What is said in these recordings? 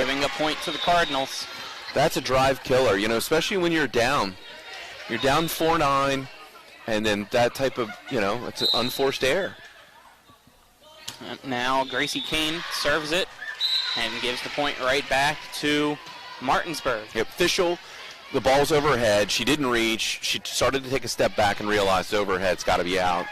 giving a point to the Cardinals. That's a drive killer, you know, especially when you're down. You're down 4-9, and then that type of, you know, it's an unforced error. And now Gracie Kane serves it and gives the point right back to Martinsburg. Yep, Fischel, the ball's overhead. She didn't reach. She started to take a step back and realized overhead's got to be out.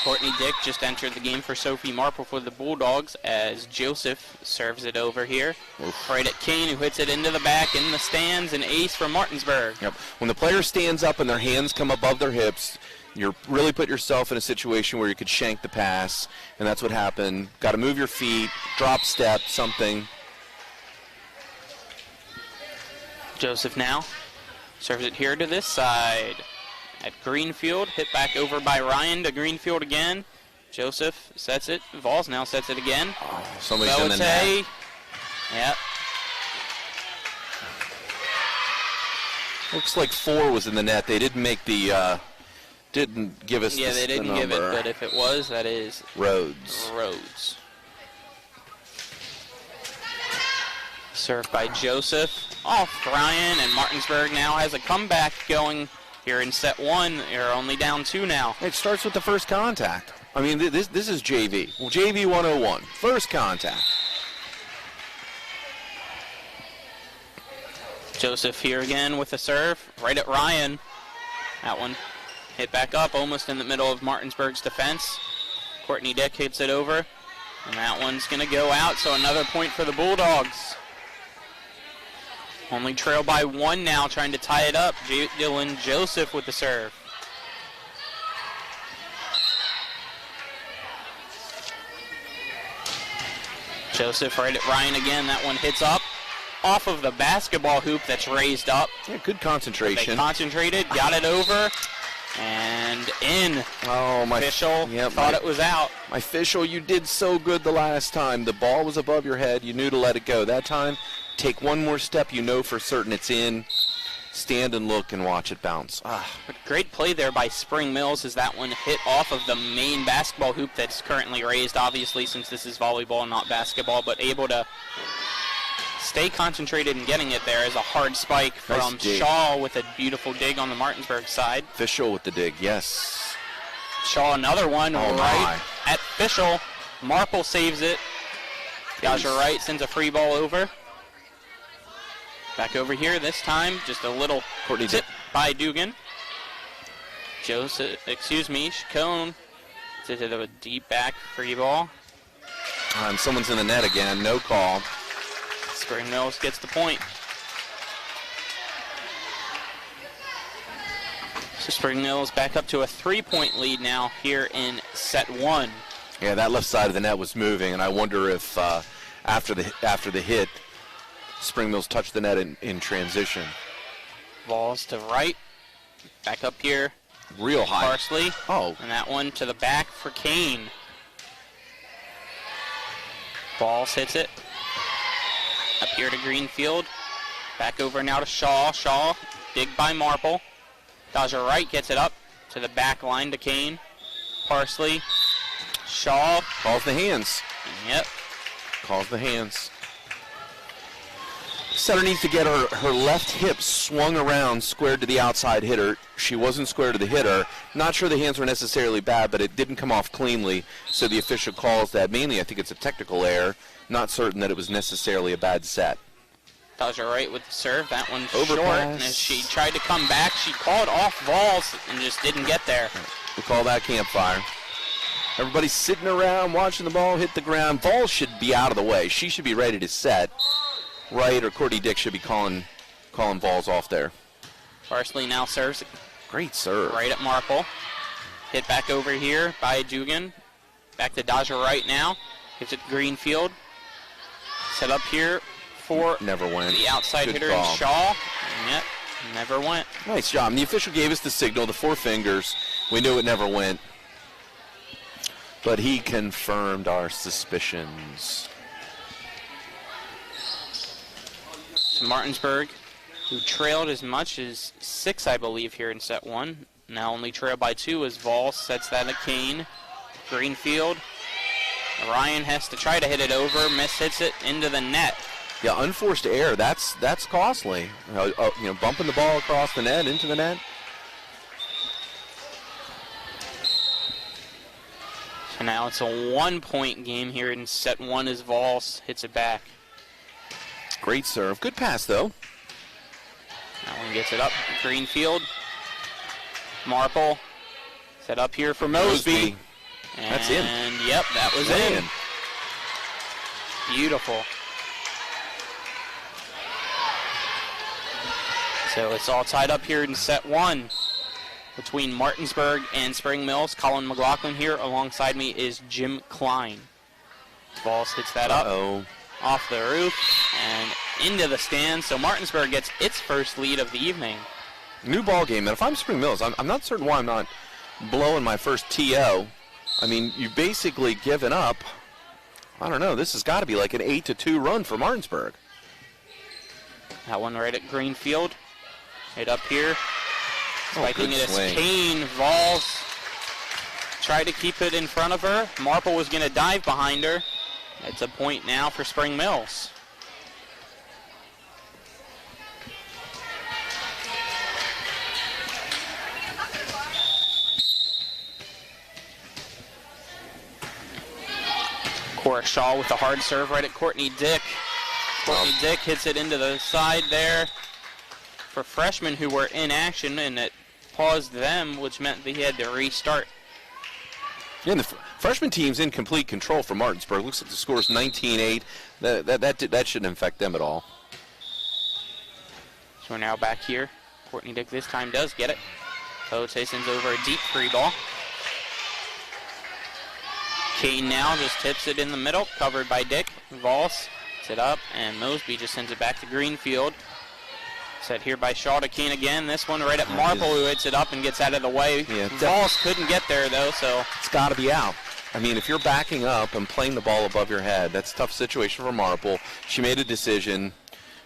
Courtney Dick just entered the game for Sophie Marple for the Bulldogs as Joseph serves it over here. Oof. Right at Kane, who hits it into the back, in the stands, an ace for Martinsburg. Yep. When the player stands up and their hands come above their hips, you really put yourself in a situation where you could shank the pass, and that's what happened. Got to move your feet, drop step, something. Joseph now serves it here to this side. At Greenfield, hit back over by Ryan to Greenfield again. Joseph sets it. Vols now sets it again. Oh, somebody's in the net. Yep. Looks like 4 was in the net. They didn't make the, didn't give us they didn't the give it, number. but if it was, that is Rhodes. Rhodes. Served by Joseph. Off Ryan, and Martinsburg now has a comeback going here in set 1. They're only down 2 now. It starts with the first contact. I mean, this is JV. Well, JV 101. First contact. Joseph here again with the serve. Right at Ryan. That one hit back up almost in the middle of Martinsburg's defense. Courtney Dick hits it over. And that one's going to go out, so another point for the Bulldogs. Only trail by 1 now, trying to tie it up. Dylan Joseph with the serve. Joseph right at Ryan again. That one hits up off of the basketball hoop that's raised up. Yeah, good concentration. They concentrated, got it over, and in. Oh, my Fischel thought it was out. My Fischel, you did so good the last time. The ball was above your head. You knew to let it go. That time, take one more step. You know for certain it's in. Stand and look and watch it bounce. Great play there by Spring Mills as that one hit off of the main basketball hoop that's currently raised, obviously, since this is volleyball and not basketball, but able to stay concentrated in getting it there as a hard spike from Shaw with a beautiful dig on the Martinsburg side. Fischel with the dig, yes. Shaw another one at Fischel. Marple saves it. Gaja Wright sends a free ball over. Back over here this time, just a little tip by Dugan. Chacon to a deep back free ball. And someone's in the net again, no call. Spring Mills gets the point. So Spring Mills back up to a 3-point lead now here in set 1. Yeah, that left side of the net was moving, and I wonder if after the hit, Spring Mills touched the net in transition. Balls to right. Back up here. Real high. Parsley. Oh. And that one to the back for Kane. Balls hits it. Up here to Greenfield. Back over now to Shaw. Shaw, dig by Marple. Gaja Wright gets it up to the back line to Kane. Parsley. Shaw. Calls the hands. Yep. Calls the hands. Setter needs to get her left hip swung around, squared to the outside hitter. She wasn't square to the hitter. Not sure the hands were necessarily bad, but it didn't come off cleanly, so the official calls that. Mainly, I think it's a technical error. Not certain that it was necessarily a bad set. Gaja Wright with the serve. That one's Overpass. Short. And as she tried to come back, she called off Vols and just didn't get there. We call that campfire. Everybody's sitting around watching the ball hit the ground. Vols should be out of the way. She should be ready to set. Wright or Courtney Dick should be calling Vols off there. Parsley now serves. Great serve. Right at Marple. Hit back over here by Dugan. Back to Gaja Wright now. Gives it to Greenfield. Set up here for never went. The outside Good hitter call. in Shaw. Yep, never went. Nice job. And the official gave us the signal, the 4 fingers. We knew it never went. But he confirmed our suspicions. So Martinsburg, who trailed as much as 6, I believe, here in set 1. Now only trailed by 2 as Vols sets that at Kane. Greenfield. Ryan has to try to hit it over. Miss hits it into the net. Yeah, unforced error, that's costly. Bumping the ball across the net, into the net. So now it's a 1-point game here in set 1 as Vols hits it back. Great serve. Good pass, though. That one gets it up. Greenfield. Marple. Set up here for Mosby. That's in. And, yep, that was in. Beautiful. So it's all tied up here in set 1 between Martinsburg and Spring Mills. Colin McLaughlin here. Alongside me is Jim Klein. Vols hits that up off the roof and into the stands. So Martinsburg gets its first lead of the evening. New ball game, and if I'm Spring Mills, I'm not certain why I'm not blowing my first TO. I mean, you've basically given up. I don't know. This has got to be like an 8-2 run for Martinsburg. That one right at Greenfield. Right up here. Spiking it as Kane. Vols tried to keep it in front of her. Marple was going to dive behind her. It's a point now for Spring Mills. Cora Shaw with a hard serve right at Courtney Dick. Courtney Dick hits it into the side there for freshmen who were in action, and it paused them, which meant that he had to restart. Yeah, and the freshman team's in complete control for Martinsburg. Looks like the score is 19-8. That shouldn't affect them at all. So we're now back here. Courtney Dick this time does get it. Coates sends over a deep free ball. Kane now just tips it in the middle, covered by Dick. Vols hits it up, and Mosby just sends it back to Greenfield. Set here by Shaw to Kane again. This one right at Marple, who hits it up and gets out of the way. Yeah, Vols couldn't get there, though, so it's got to be out. I mean, if you're backing up and playing the ball above your head, that's a tough situation for Marple. She made a decision.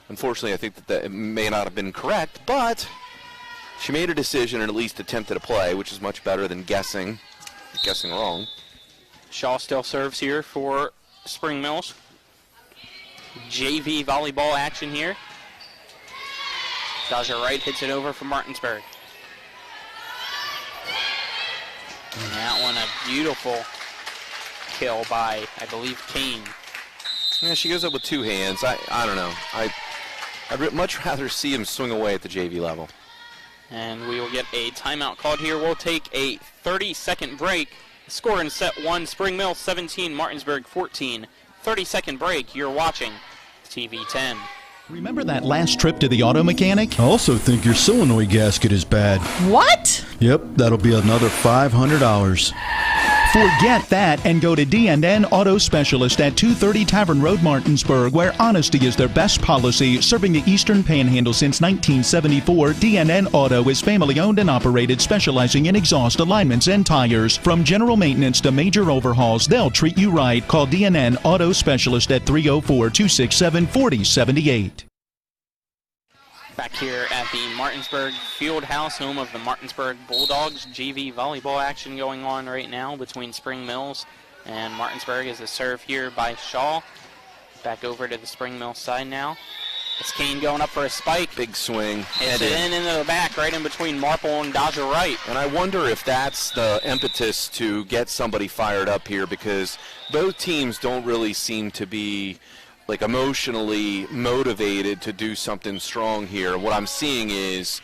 Unfortunately, I think that it may not have been correct, but she made a decision and at least attempted a play, which is much better than guessing wrong. Shaw still serves here for Spring Mills. JV volleyball action here. Daja Wright hits it over for Martinsburg. And that one a beautiful kill by, I believe, Kane. Yeah, she goes up with two hands. I don't know. I'd much rather see him swing away at the JV level. And we will get a timeout called here. We'll take a 30-second break. Score in set 1, Spring Mills 17, Martinsburg 14. 30-second break. You're watching TV 10. Remember that last trip to the auto mechanic? I also think your solenoid gasket is bad. What? Yep, that'll be another $500. Forget that and go to D&N Auto Specialist at 230 Tavern Road, Martinsburg, where honesty is their best policy. Serving the Eastern Panhandle since 1974, D&N Auto is family-owned and operated, specializing in exhaust alignments and tires. From general maintenance to major overhauls, they'll treat you right. Call D&N Auto Specialist at 304-267-4078. Back here at the Martinsburg Fieldhouse, home of the Martinsburg Bulldogs. JV volleyball action going on right now between Spring Mills and Martinsburg as a serve here by Shaw. Back over to the Spring Mills side now. It's Kane going up for a spike. Big swing. Hits it into the back, right in between Marple and Daja Wright. And I wonder if that's the impetus to get somebody fired up here, because both teams don't really seem to be like emotionally motivated to do something strong here. What I'm seeing is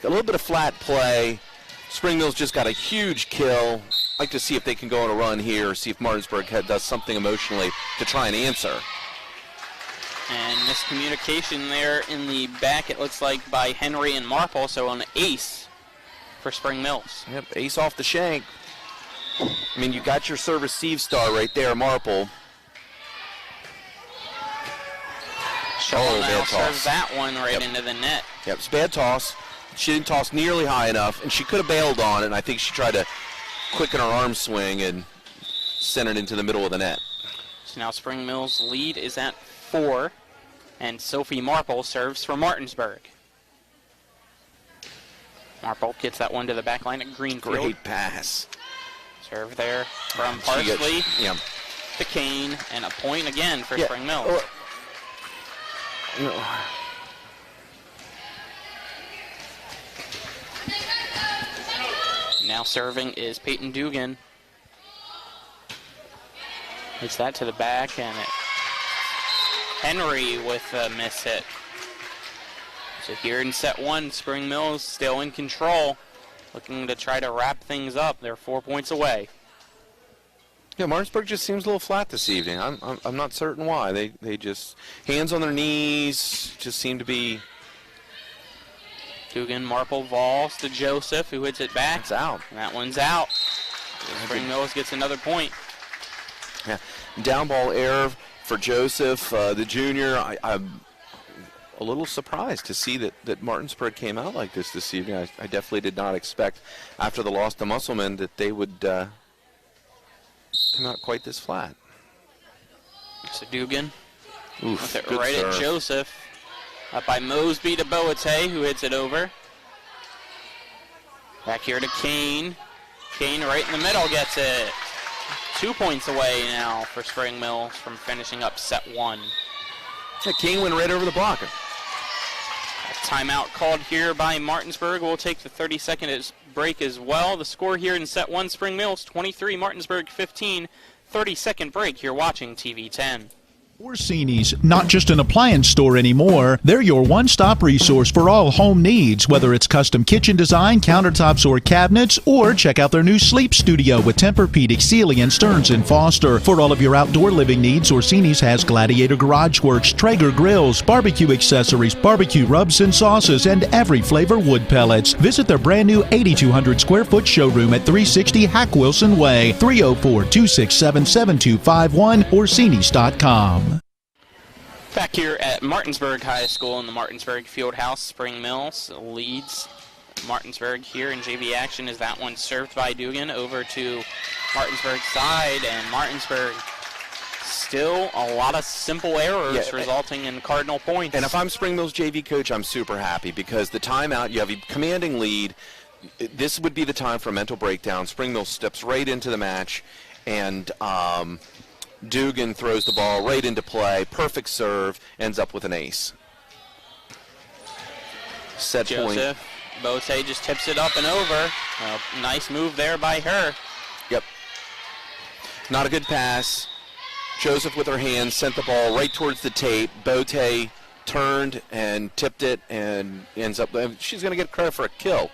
a little bit of flat play. Spring Mills just got a huge kill. I'd like to see if they can go on a run here, see if Martinsburg does something emotionally to try and answer. And miscommunication there in the back, it looks like, by Henry and Marple, so an ace for Spring Mills. Yep, ace off the shank. I mean, you got your serve-receive star right there, Marple. Shaw now serves that one right into the net. Yep, it's a bad toss. She didn't toss nearly high enough, and she could have bailed on it, and I think she tried to quicken her arm swing and send it into the middle of the net. So now Spring Mills' lead is at 4, and Sophie Marple serves for Martinsburg. Marple gets that one to the back line at Greenfield. Great pass. Serve there from Parsley to Kane, and a point again for Spring Mills. Now serving is Peyton Dugan. Hits that to the back, and Henry with a miss hit. So here in set one, Spring Mills still in control, looking to try to wrap things up. They're 4 points away. Yeah, Martinsburg just seems a little flat this evening. I'm not certain why. They just, hands on their knees, just seem to be. Dugan, Marple, Vols to Joseph, who hits it back. It's out. And that one's out. Spring Mills gets another point. Yeah, down ball error for Joseph, the junior. I'm a little surprised to see that Martinsburg came out like this evening. I definitely did not expect, after the loss to Musselman, that they would come out quite this flat. So Dugan with it good right serve. at Joseph. Up by Mosby to Boate, who hits it over. Back here to Kane. Kane right in the middle gets it. 2 points away now for Spring Mills from finishing up set one. Yeah, Kane went right over the block. A timeout called here by Martinsburg. We'll take the 30-second break as well. The score here in set one, Spring Mills 23, Martinsburg 15. 30-second break. You're watching TV 10. Orsini's, not just an appliance store anymore. They're your one-stop resource for all home needs, whether it's custom kitchen design, countertops, or cabinets, or check out their new sleep studio with Tempur-Pedic, Sealy, and Stearns & Foster. For all of your outdoor living needs, Orsini's has Gladiator Garage Works, Traeger grills, barbecue accessories, barbecue rubs and sauces, and every flavor wood pellets. Visit their brand new 8,200 square foot showroom at 360 Hack Wilson Way, 304-267-7251, Orsinis.com. Back here at Martinsburg High School in the Martinsburg Fieldhouse, Spring Mills leads Martinsburg here in JV action as that one served by Dugan over to Martinsburg's side, and Martinsburg still a lot of simple errors resulting in Cardinal points. And if I'm Spring Mills JV coach, I'm super happy because the timeout, you have a commanding lead. This would be the time for a mental breakdown. Spring Mills steps right into the match, and Dugan throws the ball right into play. Perfect serve, ends up with an ace. Set Joseph point. Bote just tips it up and over. Nice move there by her. Yep. Not a good pass. Joseph with her hands sent the ball right towards the tape. Bote turned and tipped it and ends up, she's going to get credit for a kill.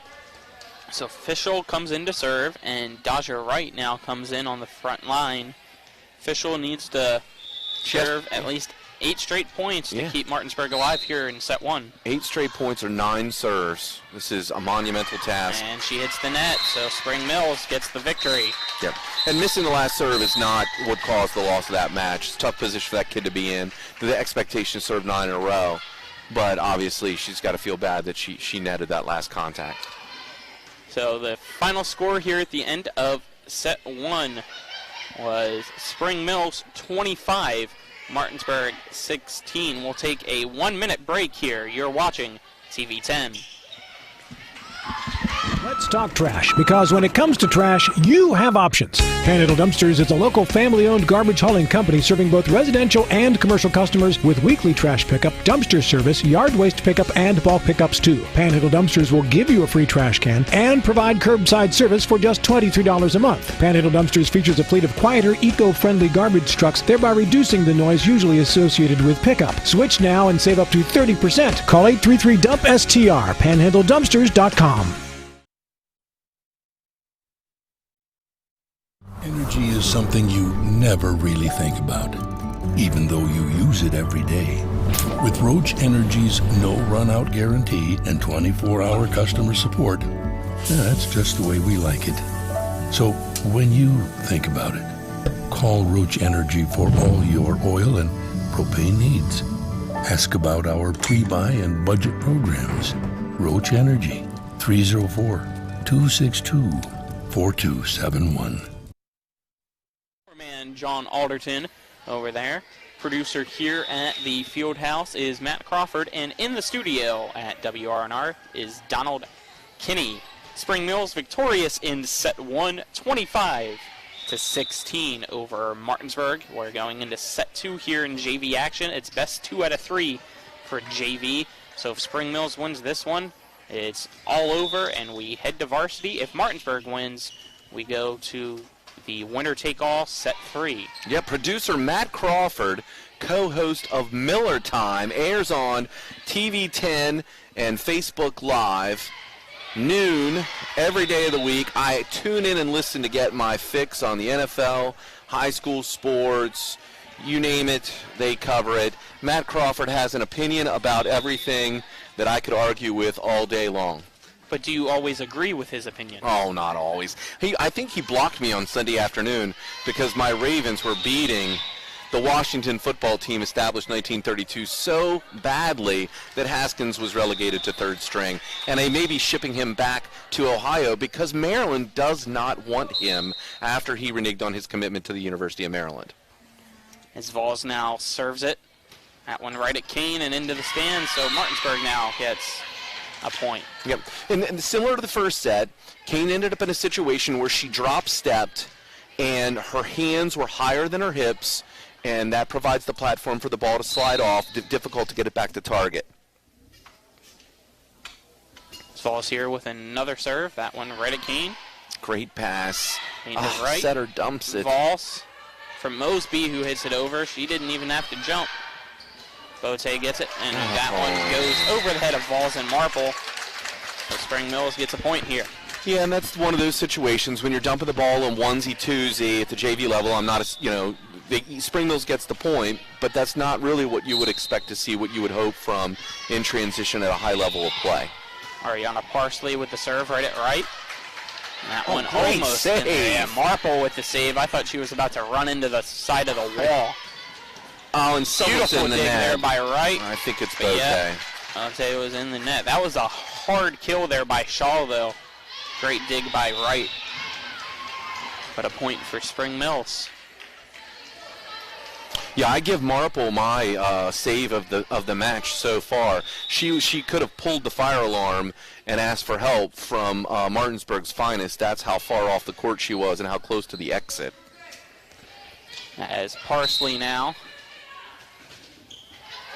So Fischel comes in to serve, and Dodger Wright now comes in on the front line. Fischel needs to serve at least 8 straight points to keep Martinsburg alive here in set one. 8 straight points or 9 serves. This is a monumental task. And she hits the net, so Spring Mills gets the victory. Yep. And missing the last serve is not what caused the loss of that match. It's a tough position for that kid to be in. The expectation is serve 9 in a row. But obviously she's got to feel bad that she netted that last contact. So the final score here at the end of set one was Spring Mills 25, Martinsburg 16. We'll take a 1-minute break here. You're watching TV 10. Let's talk trash, because when it comes to trash, you have options. Panhandle Dumpsters is a local family-owned garbage hauling company serving both residential and commercial customers with weekly trash pickup, dumpster service, yard waste pickup, and bulk pickups too. Panhandle Dumpsters will give you a free trash can and provide curbside service for just $23 a month. Panhandle Dumpsters features a fleet of quieter, eco-friendly garbage trucks, thereby reducing the noise usually associated with pickup. Switch now and save up to 30%. Call 833-DUMP-STR, panhandledumpsters.com. Energy is something you never really think about, even though you use it every day. With Roach Energy's no run-out guarantee and 24-hour customer support, that's just the way we like it. So when you think about it, call Roach Energy for all your oil and propane needs. Ask about our pre-buy and budget programs. Roach Energy, 304-262-4271. John Alderton over there. Producer here at the field house is Matt Crawford, and in the studio at WRNR is Donald Kinney. Spring Mills victorious in set one, 25-16 over Martinsburg. We're going into set two here in JV action. It's best 2 out of 3 for JV. So if Spring Mills wins this one, it's all over, and we head to varsity. If Martinsburg wins, we go to the winner-take-all set 3. Yeah, producer Matt Crawford, co-host of Miller Time, airs on TV 10 and Facebook Live, noon every day of the week. I tune in and listen to get my fix on the NFL, high school sports, you name it, they cover it. Matt Crawford has an opinion about everything that I could argue with all day long. But do you always agree with his opinion? Oh, not always. I think he blocked me on Sunday afternoon because my Ravens were beating the Washington football team established 1932 so badly that Haskins was relegated to 3rd string. And they may be shipping him back to Ohio because Maryland does not want him after he reneged on his commitment to the University of Maryland. As Vols now serves it. That one right at Kane and into the stand, so Martinsburg now gets a point. Yep. And similar to the first set, Kane ended up in a situation where she drop-stepped and her hands were higher than her hips, and that provides the platform for the ball to slide off, difficult to get it back to target. Vols here with another serve. That one right at Kane. Great pass. Kane to the right. Setter dumps it. Vols from Mosby, who hits it over. She didn't even have to jump. Bote gets it, and that one goes over the head of Vols and Marple. So Spring Mills gets a point here. Yeah, and that's one of those situations when you're dumping the ball in onesie, twosie at the JV level. I'm not, Spring Mills gets the point, but that's not really what you would expect to see, what you would hope from in transition at a high level of play. Ariana Parsley with the serve right at right. And that one great almost save. in there. Yeah, Marple with the save. I thought she was about to run into the side of the wall. Oh, and someone's Beautiful in the dig net. there by Wright. I think it's But Bote. yeah, I'll say it was in the net. That was a hard kill there by Shaw, though. Great dig by Wright. But a point for Spring Mills. Yeah, I give Marple my save of the match so far. She could have pulled the fire alarm and asked for help from Martinsburg's finest. That's how far off the court she was and how close to the exit. As Parsley now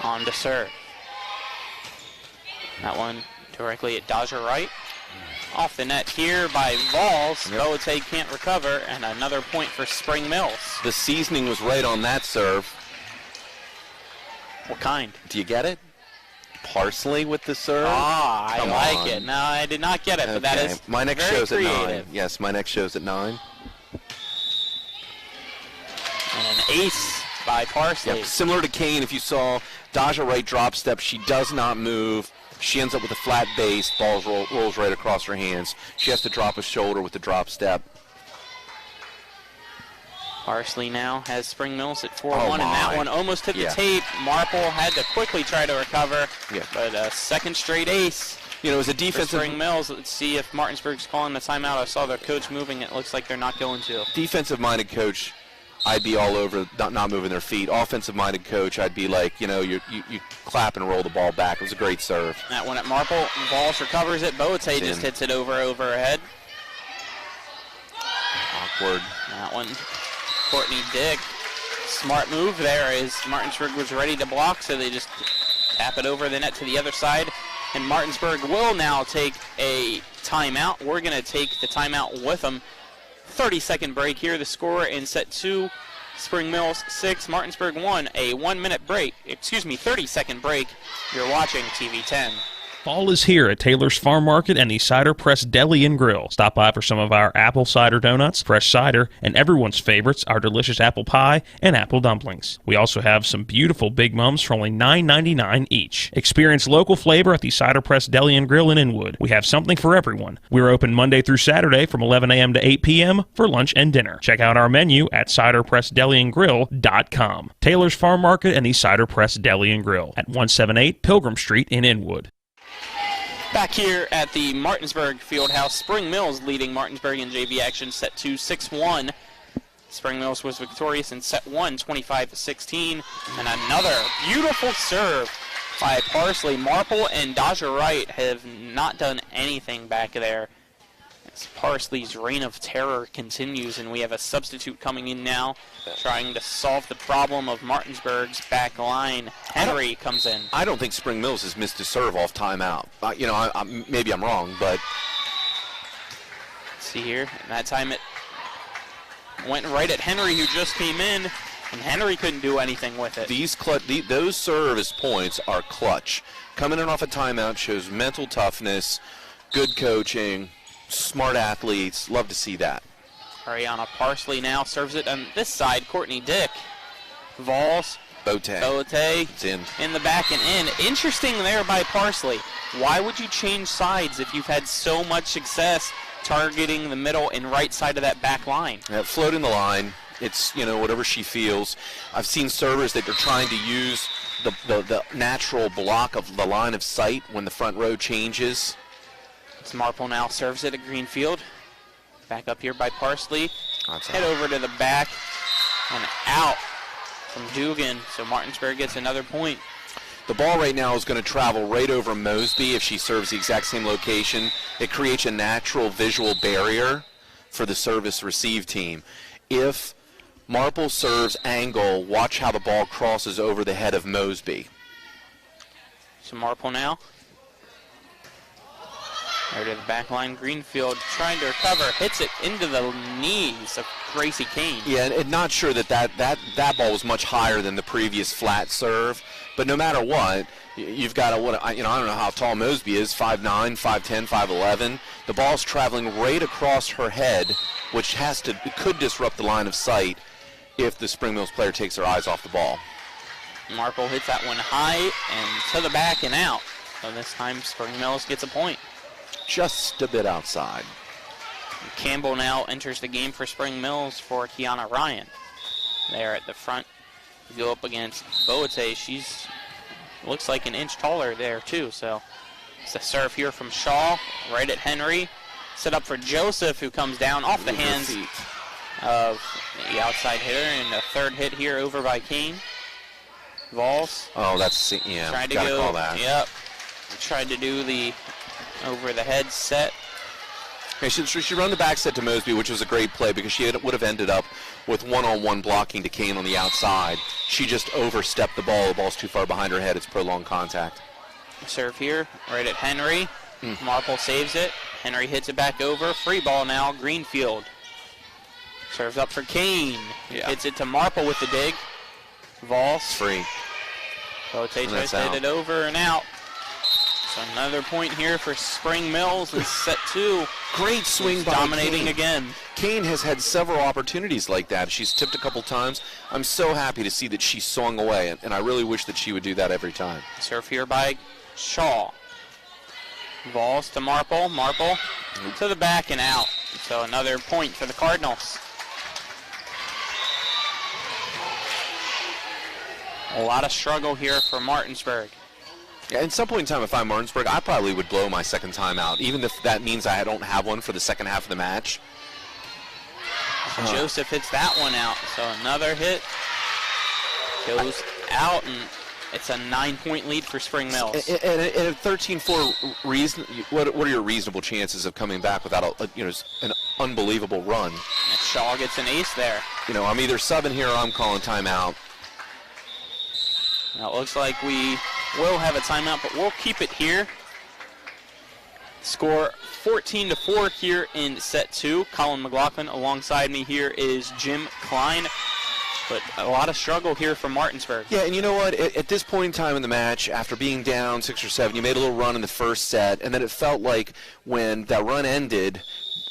on to serve. That one directly at Dodger Wright. Off the net here by Vols. Yep. Boate can't recover, and another point for Spring Mills. The seasoning was right on that serve. What kind? Do you get it? Parsley with the serve? Ah, Come I like on. it. No, I did not get it, but that is my next very show's creative. at 9. Yes, my next show's at 9. And an ace by Parsley. Yep. Similar to Kane, if you saw Daja Wright drop step, she does not move. She ends up with a flat base. Ball rolls right across her hands. She has to drop a shoulder with the drop step. Parsley now has Spring Mills at 4-1, Oh, and that my. one almost hit the Yeah. tape. Marple had to quickly try to recover, Yeah. but a second straight ace You know, as a for defensive Spring Mills. Let's see if Martinsburg's calling the timeout. I saw their coach moving. It looks like they're not going to. defensive-minded coach, I'd be all over not moving their feet. Offensive-minded coach, I'd be like, you clap and roll the ball back. It was a great serve. That one at Marple. Vols recovers it. Boate in. just hits it over her head. Awkward. That one, Courtney Dick. Smart move there as Martinsburg was ready to block, so they just tap it over the net to the other side. And Martinsburg will now take a timeout. We're going to take the timeout with them. 30-second break here. The score in set 2, Spring Mills 6, Martinsburg 1. A 30-second break. You're watching TV 10. Fall is here at Taylor's Farm Market and the Cider Press Deli and Grill. Stop by for some of our apple cider donuts, fresh cider, and everyone's favorites, our delicious apple pie and apple dumplings. We also have some beautiful Big Mums for only $9.99 each. Experience local flavor at the Cider Press Deli and Grill in Inwood. We have something for everyone. We're open Monday through Saturday from 11 a.m. to 8 p.m. for lunch and dinner. Check out our menu at ciderpressdeliandgrill.com. Taylor's Farm Market and the Cider Press Deli and Grill at 178 Pilgrim Street in Inwood. Back here at the Martinsburg Fieldhouse, Spring Mills leading Martinsburg in JV action, set 2, 6-1. Spring Mills was victorious in set 1, 25-16. And another beautiful serve by Parsley. Marple and Daja Wright have not done anything back there. As Parsley's reign of terror continues, and we have a substitute coming in now, trying to solve the problem of Martinsburg's back line. Henry comes in. I don't think Spring Mills has missed a serve off timeout. Maybe I'm wrong, but Let's see here. And that time it went right at Henry, who just came in, and Henry couldn't do anything with it. Those service points are clutch. Coming in off a timeout shows mental toughness, good coaching, smart athletes. Love to see that. Ariana Parsley now serves it on this side. Courtney Dick. Vols. Bote. It's in the back and in. Interesting there by Parsley. Why would you change sides if you've had so much success targeting the middle and right side of that back line? Floating the line. It's, whatever she feels. I've seen servers that are trying to use the natural block of the line of sight when the front row changes. It's Marple now serves it at Greenfield. Back up here by Parsley. Head over to the back and out from Dugan. So Martinsburg gets another point. The ball right now is going to travel right over Mosby if she serves the exact same location. It creates a natural visual barrier for the service receive team. If Marple serves angle, watch how the ball crosses over the head of Mosby. So Marple now. There to the back line. Greenfield trying to recover. Hits it into the knees of Gracie Kane. Yeah, and not sure that ball was much higher than the previous flat serve. But no matter what, you've got I don't know how tall Mosby is, 5'9", 5'10", 5'11". The ball's traveling right across her head, which could disrupt the line of sight if the Spring Mills player takes their eyes off the ball. Marple hits that one high and to the back and out. So this time Spring Mills gets a point. Just a bit outside. Campbell now enters the game for Spring Mills for Kiana Ryan. There at the front. Go up against Boate. She's looks like an inch taller there too. So it's a serve here from Shaw, right at Henry. Set up for Joseph, who comes down off the hands of the outside hitter, and a third hit here over by Kane. Vols. Oh, that's, tried to gotta go, call that. Yep. Tried to do the over the head set. Okay, she run the back set to Mosby, which was a great play because she would have ended up with one-on-one blocking to Kane on the outside. She just overstepped the ball. The ball's too far behind her head. It's prolonged contact. Serve here, right at Henry. Marple saves it. Henry hits it back over. Free ball now, Greenfield. Serves up for Kane. Hits it to Marple with the dig. Vols. Free. Bote tries to hit it over and out. So another point here for Spring Mills in set 2. Great swing by dominating Kane. Again. Kane has had several opportunities like that. She's tipped a couple times. I'm so happy to see that she swung away, and I really wish that she would do that every time. Serve here by Shaw. Vols to Marple. Marple to the back and out. So another point for the Cardinals. A lot of struggle here for Martinsburg. Yeah, at some point in time, if I'm Martinsburg, I probably would blow my second timeout, even if that means I don't have one for the second half of the match. Joseph hits that one out. So another hit goes out, and it's a 9-point lead for Spring Mills. And at 13-4, what are your reasonable chances of coming back without an unbelievable run? And Shaw gets an ace there. I'm either subbing here or I'm calling timeout. Now it looks like we will have a timeout, but we'll keep it here. Score 14-4 here in set 2. Colin McLaughlin alongside me here is Jim Klein. But a lot of struggle here from Martinsburg. Yeah, and you know what? At this point in time in the match, after being down 6 or 7, you made a little run in the first set, and then it felt like when that run ended,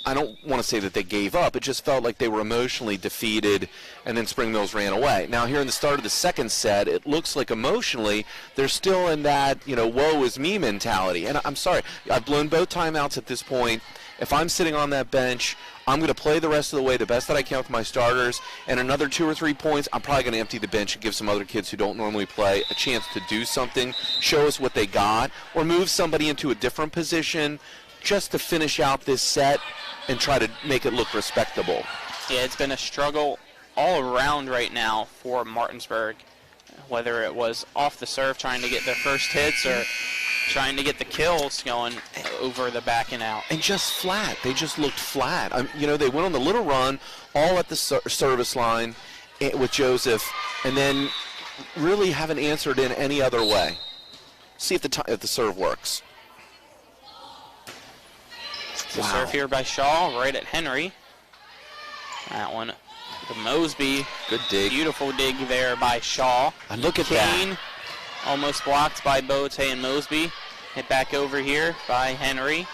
I don't want to say that they gave up. It just felt like they were emotionally defeated, and then Spring Mills ran away. Now, here in the start of the second set, it looks like emotionally they're still in that, woe is me mentality. And I'm sorry, I've blown both timeouts at this point. If I'm sitting on that bench, I'm going to play the rest of the way the best that I can with my starters, and another 2 or 3 points, I'm probably going to empty the bench and give some other kids who don't normally play a chance to do something, show us what they got, or move somebody into a different position just to finish out this set and try to make it look respectable. Yeah, it's been a struggle all around right now for Martinsburg, whether it was off the serve trying to get their first hits or trying to get the kills going over the back and out. And just flat. They just looked flat. You know, they went on the little run, all at the service line with Joseph, and then really haven't answered in any other way. See if the serve works. The serve here by Shaw, right at Henry. That one to Mosby. Good dig. Beautiful dig there by Shaw. And look at Kane, that. almost blocked by Boate and Mosby. Hit back over here by Henry.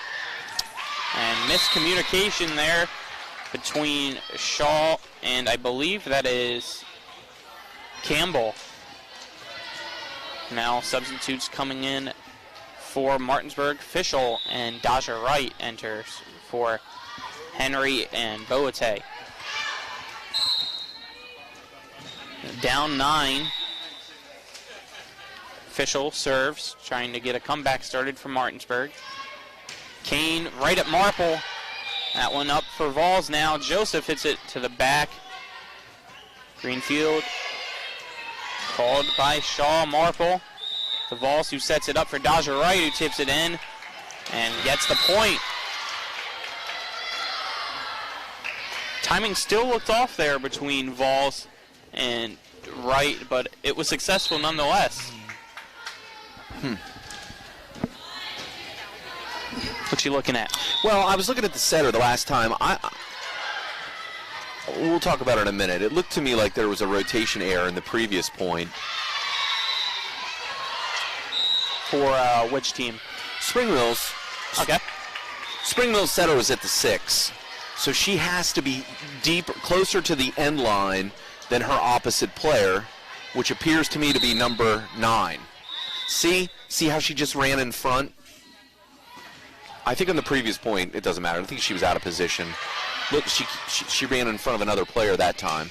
And miscommunication there between Shaw and I believe that is Campbell. Now substitutes coming in for Martinsburg. Fischel and Daja Wright enters for Henry and Boate. Down 9. Fischel serves, trying to get a comeback started for Martinsburg. Kane right at Marple. That one up for Vols now. Joseph hits it to the back. Greenfield called by Shaw. Marple. The Vols who sets it up for Daja Wright, who tips it in and gets the point. Timing still looked off there between Vols and Wright, but it was successful nonetheless. What you looking at? Well, I was looking at the setter the last time. We'll talk about it in a minute. It looked to me like there was a rotation error in the previous point. For which team? Spring Mills. Okay. Spring Mills setter was at the 6. So she has to be closer to the end line than her opposite player, which appears to me to be number 9. See how she just ran in front? I think on the previous point, it doesn't matter. I think she was out of position. Look, she ran in front of another player that time.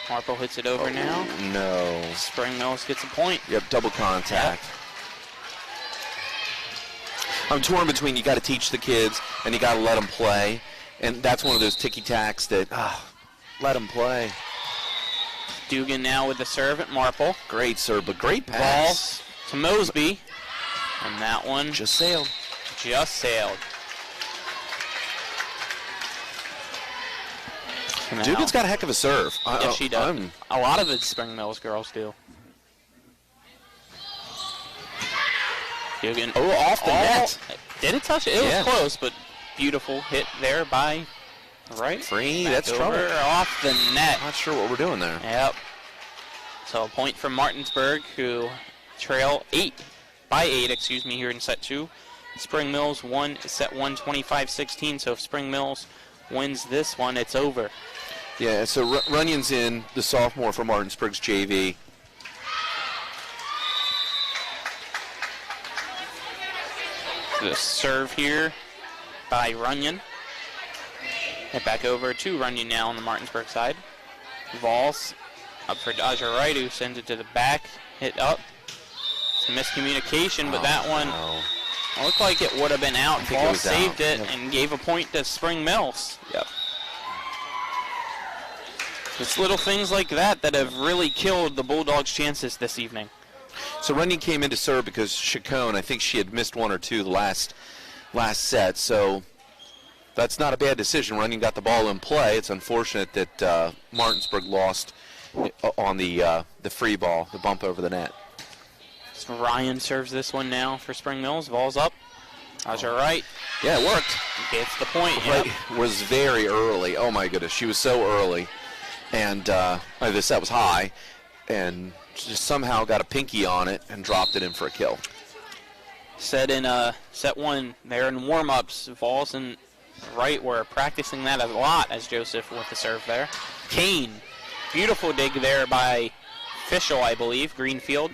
Marple hits it over now. No. Spring Mills gets a point. Yep, double contact. Yep. I'm torn between you got to teach the kids and you got to let them play. And that's one of those ticky-tacks that, let them play. Dugan now with the serve at Marple. Great serve, but great pass. Ball to Mosby. And that one just sailed. Dugan's got a heck of a serve. Yes, she does. A lot of the Spring Mills girls do. Dugan. Oh, off the net. Did it touch it? It was close, but beautiful hit there by Wright. Free, that's trouble. Off the net. Not sure what we're doing there. Yep. So a point from Martinsburg, who trail 8 here in set 2. Spring Mills won set 1 25-16, so if Spring Mills wins this one, it's over. Yeah, so Runyon's in, the sophomore for Martinsburg's JV. The serve here by Runyon. Hit back over to Runyon now on the Martinsburg side. Vols up for Daja Wright, who sends it to the back. Hit up. It's a miscommunication, but that one looked like it would have been out. Vols saved it and gave a point to Spring Mills. Yep. It's little things like that that have really killed the Bulldogs' chances this evening. So Runyon came in to serve because Chacon, I think she had missed 1 or 2 the last set, so that's not a bad decision. Runyon got the ball in play. It's unfortunate that Martinsburg lost on the free ball, the bump over the net. So Ryan serves this one now for Spring Mills. Ball's up. Daja Wright. Yeah, it worked. Gets the point. Right, was very early. Oh my goodness, she was so early, and the set was high, and just somehow got a pinky on it and dropped it in for a kill. Said in set 1 there in warm-ups, Vols and Wright were practicing that a lot as Joseph with the serve there. Kane, beautiful dig there by Fischel, I believe, Greenfield.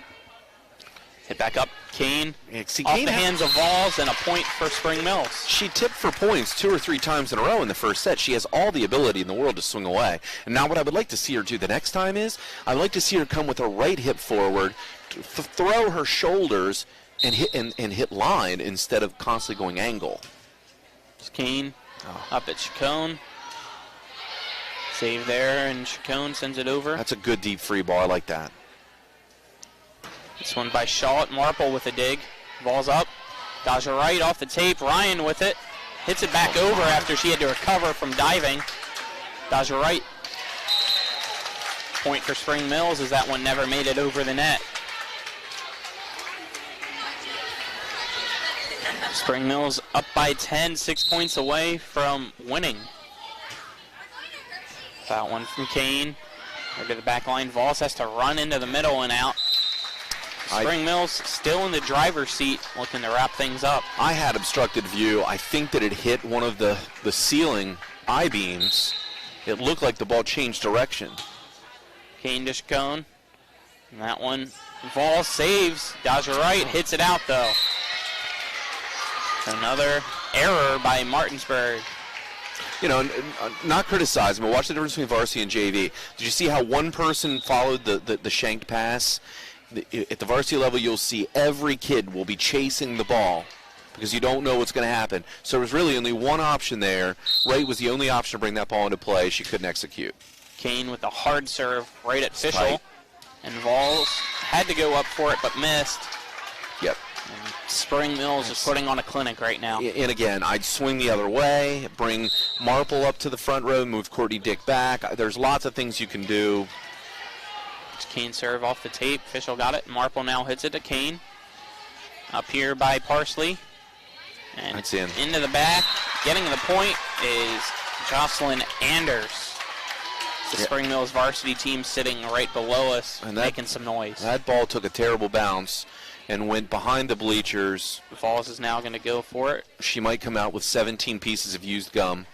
Hit back up, Kane, off the hands of Vols, and a point for Spring Mills. She tipped for points 2 or 3 times in a row in the first set. She has all the ability in the world to swing away. And now what I would like to see her do the next time is, I'd like to see her come with her right hip forward, throw her shoulders, and hit line instead of constantly going angle. It's Kane up at Chacon. Save there, and Chacon sends it over. That's a good deep free ball. I like that. This one by Shaw at Marple with a dig. Ball's up. Daja Wright off the tape. Ryan with it. Hits it back over after she had to recover from diving. Daja Wright. Point for Spring Mills as that one never made it over the net. Spring Mills up by 10, 6 points away from winning. That one from Kane. Over to the back line. Vols has to run into the middle and out. Spring Mills still in the driver's seat, looking to wrap things up. I had obstructed view. I think that it hit one of the ceiling I-beams. It looked like the ball changed direction. Kane to Chacon. And that one, Vols saves. Daja Wright hits it out, though. Another error by Martinsburg. You know, not criticizing, but watch the difference between varsity and JV. Did you see how one person followed the shanked pass? At the varsity level, you'll see every kid will be chasing the ball because you don't know what's going to happen. So there was really only one option there. Wright was the only option to bring that ball into play. She couldn't execute. Kane with a hard serve right at Fischel. Tight. And Vols had to go up for it but missed. Yep. And Spring Mills is putting on a clinic right now. And again, I'd swing the other way, bring Marple up to the front row, move Courtney Dick back. There's lots of things you can do. Kane serve off the tape. Fischel got it. Marple now hits it to Kane. Up here by Parsley. And that's in. Into the back. Getting the point is Jocelyn Anders. The Spring Mills varsity team sitting right below us, and making some noise. That ball took a terrible bounce and went behind the bleachers. Vols is now going to go for it. She might come out with 17 pieces of used gum.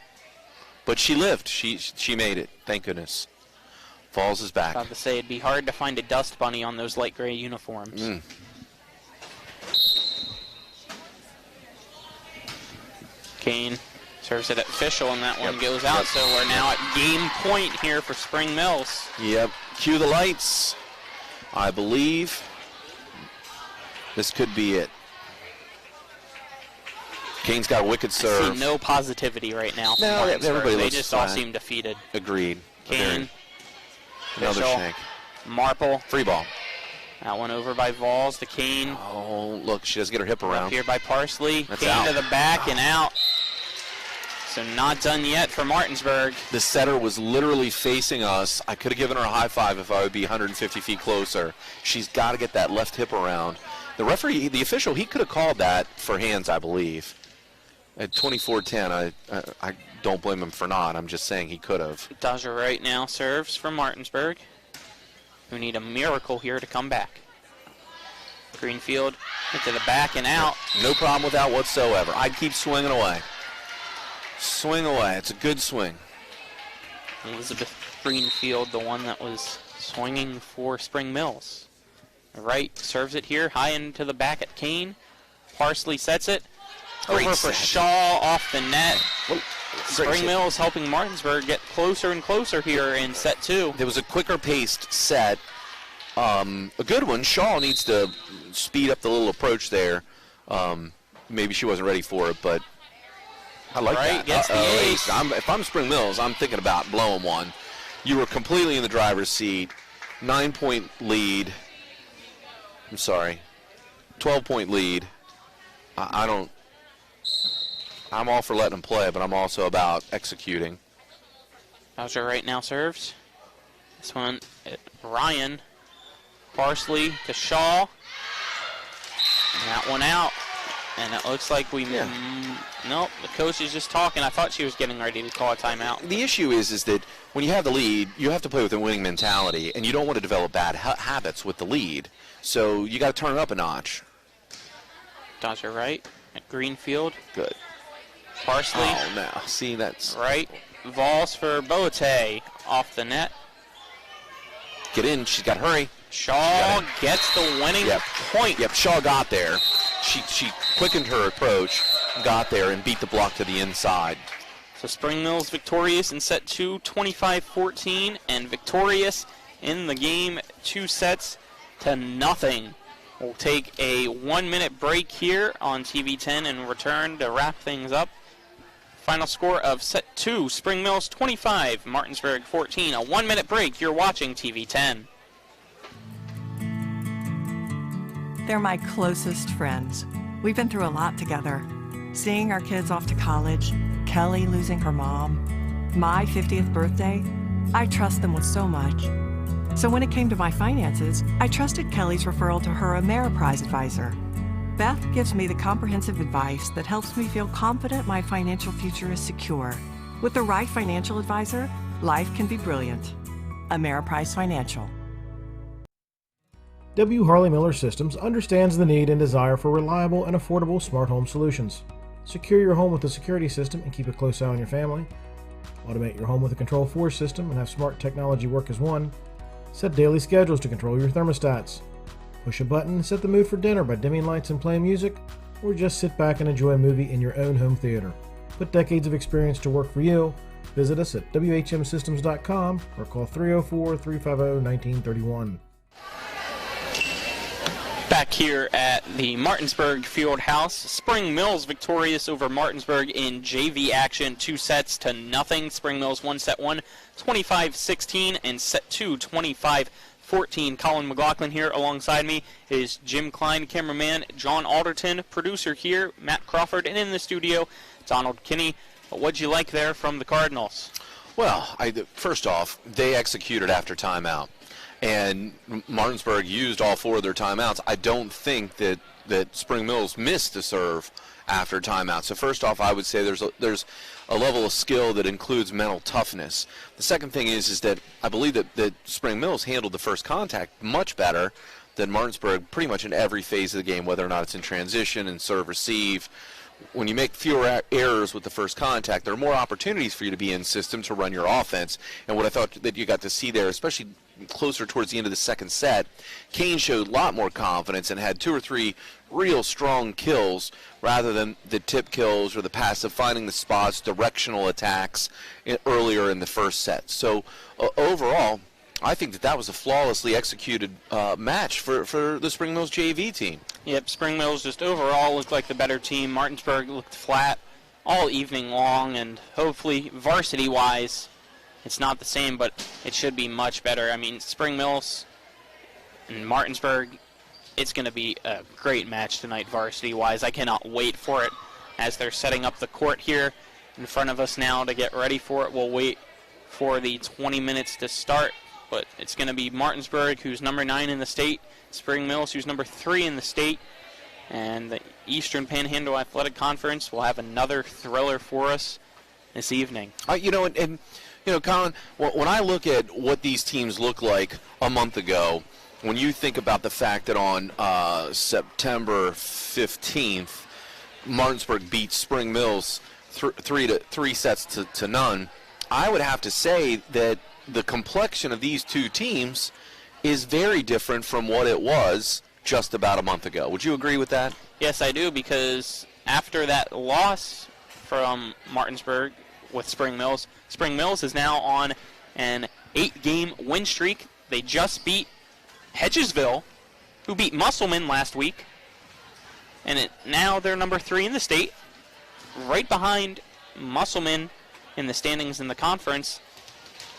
But she lived. She made it. Thank goodness. Vols is back. About to say, it'd be hard to find a dust bunny on those light gray uniforms. Kane serves it at Fischel, and that one goes out. So we're now at game point here for Spring Mills. Yep. Cue the lights. I believe this could be it. Kane's got a wicked serve. I see no positivity right now. No, everybody they looks just flat. all seem defeated. Agreed. Kane. Another Fischel, shank. Marple. Free ball. That one over by Vols to Kane. Oh, look, she doesn't get her hip around. Up here by Parsley. That's Kane out. to the back and out. So not done yet for Martinsburg. The setter was literally facing us. I could have given her a high five if I would be 150 feet closer. She's got to get that left hip around. The referee, the official, he could have called that for hands, I believe. At 24-10, I don't blame him for not. I'm just saying he could have. Daja Wright now serves for Martinsburg, who need a miracle here to come back. Greenfield into the back and out. No problem with that whatsoever. I'd keep swinging away. Swing away. It's a good swing. Elizabeth Greenfield, the one that was swinging for Spring Mills. Wright serves it here, high into the back at Kane. Parsley sets it. Great Over for set. Shaw off the net. Great Spring set. Mills helping Martinsburg get closer and closer here in set two. There was a quicker paced set. A good one. Shaw needs to speed up the little approach there. Maybe she wasn't ready for it, but I like Wright that. gets the ace. If I'm Spring Mills, I'm thinking about blowing one. You were completely in the driver's seat. 9-point lead. I'm sorry. 12-point lead. I'm all for letting them play, but I'm also about executing. Daja Wright now serves. This one, Ryan. Parsley to Shaw. And that one out. And it looks like we... nope, the coach is just talking. I thought she was getting ready to call a timeout. The issue is that when you have the lead, you have to play with a winning mentality, and you don't want to develop bad habits with the lead. So you got to turn it up a notch. Daja Wright at Greenfield. Good. Parsley. Oh, no. See, that's... Right. Vols for Boate off the net. Get in. She's got to hurry. Shaw gets the winning point. Yep, Shaw got there. She quickened her approach, got there, and beat the block to the inside. So Spring Mills victorious in set two, 25-14, and victorious in the game 2-0. We'll take a 1-minute break here on TV 10 and return to wrap things up. Final score of set 2, Spring Mills 25, Martinsburg 14. A 1-minute break. You're watching TV 10. They're my closest friends. We've been through a lot together. Seeing our kids off to college, Kelly losing her mom, my 50th birthday, I trust them with so much. So when it came to my finances, I trusted Kelly's referral to her Ameriprise advisor. Beth gives me the comprehensive advice that helps me feel confident my financial future is secure. With the right financial advisor, life can be brilliant. Ameriprise Financial. W. Harley Miller Systems understands the need and desire for reliable and affordable smart home solutions. Secure your home with a security system and keep a close eye on your family. Automate your home with a Control4 system and have smart technology work as one. Set daily schedules to control your thermostats. Push a button and set the mood for dinner by dimming lights and playing music, or just sit back and enjoy a movie in your own home theater. Put decades of experience to work for you. Visit us at WHMsystems.com or call 304-350-1931. Back here at the Martinsburg Field House, Spring Mills victorious over Martinsburg in JV action, 2-0. Spring Mills won set 1, 25-16, and set 2, 25-14. Colin McLaughlin here alongside me is Jim Klein, cameraman, John Alderton, producer here, Matt Crawford, and in the studio, Donald Kinney. What'd you like there from the Cardinals? Well, first off, they executed after timeout. And Martinsburg used all 4 of their timeouts. I don't think that Spring Mills missed a serve after timeout. So first off, I would say there's a level of skill that includes mental toughness. The second thing is that I believe that Spring Mills handled the first contact much better than Martinsburg pretty much in every phase of the game, whether or not it's in transition and serve receive. When you make fewer errors with the first contact, there are more opportunities for you to be in system to run your offense. And what I thought that you got to see there, especially closer towards the end of the second set, Kane showed a lot more confidence and had 2 or 3 real strong kills rather than the tip kills or the passive finding the spots, directional attacks earlier in the first set. So overall, I think that was a flawlessly executed match for the Spring Mills JV team. Yep, Spring Mills just overall looked like the better team. Martinsburg looked flat all evening long, and hopefully varsity-wise it's not the same, but it should be much better. I mean, Spring Mills and Martinsburg, it's going to be a great match tonight varsity-wise. I cannot wait for it as they're setting up the court here in front of us now to get ready for it. We'll wait for the 20 minutes to start, but it's going to be Martinsburg, who's number 9 in the state, Spring Mills, who's number 3 in the state, and the Eastern Panhandle Athletic Conference will have another thriller for us this evening. Colin, when I look at what these teams look like a month ago, when you think about the fact that on September 15th, Martinsburg beat Spring Mills 3 sets to none, I would have to say that the complexion of these two teams is very different from what it was just about a month ago. Would you agree with that? Yes, I do, because after that loss from Martinsburg with Spring Mills is now on an 8-game win streak. They just beat Hedgesville, who beat Musselman last week, and now they're number 3 in the state, right behind Musselman in the standings in the conference.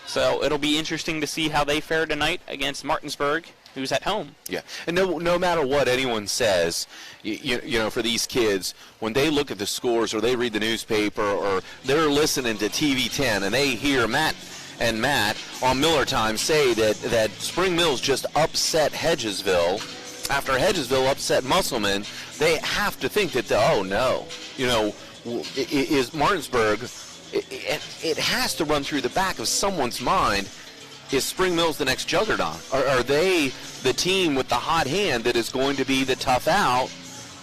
So it'll be interesting to see how they fare tonight against Martinsburg, who's at home. Yeah, and no matter what anyone says, you know, for these kids, when they look at the scores or they read the newspaper or they're listening to TV 10 and they hear Matt on Miller Time say that Spring Mills just upset Hedgesville after Hedgesville upset Musselman, they have to think that, is Martinsburg, it has to run through the back of someone's mind. Is Spring Mills the next juggernaut? Are they the team with the hot hand that is going to be the tough out?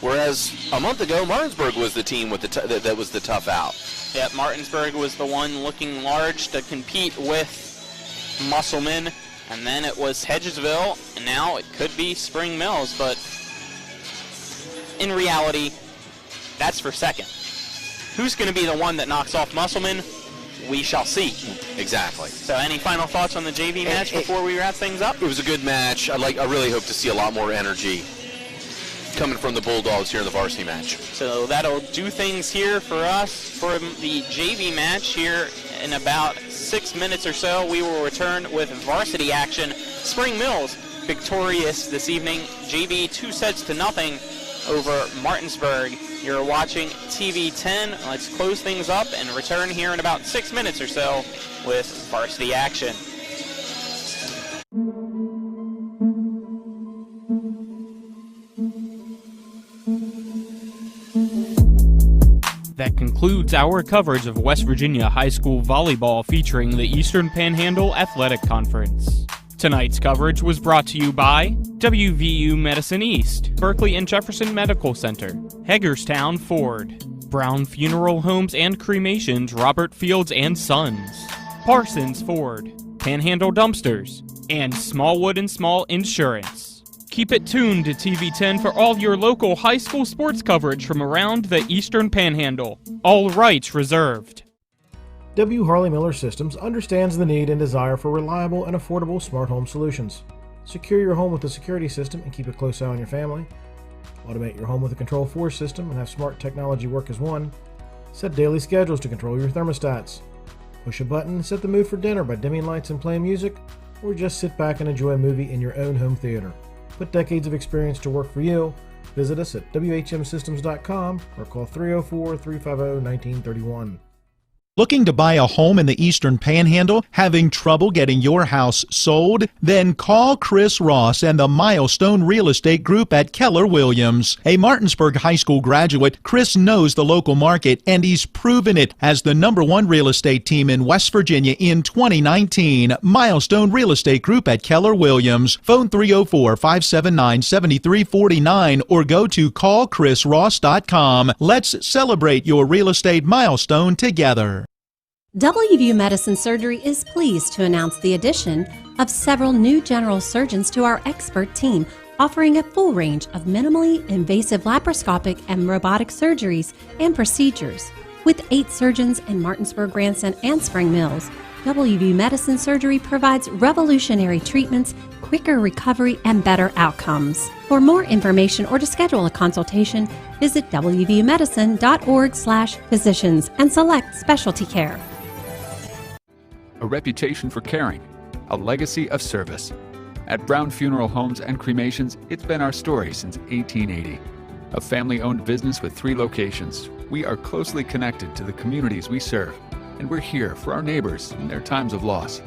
Whereas a month ago, Martinsburg was the team with that was the tough out. Yeah, Martinsburg was the one looking large to compete with Musselman, and then it was Hedgesville, and now it could be Spring Mills. But in reality, that's for second. Who's going to be the one that knocks off Musselman? We shall see. Exactly. So any final thoughts on the JV match before we wrap things up? It was a good match. I really hope to see a lot more energy coming from the Bulldogs here in the varsity match. So that'll do things here for us for the JV match here in about 6 minutes or so. We will return with varsity action. Spring Mills victorious this evening. JV 2-0 over Martinsburg. You're watching TV 10. Let's close things up and return here in about 6 minutes or so with varsity action. That concludes our coverage of West Virginia high school volleyball featuring the Eastern Panhandle Athletic Conference. Tonight's coverage was brought to you by WVU Medicine East, Berkeley and Jefferson Medical Center, Hagerstown Ford, Brown Funeral Homes and Cremations Robert Fields and Sons, Parsons Ford, Panhandle Dumpsters, and Smallwood and Small Insurance. Keep it tuned to TV 10 for all your local high school sports coverage from around the Eastern Panhandle. All rights reserved. W. Harley Miller Systems understands the need and desire for reliable and affordable smart home solutions. Secure your home with a security system and keep a close eye on your family. Automate your home with a Control4 system and have smart technology work as one. Set daily schedules to control your thermostats. Push a button and set the mood for dinner by dimming lights and playing music, or just sit back and enjoy a movie in your own home theater. Put decades of experience to work for you. Visit us at whmsystems.com or call 304-350-1931. Looking to buy a home in the Eastern Panhandle? Having trouble getting your house sold? Then call Chris Ross and the Milestone Real Estate Group at Keller Williams. A Martinsburg High School graduate, Chris knows the local market, and he's proven it as the #1 real estate team in West Virginia in 2019. Milestone Real Estate Group at Keller Williams. Phone 304-579-7349 or go to callchrisross.com. Let's celebrate your real estate milestone together. WVU Medicine Surgery is pleased to announce the addition of several new general surgeons to our expert team, offering a full range of minimally invasive laparoscopic and robotic surgeries and procedures. With 8 surgeons in Martinsburg, Granson, and Spring Mills, WVU Medicine Surgery provides revolutionary treatments, quicker recovery, and better outcomes. For more information or to schedule a consultation, visit wvumedicine.org/physicians and select specialty care. A reputation for caring, a legacy of service. At Brown Funeral Homes and Cremations, it's been our story since 1880. A family-owned business with 3 locations, we are closely connected to the communities we serve, and we're here for our neighbors in their times of loss.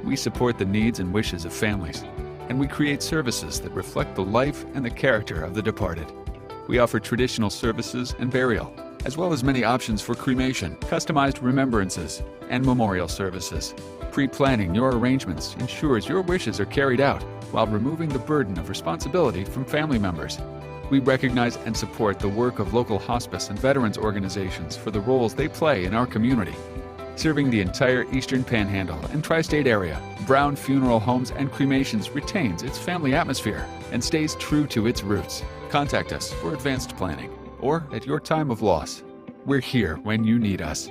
We support the needs and wishes of families, and we create services that reflect the life and the character of the departed. We offer traditional services and burial, as well as many options for cremation, customized remembrances, and memorial services. Pre-planning your arrangements ensures your wishes are carried out while removing the burden of responsibility from family members. We recognize and support the work of local hospice and veterans organizations for the roles they play in our community. Serving the entire Eastern Panhandle and Tri-State area, Brown Funeral Homes and Cremations retains its family atmosphere and stays true to its roots. Contact us for advanced planning or at your time of loss. We're here when you need us.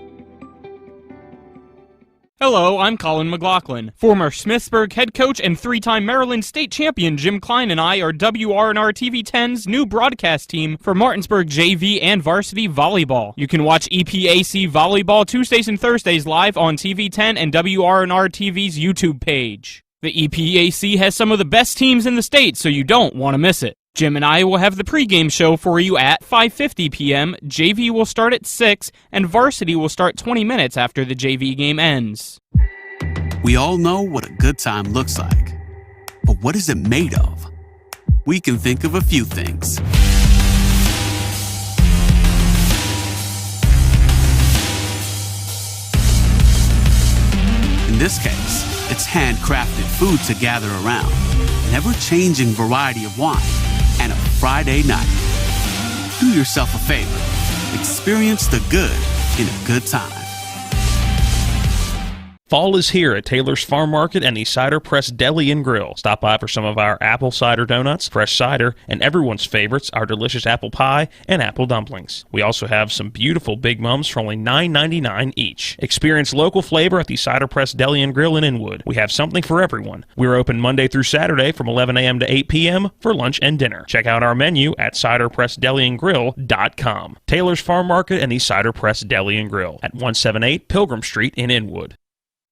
Hello, I'm Colin McLaughlin. Former Smithsburg head coach and 3-time Maryland state champion Jim Klein and I are WRNR TV 10's new broadcast team for Martinsburg JV and varsity volleyball. You can watch EPAC volleyball Tuesdays and Thursdays live on TV 10 and WRNR TV's YouTube page. The EPAC has some of the best teams in the state, so you don't want to miss it. Jim and I will have the pregame show for you at 5:50 p.m., JV will start at 6, and varsity will start 20 minutes after the JV game ends. We all know what a good time looks like, but what is it made of? We can think of a few things. In this case, it's handcrafted food to gather around, an ever-changing variety of wine, and a Friday night. Do yourself a favor. Experience the good in a good time. Fall is here at Taylor's Farm Market and the Cider Press Deli and Grill. Stop by for some of our apple cider donuts, fresh cider, and everyone's favorites, our delicious apple pie and apple dumplings. We also have some beautiful Big Mums for only $9.99 each. Experience local flavor at the Cider Press Deli and Grill in Inwood. We have something for everyone. We're open Monday through Saturday from 11 a.m. to 8 p.m. for lunch and dinner. Check out our menu at ciderpressdeliandgrill.com. Taylor's Farm Market and the Cider Press Deli and Grill at 178 Pilgrim Street in Inwood.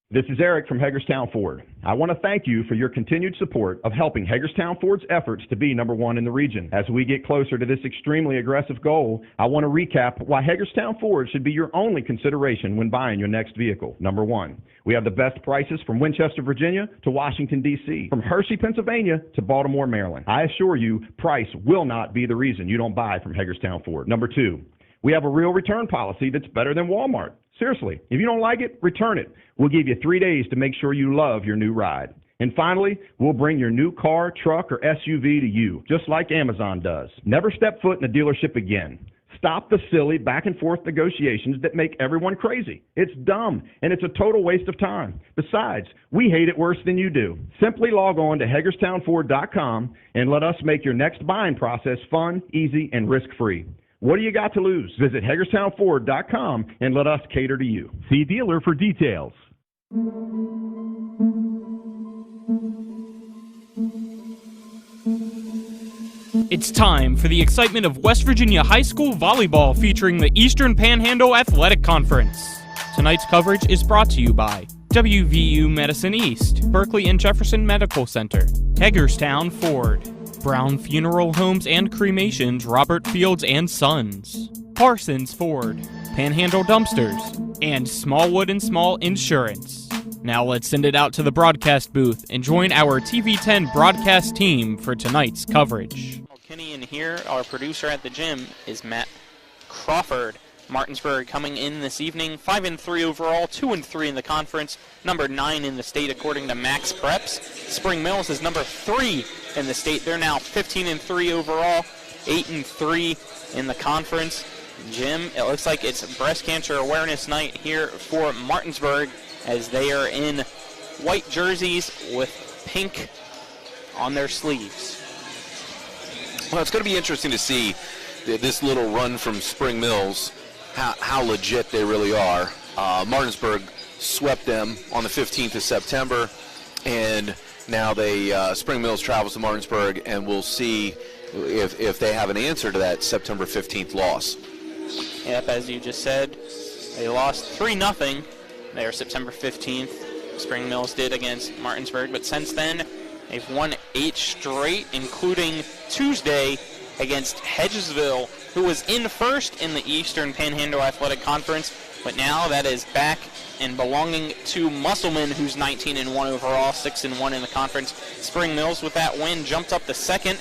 This is Eric from Hagerstown Ford. I want to thank you for your continued support of helping Hagerstown Ford's efforts to be number one in the region. As we get closer to this extremely aggressive goal, I want to recap why Hagerstown Ford should be your only consideration when buying your next vehicle. Number one, we have the best prices from Winchester, Virginia to Washington, D.C., from Hershey, Pennsylvania to Baltimore, Maryland. I assure you, price will not be the reason you don't buy from Hagerstown Ford. Number two, we have a real return policy that's better than Walmart. Seriously, if you don't like it, return it. We'll give you 3 days to make sure you love your new ride. And finally, we'll bring your new car, truck, or SUV to you, just like Amazon does. Never step foot in a dealership again. Stop the silly back and forth negotiations that make everyone crazy. It's dumb, and it's a total waste of time. Besides, we hate it worse than you do. Simply log on to HagerstownFord.com and let us make your next buying process fun, easy, and risk-free. What do you got to lose? Visit HagerstownFord.com and let us cater to you. See dealer for details. It's time for the excitement of West Virginia high school volleyball featuring the Eastern Panhandle Athletic Conference. Tonight's coverage is brought to you by WVU Medicine East, Berkeley and Jefferson Medical Center, Hagerstown Ford, Brown Funeral Homes and Cremations, Robert Fields and Sons, Parsons Ford, Panhandle Dumpsters, and Smallwood and Small Insurance. Now let's send it out to the broadcast booth and join our TV10 broadcast team for tonight's coverage. Kenny, and here our producer at the gym is Matt Crawford. Martinsburg coming in this evening, 5-3 overall, 2-3 in the conference, number 9 in the state according to Max Preps. Spring Mills is number 3 in the state. They're now 15-3 overall, 8-3 in the conference. Jim, it looks like it's Breast Cancer Awareness Night here for Martinsburg as they are in white jerseys with pink on their sleeves. Well, it's going to be interesting to see this little run from Spring Mills, how legit they really are. Martinsburg swept them on the 15th of September, and now Spring Mills travels to Martinsburg, and we'll see if they have an answer to that September 15th loss. Yep, as you just said, they lost 3-0 there September 15th. Spring Mills did against Martinsburg, but since then they've won 8 straight, including Tuesday against Hedgesville, who was in first in the Eastern Panhandle Athletic Conference, but now that is back and belonging to Musselman, who's 19-1 overall, 6-1 in the conference. Spring Mills with that win jumped up to second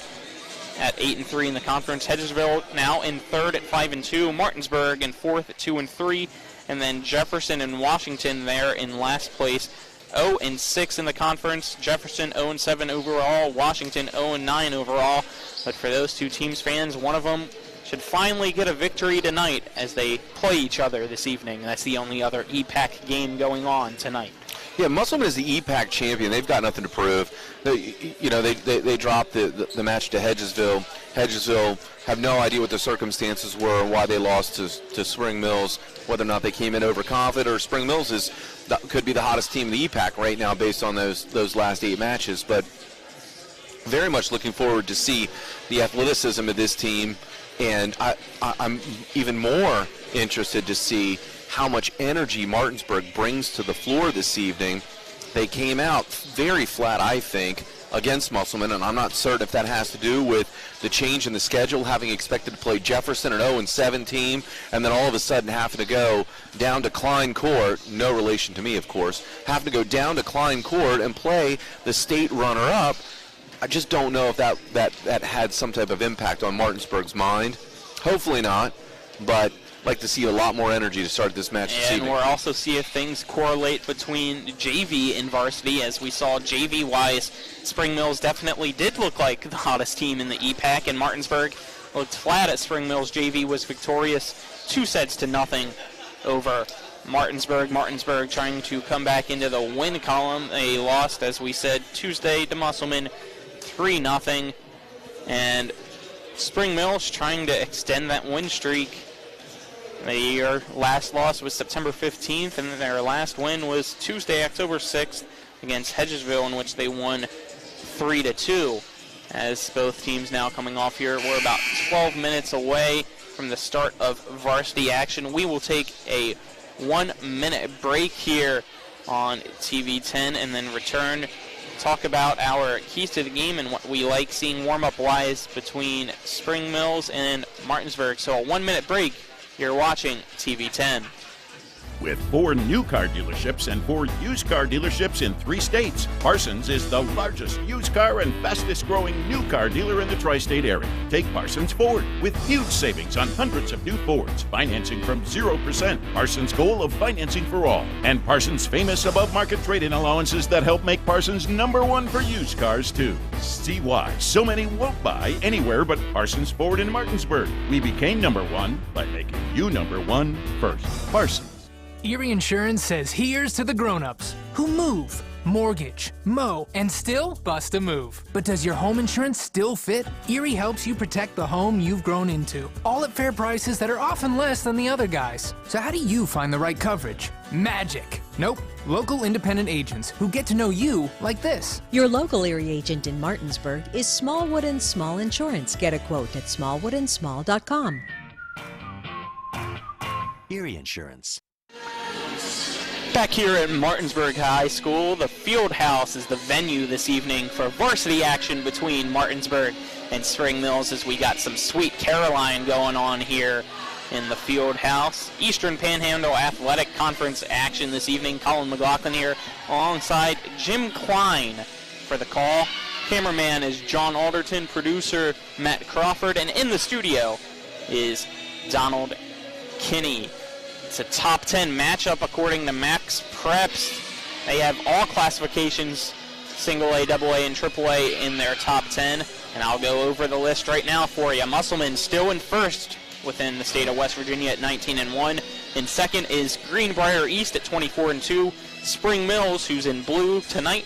at 8-3 in the conference. Hedgesville now in third at 5-2. Martinsburg in fourth at 2-3, and then Jefferson and Washington there in last place, 0-6 in the conference. Jefferson 0-7 overall, Washington 0-9 overall. But for those two teams fans, one of them should finally get a victory tonight as they play each other this evening. That's the only other EPAC game going on tonight. Yeah, Musselman is the EPAC champion. They've got nothing to prove. They dropped the match to Hedgesville. Hedgesville have no idea what the circumstances were, why they lost to Spring Mills, whether or not they came in overconfident, or Spring Mills could be the hottest team in the EPAC right now based on those last 8 matches. But very much looking forward to see the athleticism of this team, and I'm even more interested to see how much energy Martinsburg brings to the floor this evening. They came out very flat, I think, against Musselman, and I'm not certain if that has to do with the change in the schedule, having expected to play Jefferson, an 0-7 team, and then all of a sudden having to go down to Klein Court, no relation to me, of course, having to go down to Klein Court and play the state runner-up. I just don't know if that had some type of impact on Martinsburg's mind. Hopefully not, but like to see a lot more energy to start this match this evening. And we'll also see if things correlate between JV and varsity. As we saw JV-wise, Spring Mills definitely did look like the hottest team in the EPAC, and Martinsburg looked flat at Spring Mills. JV was victorious 2-0 over Martinsburg. Martinsburg trying to come back into the win column. They lost, as we said, Tuesday to Musselman 3-0, and Spring Mills trying to extend that win streak. Their last loss was September 15th, and their last win was Tuesday, October 6th, against Hedgesville, in which they won 3-2. As both teams now coming off here, we're about 12 minutes away from the start of varsity action. We will take a 1-minute break here on TV 10, and then return, talk about our keys to the game and what we like seeing warm-up wise between Spring Mills and Martinsburg. So a 1-minute break. You're watching TV 10. With 4 new car dealerships and 4 used car dealerships in 3 states, Parsons is the largest used car and fastest growing new car dealer in the tri-state area. Take Parsons Ford with huge savings on hundreds of new Fords, financing from 0%, Parsons' goal of financing for all, and Parsons' famous above-market trade-in allowances that help make Parsons #1 for used cars too. See why so many won't buy anywhere but Parsons Ford in Martinsburg. We became #1 by making you #1 first. Parsons. Erie Insurance says here's to the grown-ups who move, mortgage, mow, and still bust a move. But does your home insurance still fit? Erie helps you protect the home you've grown into, all at fair prices that are often less than the other guys. So how do you find the right coverage? Magic. Nope. Local independent agents who get to know you like this. Your local Erie agent in Martinsburg is Smallwood & Small Insurance. Get a quote at smallwoodandsmall.com. Erie Insurance. Back here at Martinsburg High School, the field house is the venue this evening for varsity action between Martinsburg and Spring Mills, as we got some Sweet Caroline going on here in the field house. Eastern Panhandle Athletic Conference action this evening. Colin McLaughlin here alongside Jim Klein for the call. Cameraman is John Alderton, producer Matt Crawford, and in the studio is Donald Kinney. It's a top 10 matchup according to Max Preps. They have all classifications, single A, double A, and triple A in their top 10. And I'll go over the list right now for you. Musselman still in first within the state of West Virginia at 19-1. In second is Greenbrier East at 24-2. Spring Mills, who's in blue tonight,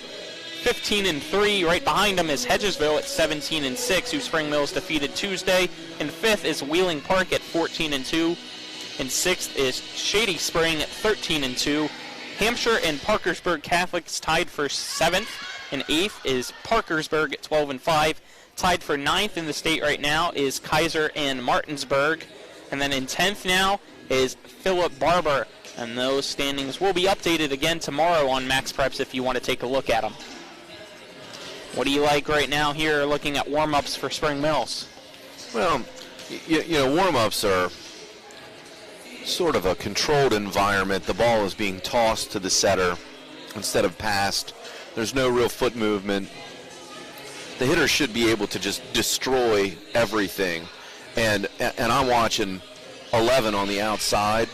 15-3. Right behind them is Hedgesville at 17-6, who Spring Mills defeated Tuesday. In fifth is Wheeling Park at 14-2. In sixth is Shady Spring at 13-2. Hampshire and Parkersburg Catholics tied for seventh. In eighth is Parkersburg at 12-5. Tied for ninth in the state right now is Kaiser and Martinsburg. And then in 10th now is Philip Barber. And those standings will be updated again tomorrow on Max Preps if you want to take a look at them. What do you like right now here looking at warm-ups for Spring Mills? Well, you know, warm-ups are sort of a controlled environment. The ball is being tossed to the setter instead of passed. There's no real foot movement. The hitter should be able to just destroy everything. And I'm watching 11 on the outside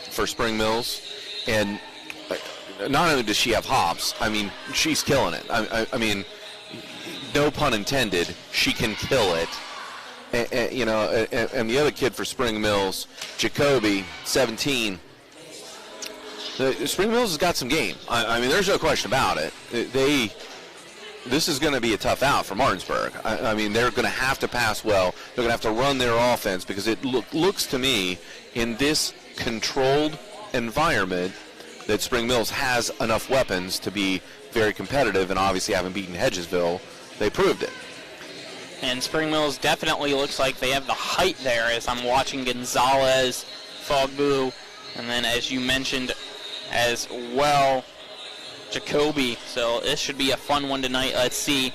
for Spring Mills. And not only does she have hops, I mean, she's killing it. I mean, no pun intended, she can kill it. And the other kid for Spring Mills, Jacoby, 17. Spring Mills has got some game. I mean, there's no question about it. This is going to be a tough out for Martinsburg. I mean, they're going to have to pass well. They're going to have to run their offense because it looks to me in this controlled environment that Spring Mills has enough weapons to be very competitive, and obviously having beaten Hedgesville, they proved it. And Spring Mills definitely looks like they have the height there as I'm watching Gonzalez, Fogbu, and then as you mentioned as well, Jacoby. So this should be a fun one tonight. Let's see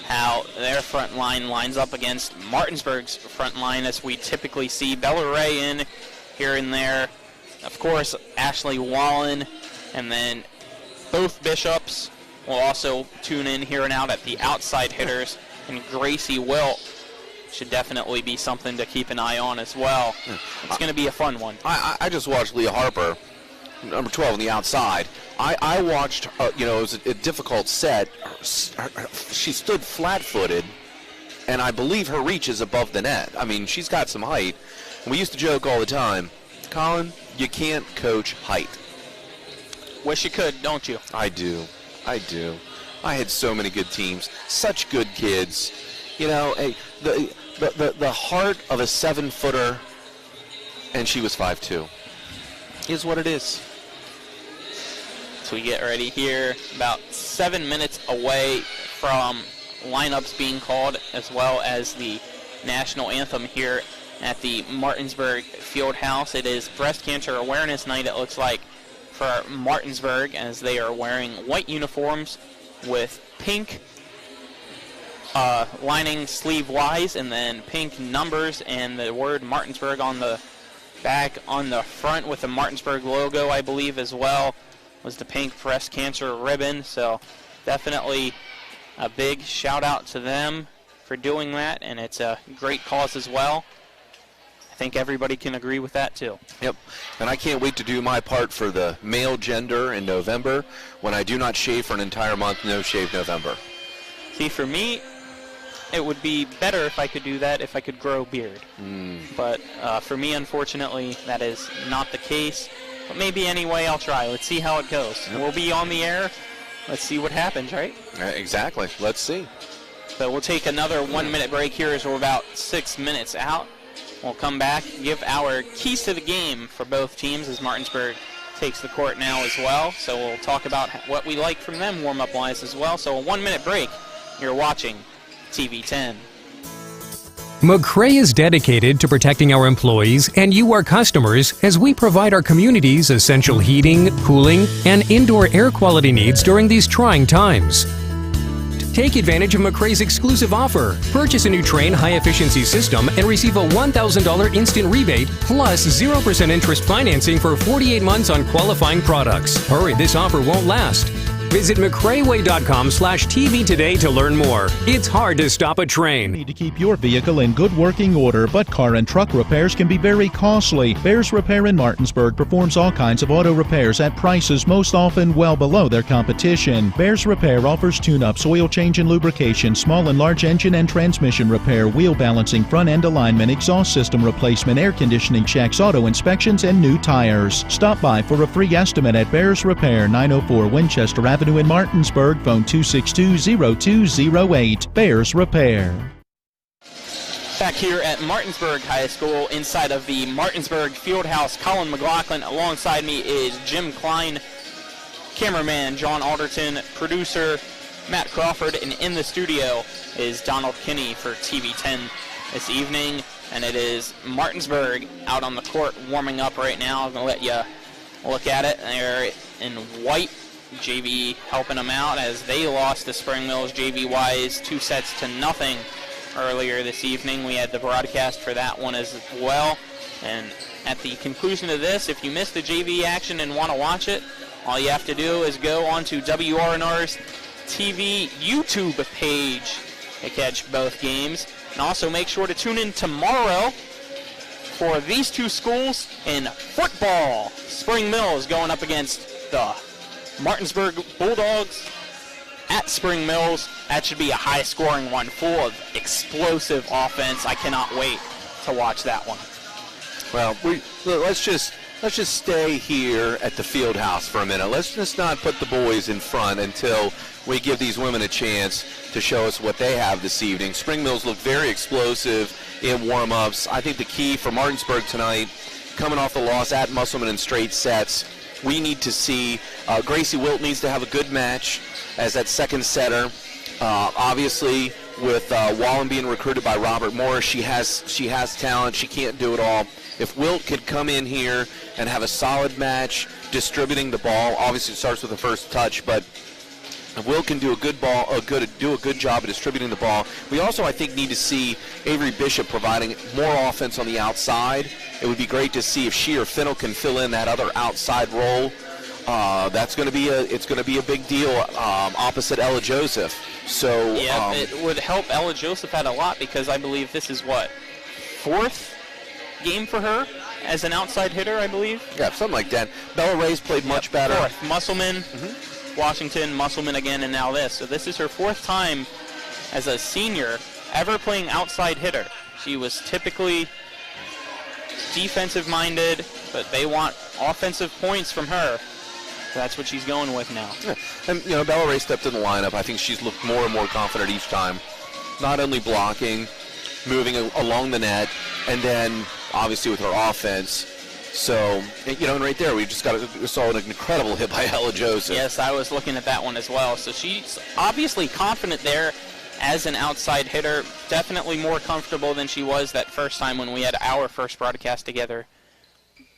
how their front line lines up against Martinsburg's front line, as we typically see Bella Ray in here and there. Of course, Ashley Wallen, and then both Bishops will also tune in here and out at the outside hitters. And Gracie Wilt should definitely be something to keep an eye on as well. It's going to be a fun one. I just watched Leah Harper, number 12 on the outside. I watched, it was a difficult set. She stood flat-footed, and I believe her reach is above the net. I mean, she's got some height. And we used to joke all the time, Colin, you can't coach height. Wish you could, don't you? I do. I had so many good teams, such good kids. You know, the heart of a 7-footer, and she was 5'2", is what it is. So we get ready here, about 7 minutes away from lineups being called, as well as the national anthem here at the Martinsburg Field House. It is Breast Cancer Awareness Night, it looks like, for Martinsburg, as they are wearing white uniforms with pink lining sleeve-wise, and then pink numbers and the word Martinsburg on the back. On the front with the Martinsburg logo, I believe, as well, was the pink breast cancer ribbon. So definitely a big shout-out to them for doing that, and it's a great cause as well. I think everybody can agree with that, too. Yep, and I can't wait to do my part for the male gender in November when I do not shave for an entire month, no shave November. See, for me, it would be better if I could do that if I could grow a beard. But for me, unfortunately, that is not the case. But maybe anyway, I'll try. Let's see how it goes. We'll be on the air. Let's see what happens, right? Exactly. Let's see. So we'll take another 1-minute break here as we're about 6 minutes out. We'll come back, give our keys to the game for both teams as Martinsburg takes the court now as well. So we'll talk about what we like from them warm-up wise as well. So a 1-minute break. You're watching TV 10. McCrae is dedicated to protecting our employees and you, our customers, as we provide our communities essential heating, cooling, and indoor air quality needs during these trying times. Take advantage of McCrae's exclusive offer. Purchase a new Train high-efficiency system and receive a $1,000 instant rebate plus 0% interest financing for 48 months on qualifying products. Hurry, this offer won't last. Visit McCraeWay.com/TV today to learn more. It's hard to stop a train. Need to keep your vehicle in good working order, but car and truck repairs can be very costly. Bears Repair in Martinsburg performs all kinds of auto repairs at prices most often well below their competition. Bears Repair offers tune-ups, oil change and lubrication, small and large engine and transmission repair, wheel balancing, front end alignment, exhaust system replacement, air conditioning checks, auto inspections, and new tires. Stop by for a free estimate at Bears Repair, 904 Winchester Avenue in Martinsburg. Phone 262-0208. Bears Repair. Back here at Martinsburg High School inside of the Martinsburg Fieldhouse, Colin McLaughlin. Alongside me is Jim Klein, cameraman John Alderton, producer Matt Crawford, and in the studio is Donald Kinney for TV 10 this evening. And it is Martinsburg out on the court warming up right now. I'm going to let you look at it. They're in white. JV helping them out as they lost to Spring Mills JV-wise 2-0 earlier this evening. We had the broadcast for that one as well. And at the conclusion of this, if you missed the JV action and want to watch it, all you have to do is go onto WRNR's TV YouTube page to catch both games. And also make sure to tune in tomorrow for these two schools in football. Spring Mills going up against the Martinsburg Bulldogs at Spring Mills. That should be a high-scoring one, full of explosive offense. I cannot wait to watch that one. Well, let's just stay here at the field house for a minute. Let's just not put the boys in front until we give these women a chance to show us what they have this evening. Spring Mills looked very explosive in warm-ups. I think the key for Martinsburg tonight, coming off the loss at Musselman in straight sets, we need to see Gracie Wilt needs to have a good match as that second setter. Obviously, with Wallen being recruited by Robert Morris, she has talent. She can't do it all. If Wilt could come in here and have a solid match distributing the ball, obviously it starts with the first touch, but if Wilt can do a good job of distributing the ball. We also, I think, need to see Avery Bishop providing more offense on the outside. It would be great to see if she or Finnell can fill in that other outside role. It's going to be a big deal opposite Ella Joseph. So yeah, it would help Ella Joseph out a lot because I believe this is fourth game for her as an outside hitter, I believe. Yeah, something like that. Bella Ray's played much better. Fourth. Musselman, Washington, Musselman again, and now this. So this is her fourth time as a senior ever playing outside hitter. She was typically defensive-minded, but they want offensive points from her. So that's what she's going with now. Yeah. And, Bella Ray stepped in the lineup. I think she's looked more and more confident each time. Not only blocking, moving along the net, and then obviously with her offense. So, and right there, we saw an incredible hit by Ella Joseph. Yes, I was looking at that one as well. So she's obviously confident there as an outside hitter. Definitely more comfortable than she was that first time when we had our first broadcast together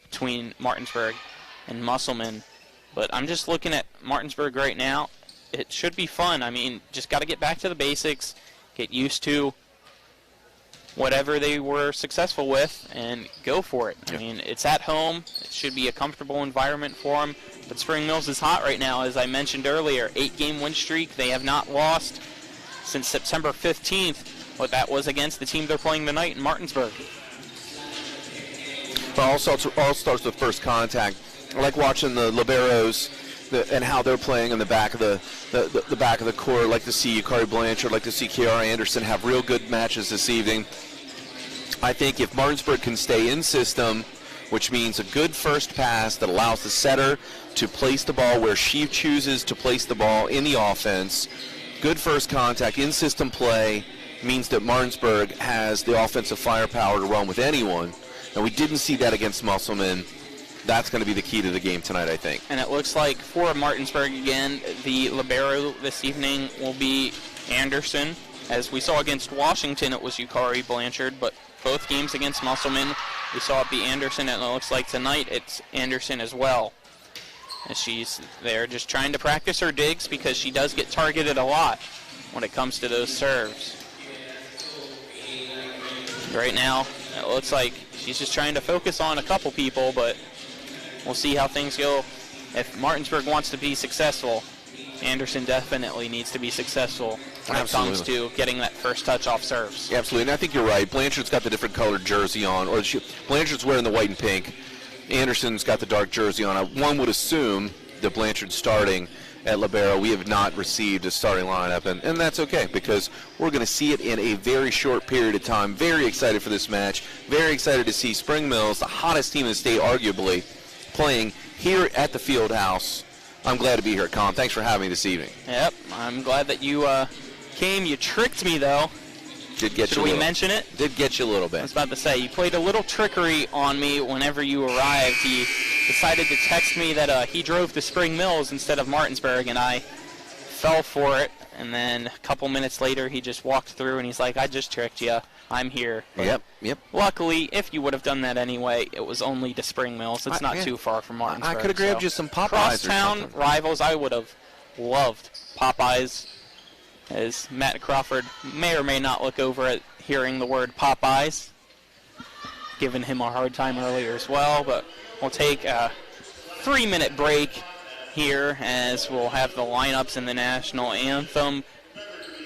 between Martinsburg and Musselman. But I'm just looking at Martinsburg right now. It should be fun. I mean, just got to get back to the basics, get used to whatever they were successful with, and go for it. I mean, it's at home. It should be a comfortable environment for them. But Spring Mills is hot right now, as I mentioned earlier. 8-game win streak. They have not lost since September 15th. But that was against the team they're playing tonight in Martinsburg. Well, all starts with first contact. I like watching the liberos and how they're playing in the back of the back of the court. I like to see Yukari Blanchard, like to see Kiara Anderson have real good matches this evening. I think if Martinsburg can stay in system, which means a good first pass that allows the setter to place the ball where she chooses to place the ball in the offense, good first contact, in system play means that Martinsburg has the offensive firepower to run with anyone. And we didn't see that against Musselman. That's going to be the key to the game tonight, I think. And it looks like for Martinsburg again, the libero this evening will be Anderson. As we saw against Washington, it was Yukari Blanchard, but both games against Musselman, we saw it be Anderson, and it looks like tonight it's Anderson as well. And she's there just trying to practice her digs because she does get targeted a lot when it comes to those serves. Right now, it looks like she's just trying to focus on a couple people, but we'll see how things go. If Martinsburg wants to be successful, Anderson definitely needs to be successful when it comes to getting that first touch off serves. Yeah, absolutely, and I think you're right. Blanchard's got the different colored jersey on, or Blanchard's wearing the white and pink. Anderson's got the dark jersey on. One would assume that Blanchard's starting at libero. We have not received a starting lineup, and that's okay because we're going to see it in a very short period of time. Very excited for this match. Very excited to see Spring Mills, the hottest team in the state arguably, playing here at the field house. I'm glad to be here, Colin. Thanks for having me this evening. Yep, I'm glad that you came. You tricked me, though. Did get Should you a we little, mention it? Did get you a little bit. I was about to say, you played a little trickery on me whenever you arrived. He decided to text me that he drove to Spring Mills instead of Martinsburg, and I fell for it. And then a couple minutes later, he just walked through, and he's like, I just tricked you. I'm here. But Yep. Luckily, if you would have done that anyway, it was only to Spring Mills. It's not too far from Martinsburg. I could have grabbed you some Popeyes Crosstown or something. rivals, I would have loved Popeyes. As Matt Crawford may or may not look over at hearing the word Popeyes. Giving him a hard time earlier as well, but we'll take a 3-minute break here as we'll have the lineups in the national anthem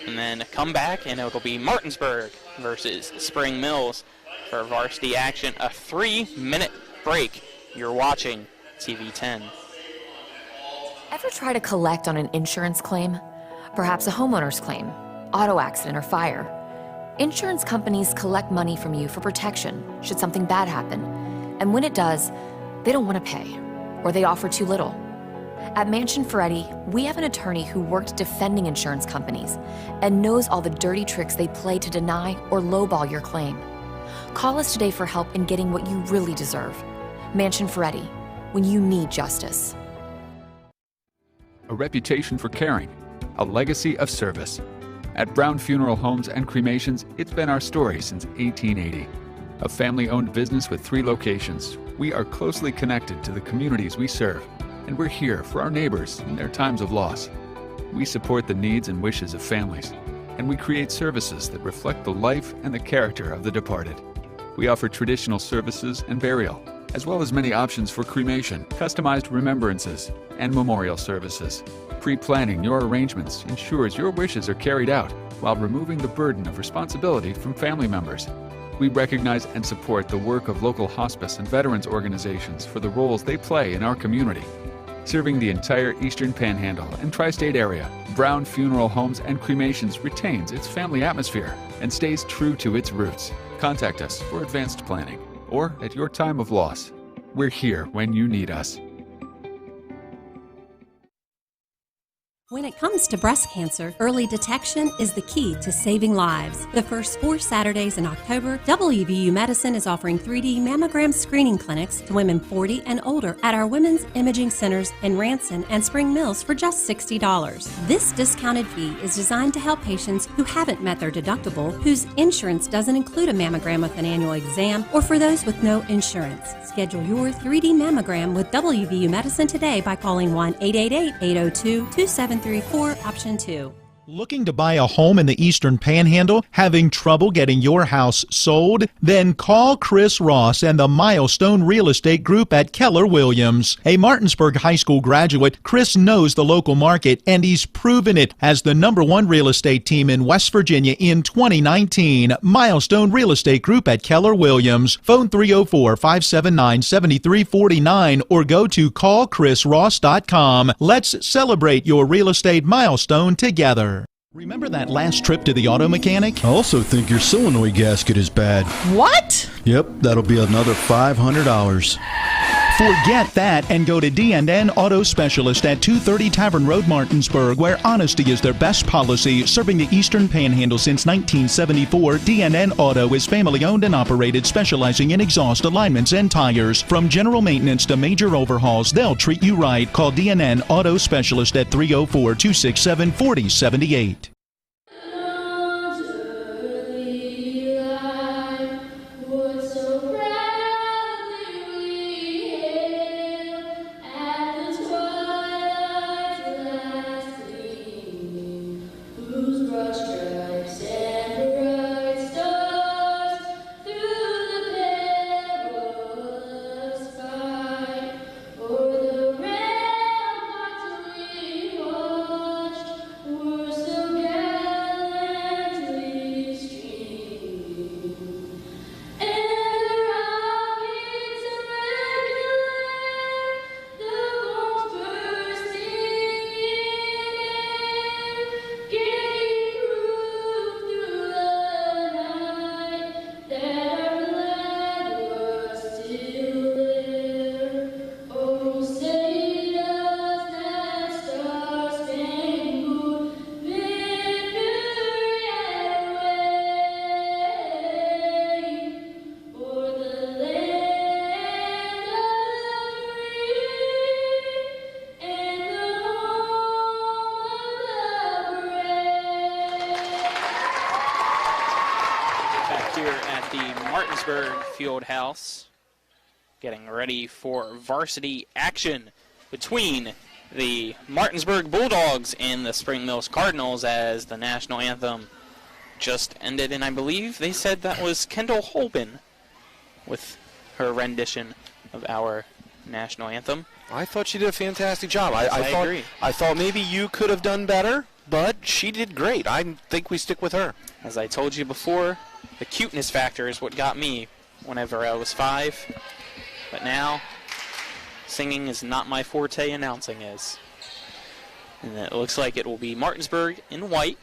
and then come back and it'll be Martinsburg versus Spring Mills for varsity action. A 3-minute break. You're watching TV 10. Ever try to collect on an insurance claim? Perhaps a homeowner's claim, auto accident, or fire. Insurance companies collect money from you for protection should something bad happen. And when it does, they don't want to pay, or they offer too little. At Mansion Ferretti, we have an attorney who worked defending insurance companies and knows all the dirty tricks they play to deny or lowball your claim. Call us today for help in getting what you really deserve. Mansion Ferretti, when you need justice. A reputation for caring, a legacy of service. At Brown Funeral Homes and Cremations, it's been our story since 1880. A family-owned business with 3 locations, we are closely connected to the communities we serve, and we're here for our neighbors in their times of loss. We support the needs and wishes of families, and we create services that reflect the life and the character of the departed. We offer traditional services and burial, as well as many options for cremation, customized remembrances, and memorial services. Pre-planning your arrangements ensures your wishes are carried out while removing the burden of responsibility from family members. We recognize and support the work of local hospice and veterans organizations for the roles they play in our community. Serving the entire Eastern Panhandle and Tri-State area, Brown Funeral Homes and Cremations retains its family atmosphere and stays true to its roots. Contact us for advanced planning or at your time of loss. We're here when you need us. When it comes to breast cancer, early detection is the key to saving lives. The first 4 Saturdays in October, WVU Medicine is offering 3D mammogram screening clinics to women 40 and older at our women's imaging centers in Ranson and Spring Mills for just $60. This discounted fee is designed to help patients who haven't met their deductible, whose insurance doesn't include a mammogram with an annual exam, or for those with no insurance. Schedule your 3D mammogram with WVU Medicine today by calling 1-888-802-2734, option 2. Looking to buy a home in the Eastern Panhandle? Having trouble getting your house sold? Then call Chris Ross and the Milestone Real Estate Group at Keller Williams. A Martinsburg High School graduate, Chris knows the local market, and he's proven it as the #1 real estate team in West Virginia in 2019. Milestone Real Estate Group at Keller Williams. Phone 304-579-7349 or go to callchrisross.com. Let's celebrate your real estate milestone together. Remember that last trip to the auto mechanic? I also think your solenoid gasket is bad. What? Yep, that'll be another $500. Forget that and go to D&N Auto Specialist at 230 Tavern Road, Martinsburg, where honesty is their best policy. Serving the Eastern Panhandle since 1974, D&N Auto is family-owned and operated, specializing in exhaust alignments and tires. From general maintenance to major overhauls, they'll treat you right. Call D&N Auto Specialist at 304-267-4078. Martinsburg Fieldhouse, getting ready for varsity action between the Martinsburg Bulldogs and the Spring Mills Cardinals as the national anthem just ended, and I believe they said that was Kendall Holben with her rendition of our national anthem. I thought she did a fantastic job. I agree. I thought maybe you could have done better, but she did great. I think we stick with her. As I told you before, the cuteness factor is what got me whenever I was 5. But now, singing is not my forte, announcing is. And it looks like it will be Martinsburg in white,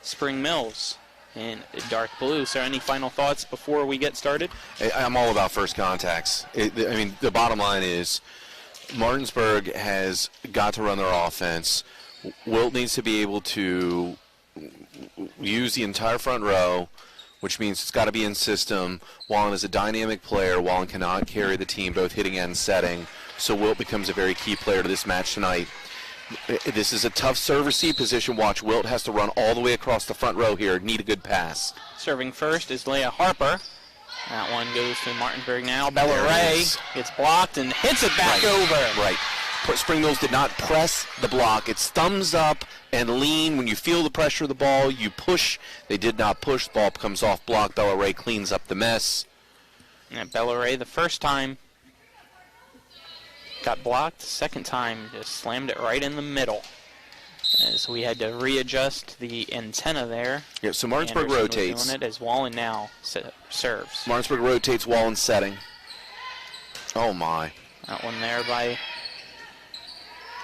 Spring Mills in dark blue. So any final thoughts before we get started? I'm all about first contacts. The bottom line is Martinsburg has got to run their offense. Wilt needs to be able to use the entire front row, which means it's got to be in system. Wallen is a dynamic player. Wallen cannot carry the team both hitting and setting, so Wilt becomes a very key player to this match tonight. This is a tough serve receive position. Watch, Wilt has to run all the way across the front row here. Need a good pass. Serving first is Leah Harper. That one goes to Martinsburg now. Bella Ray gets blocked and hits it back over. Right. Spring Mills did not press the block. It's thumbs up and lean. When you feel the pressure of the ball, you push. They did not push. The ball comes off block. Bella Ray cleans up the mess. And Bella Ray, the first time, got blocked. Second time, just slammed it right in the middle. As we had to readjust the antenna there. Yeah, so Martinsburg rotates. Doing it as Wallen now serves. Martinsburg rotates, Wallen setting. Oh, my. That one there by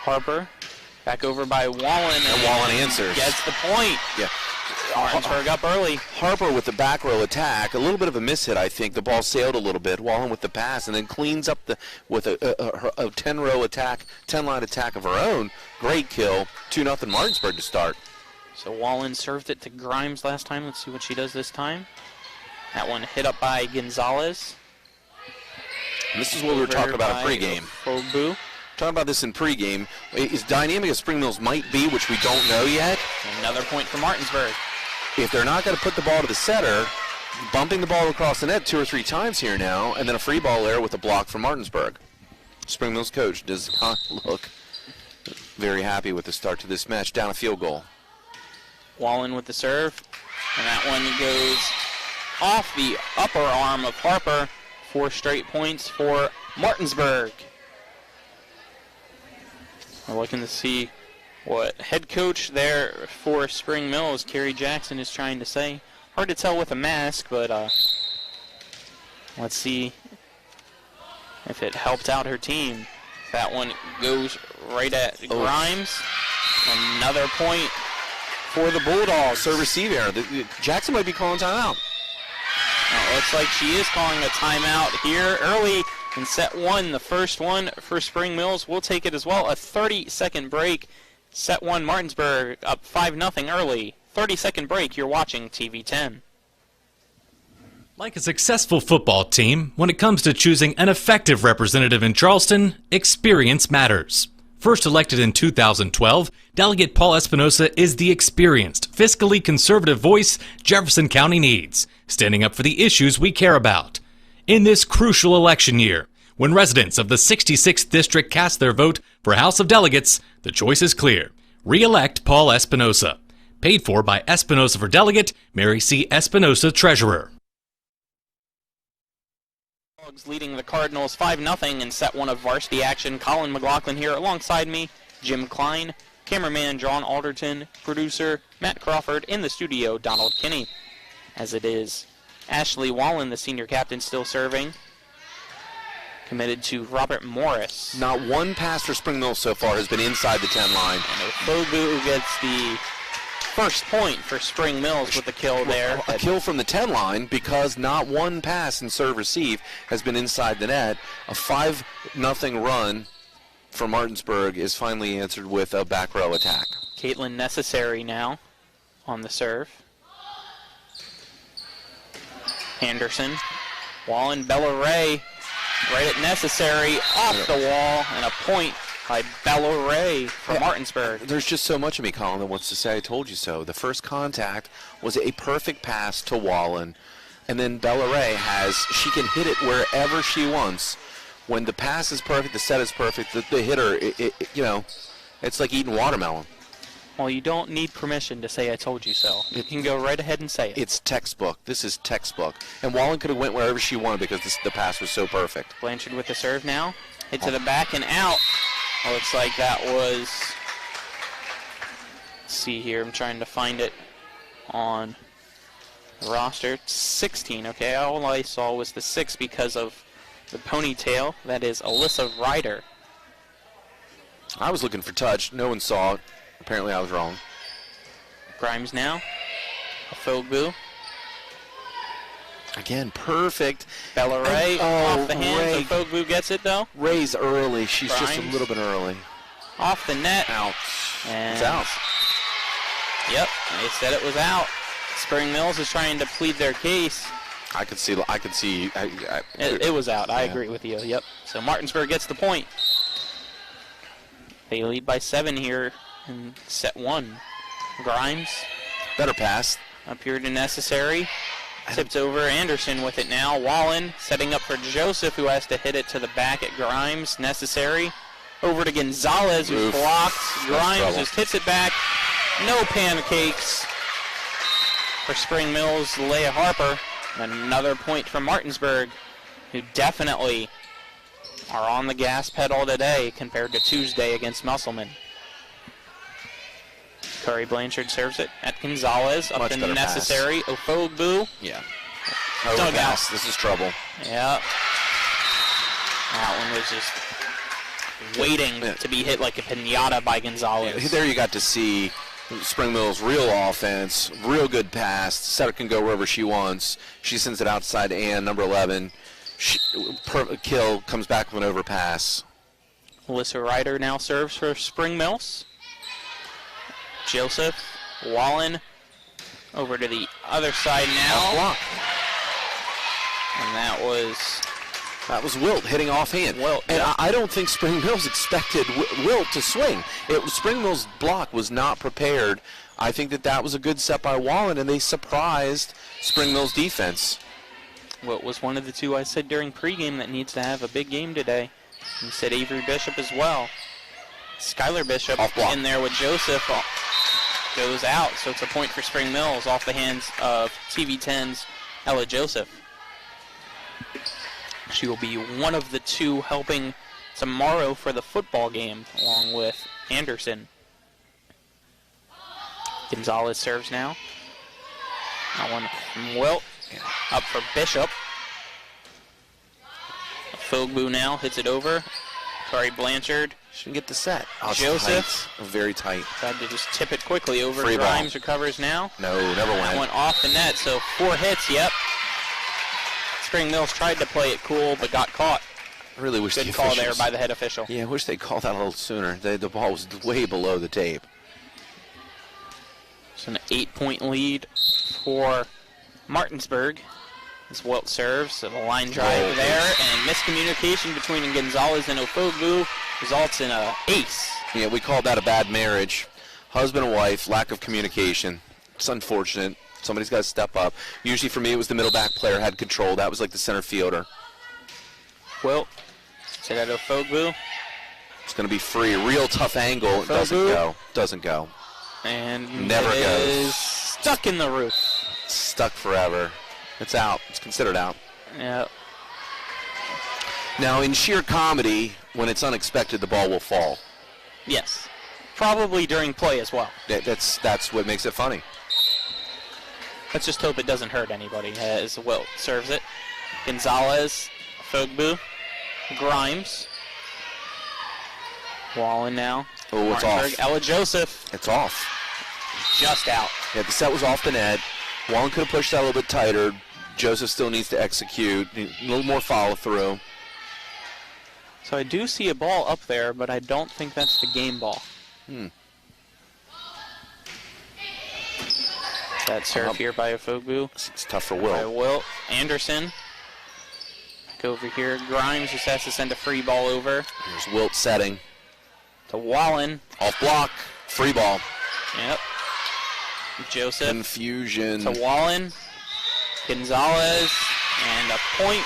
Harper. Back over by Wallen. And Wallen answers. Gets the point. Yeah. Martinsburg up early. Harper with the back row attack. A little bit of a miss hit, I think. The ball sailed a little bit. Wallen with the pass, and then cleans up with a 10-row attack, 10-line attack of her own. Great kill. 2-0 Martinsburg to start. So Wallen served it to Grimes last time. Let's see what she does this time. That one hit up by Gonzalez. And this is what we were talking about in pregame. Fogbu. Talking about this in pregame. As dynamic as Spring Mills might be, which we don't know yet. Another point for Martinsburg. If they're not going to put the ball to the setter, bumping the ball across the net 2 or 3 times here now, and then a free ball there with a block from Martinsburg. Spring Mills coach does not look very happy with the start to this match. Down a field goal. Wallen with the serve, and that one goes off the upper arm of Harper. 4 straight points for Martinsburg. We're looking to see what head coach there for Spring Mills, Kerry Jackson, is trying to say. Hard to tell with a mask, but let's see if it helped out her team. That one goes right at Grimes. Another point for the Bulldogs. So receive error. Jackson might be calling timeout. It looks like she is calling a timeout here early in set 1. The first one for Spring Mills. We'll take it as well. A 30-second break. Set 1, Martinsburg up 5-0 early. 30-second break. You're watching TV 10. Like a successful football team, when it comes to choosing an effective representative in Charleston, experience matters. First elected in 2012, Delegate Paul Espinosa is the experienced, fiscally conservative voice Jefferson County needs, standing up for the issues we care about. In this crucial election year, when residents of the 66th District cast their vote for House of Delegates, the choice is clear. Re-elect Paul Espinosa. Paid for by Espinosa for Delegate, Mary C. Espinosa, Treasurer. Leading the Cardinals 5-0 in set 1 of varsity action. Colin McLaughlin here alongside me, Jim Klein, cameraman John Alderton, producer Matt Crawford, in the studio Donald Kinney. As it is Ashley Wallen, the senior captain, still serving. Committed to Robert Morris. Not one pass for Spring Mills so far has been inside the 10 line. And Ofobu gets the first point for Spring Mills with the kill there. A kill from the 10 line because not one pass in serve-receive has been inside the net. A 5-0 run for Martinsburg is finally answered with a back row attack. Caitlin Necessary now on the serve. Anderson, Wallen, Bella Ray, right at Necessary, off the wall, and a point by Bella Ray from Martinsburg. There's just so much of me, Colin, that wants to say I told you so. The first contact was a perfect pass to Wallen, and then Bella Ray she can hit it wherever she wants. When the pass is perfect, the set is perfect, the hitter, it's like eating watermelon. Well, you don't need permission to say I told you so. You can go right ahead and say it. It's textbook. This is textbook. And Wallen could have went wherever she wanted because the pass was so perfect. Blanchard with the serve now. Hit to the back and out. Looks like that was, let's see here, I'm trying to find it on the roster. 16, okay, all I saw was the 6 because of the ponytail. That is Alyssa Ryder. I was looking for touch. No one saw it. Apparently I was wrong. Grimes now. Afogbu. Again, perfect. Bella Ray off the hands. Afogbu gets it though. Ray's early. She's Grimes. Just a little bit early. Off the net. Out. And it's out. Yep, they said it was out. Spring Mills is trying to plead their case. I could see. It was out. I agree with you. Yep. So Martinsburg gets the point. They lead by 7 here in set 1. Grimes. Better pass. Up here to Necessary. Tipped over. Anderson with it now. Wallen setting up for Joseph, who has to hit it to the back at Grimes. Necessary. Over to Gonzalez, who's blocked. Grimes just hits it back. No pancakes for Spring Mills, Leah Harper. And another point from Martinsburg, who definitely are on the gas pedal today compared to Tuesday against Musselman. Curry Blanchard serves it at Gonzalez. Up in Necessary. Ofogbu. Yeah. Dug out. This is trouble. Yeah. That one was just waiting to be hit like a pinata by Gonzalez. There you got to see Spring Mills, real offense, real good pass. Setter can go wherever she wants. She sends it outside to Ann, number 11. Kill comes back with an overpass. Alyssa Ryder now serves for Spring Mills. Joseph, Wallen, over to the other side now. Block. And that was Wilt hitting offhand. Wilt, and yeah. I don't think Spring Mills expected Wilt to swing. Spring Mills' block was not prepared. I think that was a good set by Wallen, and they surprised Spring Mills' defense. Wilt was one of the two I said during pregame that needs to have a big game today. You said Avery Bishop as well. Skylar Bishop in there with Joseph goes out, so it's a point for Spring Mills off the hands of TV10's Ella Joseph. She will be one of the two helping tomorrow for the football game, along with Anderson. Gonzalez serves now. That one from Wilt. Up for Bishop. Fogbu now hits it over. Kari Blanchard. She can get the set. Joseph. Tight. Very tight. Tried to just tip it quickly over. Free Grimes ball. Recovers now. No, never went. That went off the net, so 4 hits, yep. Spring Mills tried to play it cool, but got caught. I really wish Good call there by the head official. Yeah, I wish they called that a little sooner. The ball was way below the tape. It's an 8-point lead for Martinsburg. As Wilt serves, a line drive there, and miscommunication between Gonzalez and Ofogbu results in an ace. Yeah, we call that a bad marriage. Husband and wife, lack of communication. It's unfortunate. Somebody's got to step up. Usually for me, it was the middle back player had control. That was like the center fielder. Wilt, say that to Ofogbu. It's going to be free. Real tough angle. It doesn't go. Doesn't go. And never it goes. Is stuck in the roof. Stuck forever. It's out. It's considered out. Yeah. Now, in sheer comedy, when it's unexpected, the ball will fall. Yes. Probably during play as well. That's what makes it funny. Let's just hope it doesn't hurt anybody as Wilt serves it. Gonzalez, Fogbu, Grimes. Wallen now. Oh, it's off. Ella Joseph. It's off. Just out. Yeah, the set was off the net. Wallen could have pushed that a little bit tighter. Joseph still needs to execute. A little more follow-through. So I do see a ball up there, but I don't think that's the game ball. That serve here by Ofogbu. It's tough for Wilt. By Wilt. Anderson. Go over here. Grimes just has to send a free ball over. Here's Wilt setting. To Wallen. Off block. Free ball. Yep. Joseph. Confusion. To Wallen. Gonzalez. And a point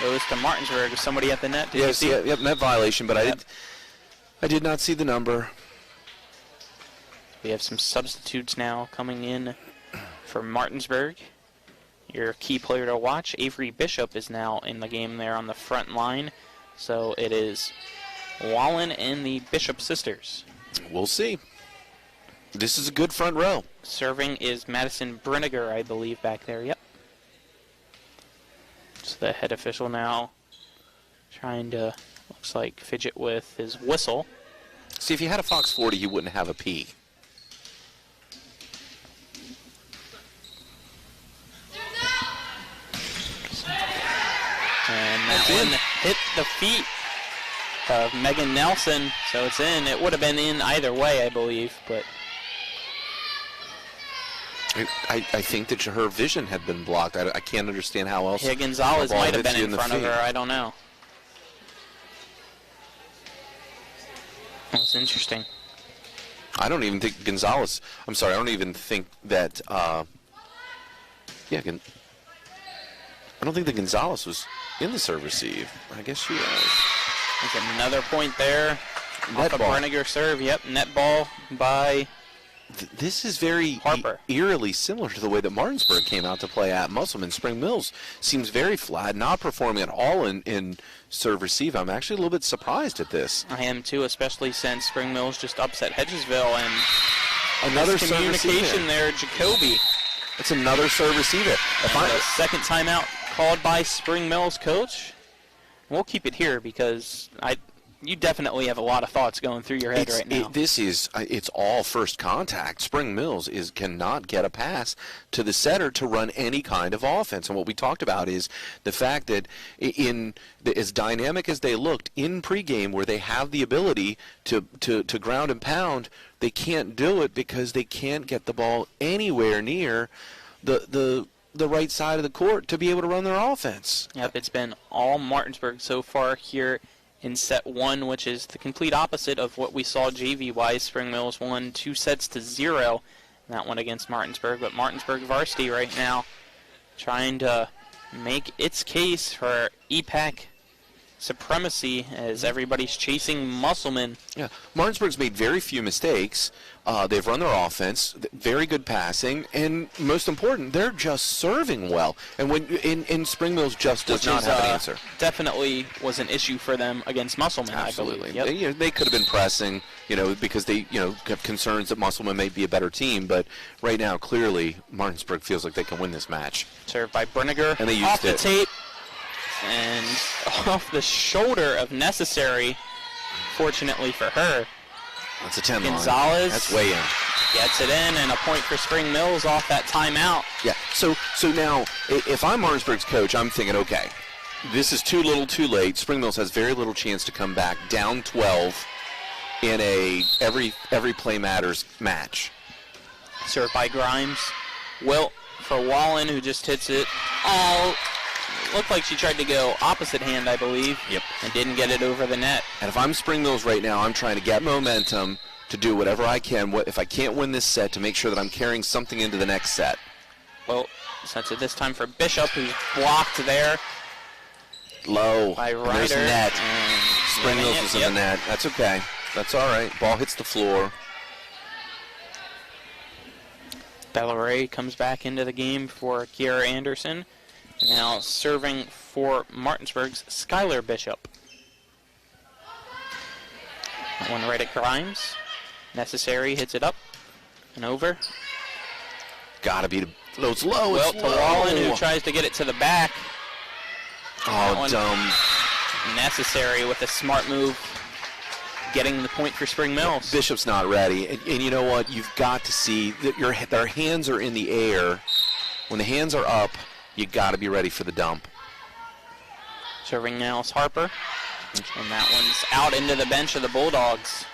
goes to Martinsburg with somebody at the net. Did you see it? Yep, net violation, but I did not see the number. We have some substitutes now coming in for Martinsburg. Your key player to watch, Avery Bishop, is now in the game there on the front line. So it is Wallen and the Bishop sisters. We'll see. This is a good front row. Serving is Madison Brinegar, I believe, back there. Yep. So the head official now trying to, looks like, fidget with his whistle. See, if you had a Fox 40, you wouldn't have a P. And that one hit the feet of Megan Nelson, so it's in. It would have been in either way, I believe, but I think that her vision had been blocked. I can't understand how else. yeah, Gonzalez might have been in front of her. I don't know. That's interesting. I don't even think Gonzalez. I'm sorry. I don't even think that. I don't think that Gonzalez was in the serve receive. I guess she was. There's another point there. Net off ball. a Brinegar serve. Yep, net ball by This is very eerily similar to the way that Martinsburg came out to play at Musselman. Spring Mills seems very flat, not performing at all in serve receive. I'm actually a little bit surprised at this. I am too, especially since Spring Mills just upset Hedgesville and Another serve communication receiver. there, Jacoby. It's another serve receiver. The second timeout called by Spring Mills coach. We'll keep it here because you definitely have a lot of thoughts going through your head right now. It's all first contact. Spring Mills cannot get a pass to the setter to run any kind of offense. And what we talked about is the fact that as dynamic as they looked in pregame, where they have the ability to ground and pound, they can't do it because they can't get the ball anywhere near the right side of the court to be able to run their offense. Yep, it's been all Martinsburg so far here in set 1, which is the complete opposite of what we saw JV-wise. Spring Mills won 2-0, that one against Martinsburg. But Martinsburg varsity right now trying to make its case for EPAC supremacy as everybody's chasing Musselman. Yeah, Martinsburg's made very few mistakes. They've run their offense, very good passing, and most important, they're just serving well. And when in Spring Mills just does not have an answer. Definitely was an issue for them against Musselman. Absolutely. I believe. Yep. They could have been pressing, because they have concerns that Musselman may be a better team. But right now, clearly, Martinsburg feels like they can win this match. Served by Brinegar. And they used off the tape and off the shoulder of Necessary. Fortunately for her. That's a 10 Gonzalez. That's way in. Gets it in, and a point for Spring Mills off that timeout. Yeah, so now, if I'm Martinsburg's coach, I'm thinking, okay, this is too little too late. Spring Mills has very little chance to come back down 12 in a every play matters match. Served by Grimes. Wilt for Wallen, who just hits it all. Looked like she tried to go opposite hand, I believe. Yep. And didn't get it over the net. And if I'm Spring Mills right now, I'm trying to get momentum to do whatever I can. If I can't win this set, to make sure that I'm carrying something into the next set. Well, sets it this time for Bishop, who's blocked there. Low. By Ryder. There's net. Spring Mills was in the net. That's okay. That's all right. Ball hits the floor. Bella Ray comes back into the game for Kiera Anderson. Now serving for Martinsburg's Skylar Bishop. That one right at Grimes. Necessary hits it up and over. Gotta be it's low. Well, to Wallen, who tries to get it to the back. Oh, dumb. Necessary with a smart move, getting the point for Spring Mills. Bishop's not ready, and you know what? You've got to see that their hands are in the air. When the hands are up, you got to be ready for the dump. Serving now is Harper, and that one's out into the bench of the Bulldogs.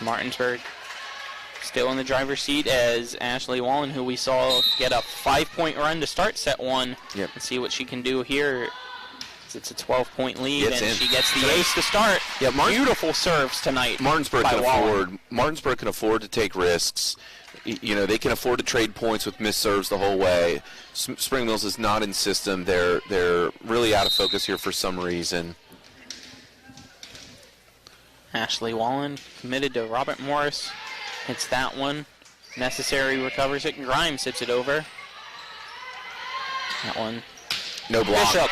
Martinsburg still in the driver's seat as Ashley Wallen, who we saw get a 5-point run to start set 1. Yep. And see what she can do here. It's a 12-point lead, Gets and in. she gets the ace to start. Yeah, Beautiful serves tonight. Martinsburg by can Wallen. Martinsburg can afford to take risks. They can afford to trade points with missed serves the whole way. Spring Mills is not in system. They're really out of focus here for some reason. Ashley Wallen committed to Robert Morris. Hits that one. Necessary recovers it, and Grimes hits it over. That one. No block. Bishop.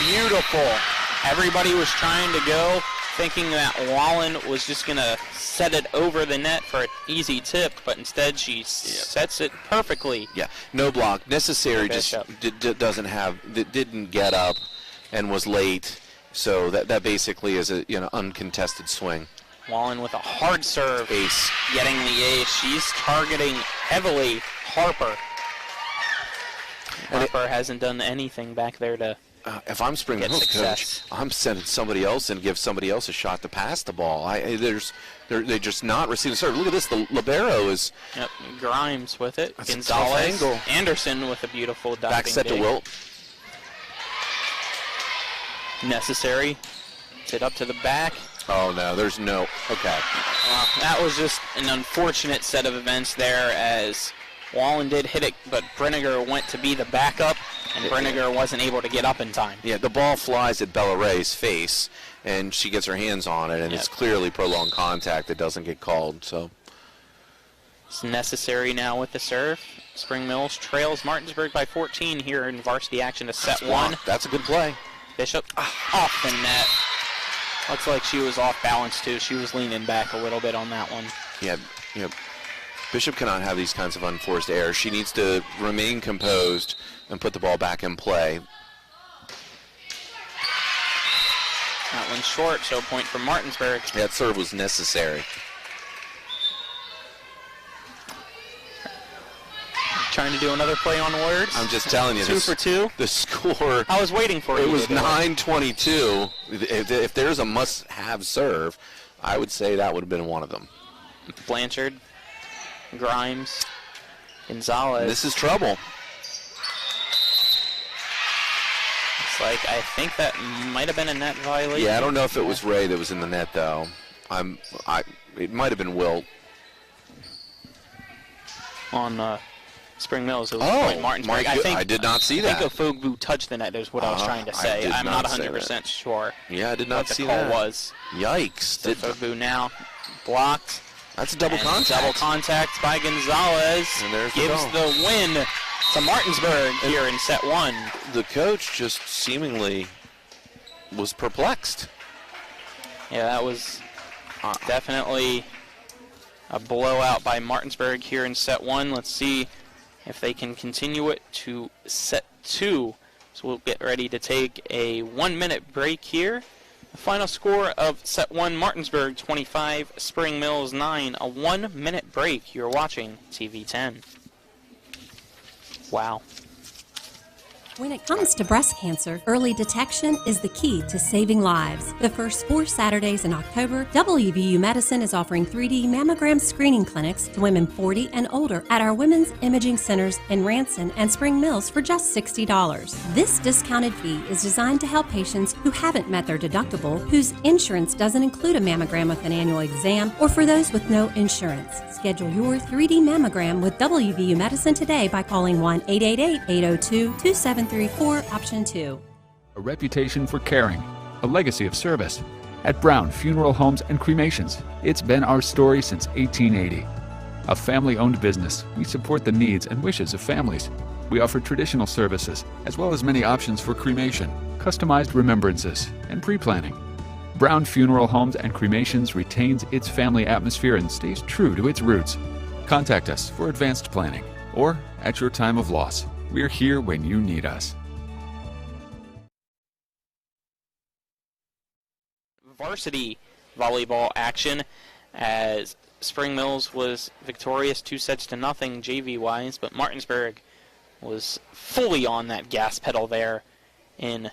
Beautiful. Everybody was trying to go, thinking that Wallen was just going to set it over the net for an easy tip, but instead she sets it perfectly. Yeah, no block. Necessary just didn't get up and was late, so that basically is a uncontested swing. Wallen with a hard serve. Ace. Getting the ace. She's targeting heavily Harper. Harper hasn't done anything back there to if I'm Spring Mills coach, I'm sending somebody else and give somebody else a shot to pass the ball. They're just not receiving serve. Look at this. The libero is. Yep, Grimes with it. That's Gonzalez. a tough angle. Anderson with a beautiful diving Back set dig. to Wilt. Necessary. Hit up to the back. Oh no, there's no. Okay. That was just an unfortunate set of events there, as Wallen did hit it, but Brinegar went to be the backup, and Brinegar wasn't able to get up in time. Yeah, the ball flies at Bella Ray's face, and she gets her hands on it, and it's clearly prolonged contact that doesn't get called. So it's Necessary now with the serve. Spring Mills trails Martinsburg by 14 here in varsity action to set 1. That's a good play. Bishop off the net. Looks like she was off balance too. She was leaning back a little bit on that one. Yeah. Bishop cannot have these kinds of unforced errors. She needs to remain composed and put the ball back in play. That one's short, so point for Martinsburg. That serve was necessary. Trying to do another play on words. I'm just telling you. 2 for 2. The score. I was waiting for it. It was 9-22. If there's a must-have serve, I would say that would have been one of them. Blanchard, Grimes, Gonzalez. This is trouble. It's like, I think that might have been a net violation. Yeah, I don't know if it was Ray that was in the net, though. It might have been Wilt. On Spring Mills, it was point Martinsburg. I did not see that. I think Ofogbu touched the net is what I was trying to say. I'm not 100% sure. Yeah, I did not see what the that. call was. Yikes. Ofogbu now blocked. That's a double contact. Double contact by Gonzalez. And there's gives the win to Martinsburg here in set 1. The coach just seemingly was perplexed. Yeah, that was definitely a blowout by Martinsburg here in set 1. Let's see if they can continue it to set 2. So we'll get ready to take a 1-minute break here. The final score of set 1, Martinsburg 25, Spring Mills 9. A 1-minute break. You're watching TV 10. Wow. When it comes to breast cancer, early detection is the key to saving lives. The first 4 Saturdays in October, WVU Medicine is offering 3D mammogram screening clinics to women 40 and older at our women's imaging centers in Ranson and Spring Mills for just $60. This discounted fee is designed to help patients who haven't met their deductible, whose insurance doesn't include a mammogram with an annual exam, or for those with no insurance. Schedule your 3D mammogram with WVU Medicine today by calling 1-888-802-2734, option 2. A reputation for caring, a legacy of service. At Brown Funeral Homes and Cremations, it's been our story since 1880. A family-owned business, we support the needs and wishes of families. We offer traditional services, as well as many options for cremation, customized remembrances, and pre-planning. Brown Funeral Homes and Cremations retains its family atmosphere and stays true to its roots. Contact us for advanced planning, or at your time of loss. We're here when you need us. Varsity volleyball action as Spring Mills was victorious 2-0 JV-wise, but Martinsburg was fully on that gas pedal there in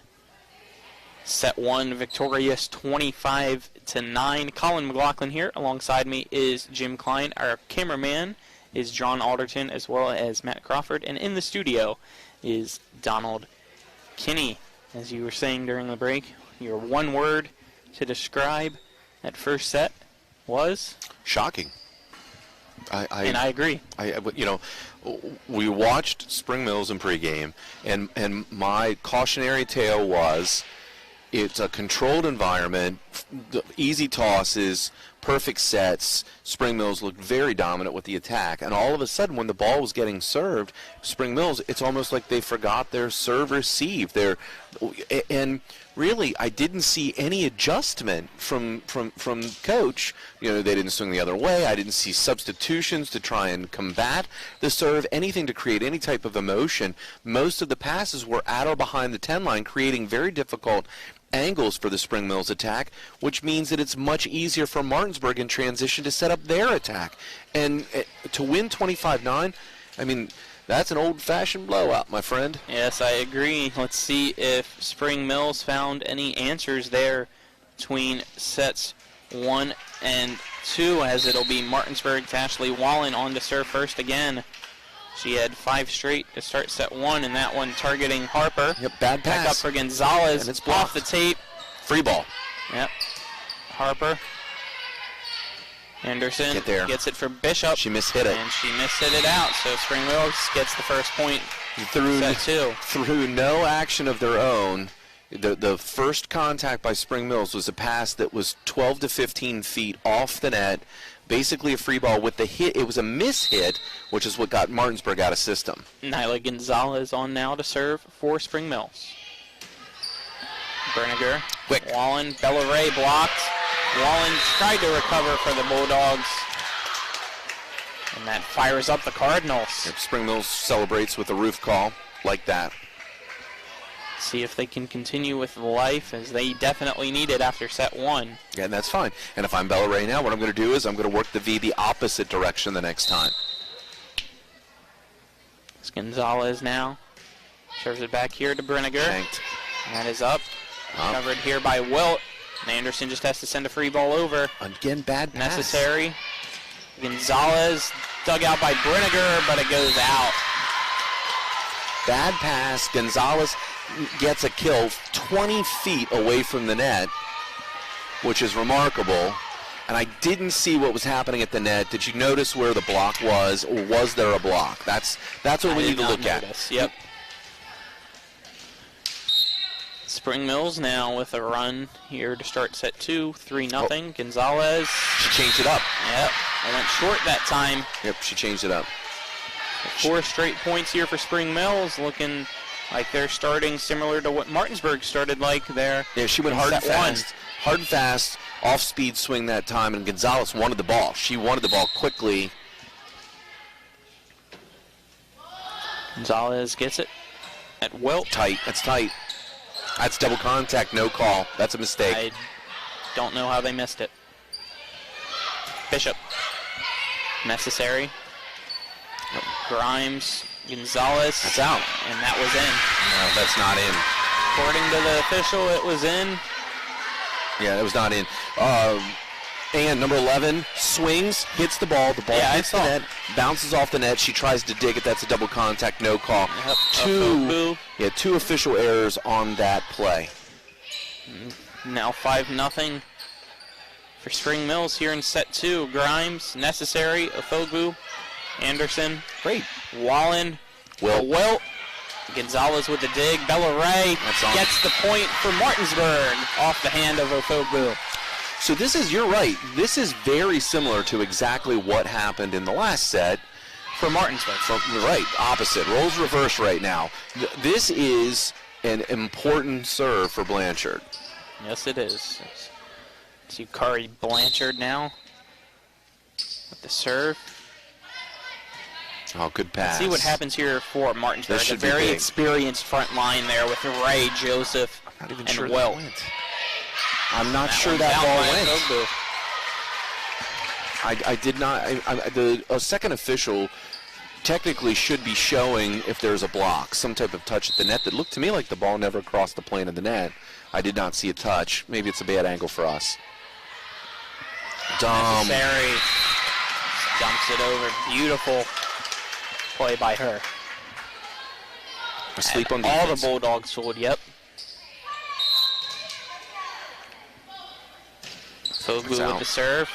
set 1, victorious 25-9. Colin McLaughlin here. Alongside me is Jim Klein. Our cameraman is John Alderton, as well as Matt Crawford. And in the studio is Donald Kinney. As you were saying during the break, your one word to describe that first set was? Shocking. And I agree. We watched Spring Mills in pregame, and my cautionary tale was it's a controlled environment, easy tosses, perfect sets. Spring Mills looked very dominant with the attack, and all of a sudden when the ball was getting served, Spring Mills, it's almost like they forgot their serve receive. And really, I didn't see any adjustment from coach. They didn't swing the other way. I didn't see substitutions to try and combat the serve, anything to create any type of emotion. Most of the passes were at or behind the 10 line, creating very difficult angles for the Spring Mills attack, which means that it's much easier for Martinsburg in transition to set up their attack. And to win 25-9, I mean, that's an old-fashioned blowout, my friend. Yes, I agree. Let's see if Spring Mills found any answers there between sets 1 and 2, as it'll be Martinsburg to Ashley Wallen on to serve first again. She had 5 straight to start set 1, and that one targeting Harper. Yep, bad pass. Back up for Gonzalez. And it's off the tape. Free ball. Yep. Harper. Anderson gets it for Bishop. She mishit it. And she mishit it out, so Spring Mills gets the first point set 2. Through no action of their own, the first contact by Spring Mills was a pass that was 12 to 15 feet off the net, basically a free ball with the hit. It was a miss-hit, which is what got Martinsburg out of system. Nyla Gonzalez on now to serve for Spring Mills. Berniger, quick. Wallen, Bella Ray blocked. Wallen tried to recover for the Bulldogs. And that fires up the Cardinals. Yep, Spring Mills celebrates with a roof call like that. See if they can continue with life, as they definitely need it after set 1. Yeah, and that's fine. And if I'm Bella Ray now, what I'm going to do is I'm going to work the V the opposite direction the next time. It's Gonzalez now. Serves it back here to Brinegar. Shanked. That is up. Covered here by Wilt. And Anderson just has to send a free ball over. Again, bad pass. Necessary. Gonzalez dug out by Brinegar, but it goes out. Bad pass. Gonzalez gets a kill 20 feet away from the net, which is remarkable. And I didn't see what was happening at the net. Did you notice where the block was, or was there a block? That's what we need to look at. Yep. Spring Mills now with a run here to start set 2, 3-0. Gonzalez. She changed it up. Yep. I went short that time. Yep, she changed it up. 4 straight points here for Spring Mills, looking like they're starting similar to what Martinsburg started like there. Yeah, she went hard and fast. Hard and fast, off-speed swing that time, and Gonzalez wanted the ball. She wanted the ball quickly. Gonzalez gets it at Wilt. Tight. That's tight. That's double contact, no call. That's a mistake. I don't know how they missed it. Bishop. Necessary. Grimes. Gonzalez. That's out. And that was in. No, that's not in. According to the official, it was in. Yeah, that was not in. And number 11 swings, hits the ball. The ball hits the net, bounces off the net. She tries to dig it. That's a double contact, no call. Yep. Two official errors on that play. Now 5-0 for Spring Mills here in set 2. Grimes, Necessary, Ofogbu, Anderson. Great. Wallen. Wilt. Gonzalez with the dig. Bella Ray gets the point for Martinsburg off the hand of Ofogbu. So you're right, this is very similar to exactly what happened in the last set. For Martinsburg. Right, opposite. Roles reverse right now. This is an important serve for Blanchard. Yes, it is. It's Yukari Blanchard now with the serve. Oh, good pass. Let's see what happens here for Martinsburg. A very experienced front line there with Ray, Joseph, and Wilt. I'm not sure that ball went. I did not. The second official technically should be showing if there's a block, some type of touch at the net. That looked to me like the ball never crossed the plane of the net. I did not see a touch. Maybe it's a bad angle for us. Necessary dumps it over. Beautiful play by her. Asleep on all defense. the Bulldogs fooled. Yep. Fogbu with the serve.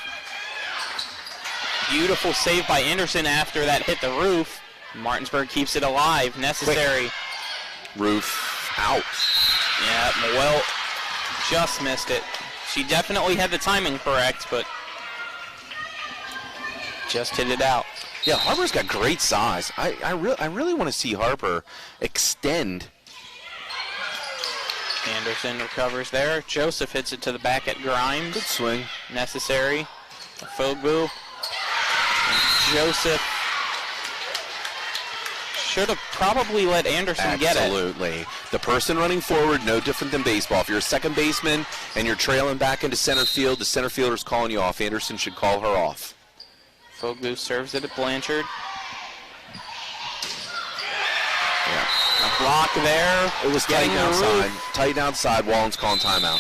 Beautiful save by Anderson after that hit the roof. Martinsburg keeps it alive. Necessary. Roof out. Yeah, Wilt just missed it. She definitely had the timing correct, but just hit it out. Yeah, Harper's got great size. I really want to see Harper extend. Anderson recovers there. Joseph hits it to the back at Grimes. Good swing. Necessary. Fogbu. Joseph should have probably let Anderson get it. Absolutely. The person running forward, no different than baseball. If you're a second baseman and you're trailing back into center field, the center fielder's calling you off. Anderson should call her off. Fogbu serves it at Blanchard. Yeah. A block there. It was tight outside. Tight outside. Wallen's calling timeout.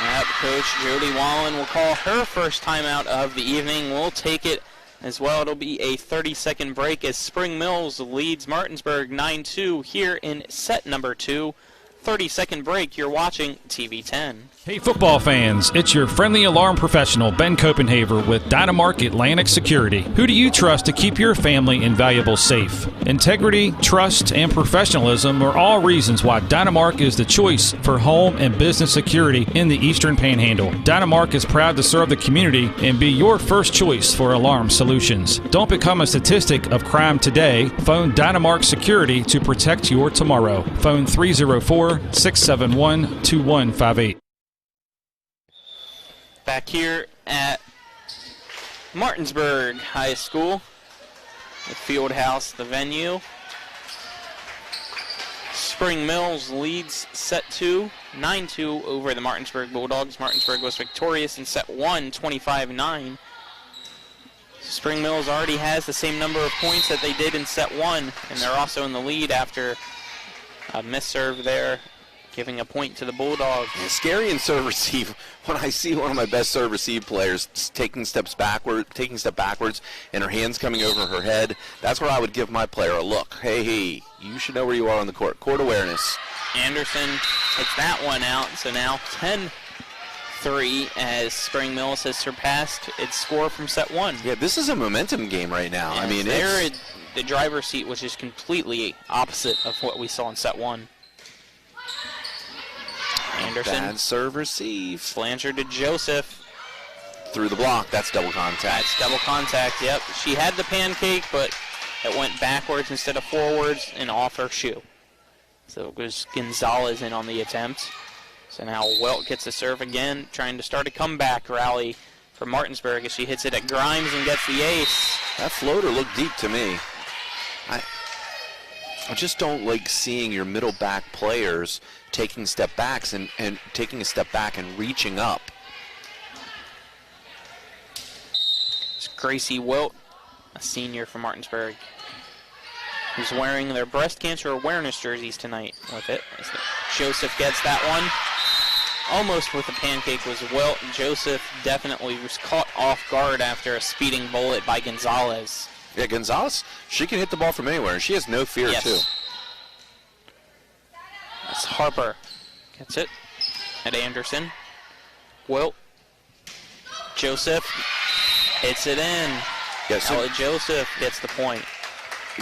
Yep, Coach Jody Wallen will call her first timeout of the evening. We'll take it as well. It'll be a 30-second break as Spring Mills leads Martinsburg 9-2 here in set number 2. 30-second break. You're watching TV 10. Hey football fans, it's your friendly alarm professional, Ben Copenhaver with Dynamark Atlantic Security. Who do you trust to keep your family and valuables safe? Integrity, trust, and professionalism are all reasons why Dynamark is the choice for home and business security in the Eastern Panhandle. Dynamark is proud to serve the community and be your first choice for alarm solutions. Don't become a statistic of crime today. Phone Dynamark Security to protect your tomorrow. Phone 304-671-2158. Back here at Martinsburg High School, the field house, the venue. Spring Mills leads set 2, 9-2 over the Martinsburg Bulldogs. Martinsburg was victorious in set 1, 25-9. Spring Mills already has the same number of points that they did in set 1, and they're also in the lead after a misserve there, giving a point to the Bulldogs. Yeah, scary in serve receive. When I see one of my best serve receive players taking a step backwards, and her hands coming over her head, that's where I would give my player a look. Hey, you should know where you are on the court. Court awareness. Anderson takes that one out, so now 10-3 as Spring Mills has surpassed its score from set 1. Yeah, this is a momentum game right now. Yes, I mean, they're in the driver's seat, which is completely opposite of what we saw in set 1. Anderson. Bad serve receive. Flanger to Joseph. Through the block. That's double contact. That's double contact, yep. She had the pancake, but it went backwards instead of forwards and off her shoe. So it was Gonzalez in on the attempt. So now Welt gets a serve again, trying to start a comeback rally for Martinsburg as she hits it at Grimes and gets the ace. That floater looked deep to me. I just don't like seeing your middle back players taking step backs and taking a step back and reaching up. It's Gracie Wilt, a senior from Martinsburg, who's wearing their breast cancer awareness jerseys tonight with it. Joseph gets that one. Almost with the pancake was Wilt. Joseph definitely was caught off guard after a speeding bullet by Gonzalez. Yeah, Gonzalez, she can hit the ball from anywhere, and she has no fear, too. That's Harper. Gets it at Anderson. Wilt. Joseph hits it in. Yeah, so Joseph gets the point.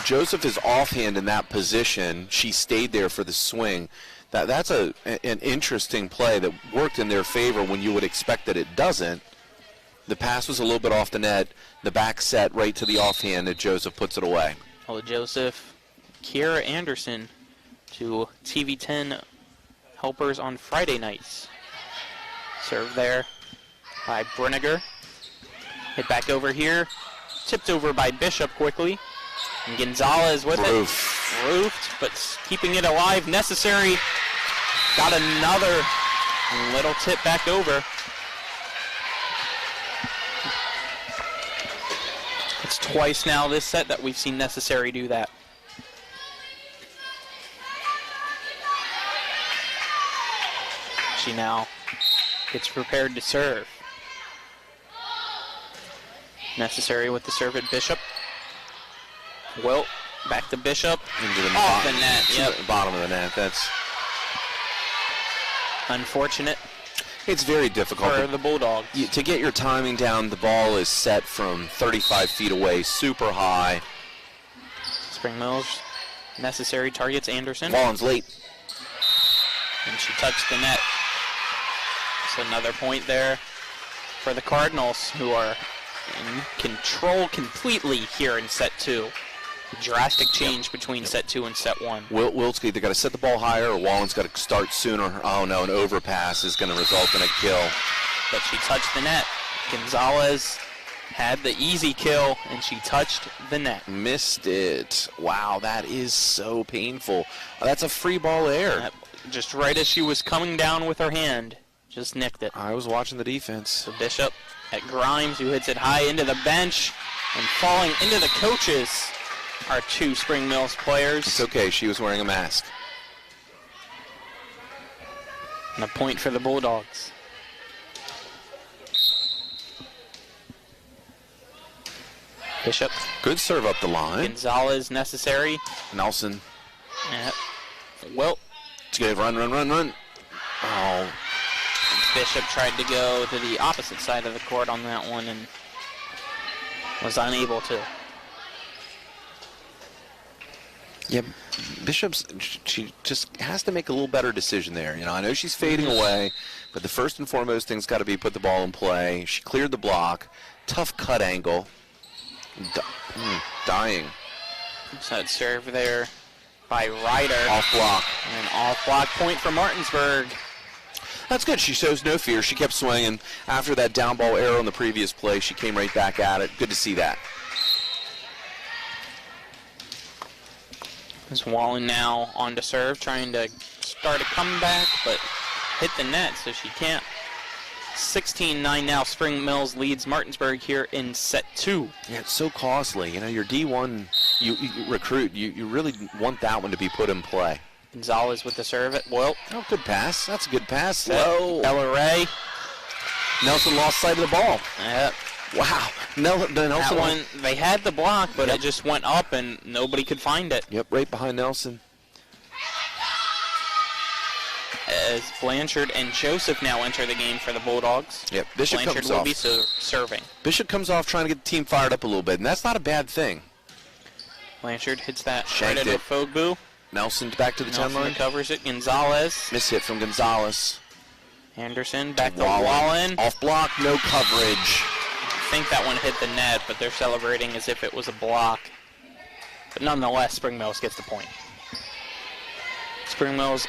Joseph is offhand in that position. She stayed there for the swing. That's an interesting play that worked in their favor when you would expect that it doesn't. The pass was a little bit off the net. The back set right to the offhand that Joseph puts it away. Joseph, Kiera Anderson to TV10 helpers on Friday nights. Serve there by Brenniger. Hit back over here. Tipped over by Bishop quickly. And Gonzalez with it. Roofed, but keeping it alive. Necessary. Got another little tip back over. It's twice now this set that we've seen Necessary do that. She now gets prepared to serve. Necessary with the serve at Bishop. Wilt back to Bishop. Into the off the net. Yep. Bottom of the net. That's unfortunate. It's very difficult for the Bulldogs. To get your timing down, the ball is set from 35 feet away, super high. Spring Mills, Necessary targets Anderson. Vaughn's late. And she touched the net. So another point there for the Cardinals, who are in control completely here in set 2. Drastic change between set 2 and set 1. Wilt's either got to set the ball higher or Wallen's got to start sooner. Oh no, an overpass is going to result in a kill. But she touched the net. Gonzalez had the easy kill and she touched the net. Missed it. Wow, that is so painful. That's a free ball air. Just right as she was coming down with her hand, just nicked it. I was watching the defense. So Bishop at Grimes, who hits it high into the bench and falling into the coaches. Our 2 Spring Mills players. It's okay, she was wearing a mask. And a point for the Bulldogs. Bishop. Good serve up the line. Gonzalez Necessary. Nelson. Yep. Wilt. It's good. Run. Oh. Bishop tried to go to the opposite side of the court on that one and was unable to. Yeah, she just has to make a little better decision there. I know she's fading away, but the first and foremost thing's got to be put the ball in play. She cleared the block. Tough cut angle. Dying. So that serve there by Ryder. Off block. And an off block point for Martinsburg. That's good. She shows no fear. She kept swinging. After that down ball arrow in the previous play, she came right back at it. Good to see that. As Wallen now on to serve, trying to start a comeback, but hit the net, so she can't. 16-9 now. Spring Mills leads Martinsburg here in set 2. Yeah, it's so costly. You know, your D1 you recruit, you really want that one to be put in play. Gonzalez with the serve at Wilt. Oh, good pass. That's a good pass. Whoa. Ella Ray. Nelson lost sight of the ball. Yep. Wow. Nelson that one, they had the block, but it just went up and nobody could find it. Yep, right behind Nelson. As Blanchard and Joseph now enter the game for the Bulldogs. Yep, Bishop Blanchard comes will off. be serving. Bishop comes off trying to get the team fired up a little bit, and that's not a bad thing. Blanchard hits that Shanked right at it. Fogbu. Nelson back to the 10 line. Recovers it. Gonzalez. Miss hit from Gonzalez. Anderson back to Wallen. Off block, no coverage. I think that one hit the net, but they're celebrating as if it was a block. But nonetheless, Spring Mills gets the point. Spring Mills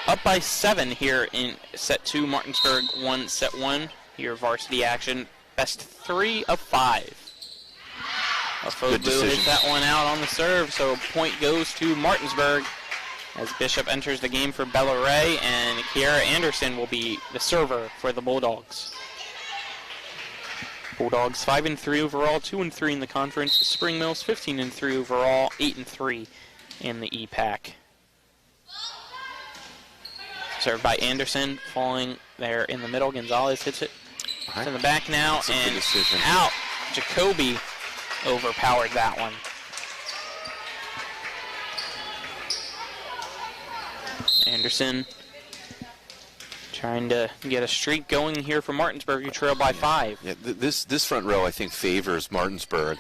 up by 7 here in set 2. Martinsburg won set 1. Here varsity action. Best 3 of 5. Fogbu hits that one out on the serve, so point goes to Martinsburg as Bishop enters the game for Bella Ray, and Kiara Anderson will be the server for the Bulldogs. Bulldogs 5-3 overall, 2-3 in the conference. Spring Mills 15-3 overall, 8-3 in the EPAC. Served by Anderson, falling there in the middle. Gonzalez hits it to the back now, and out. Jacoby overpowered that one. Anderson trying to get a streak going here for Martinsburg, who trail by 5. Yeah, this front row, I think, favors Martinsburg.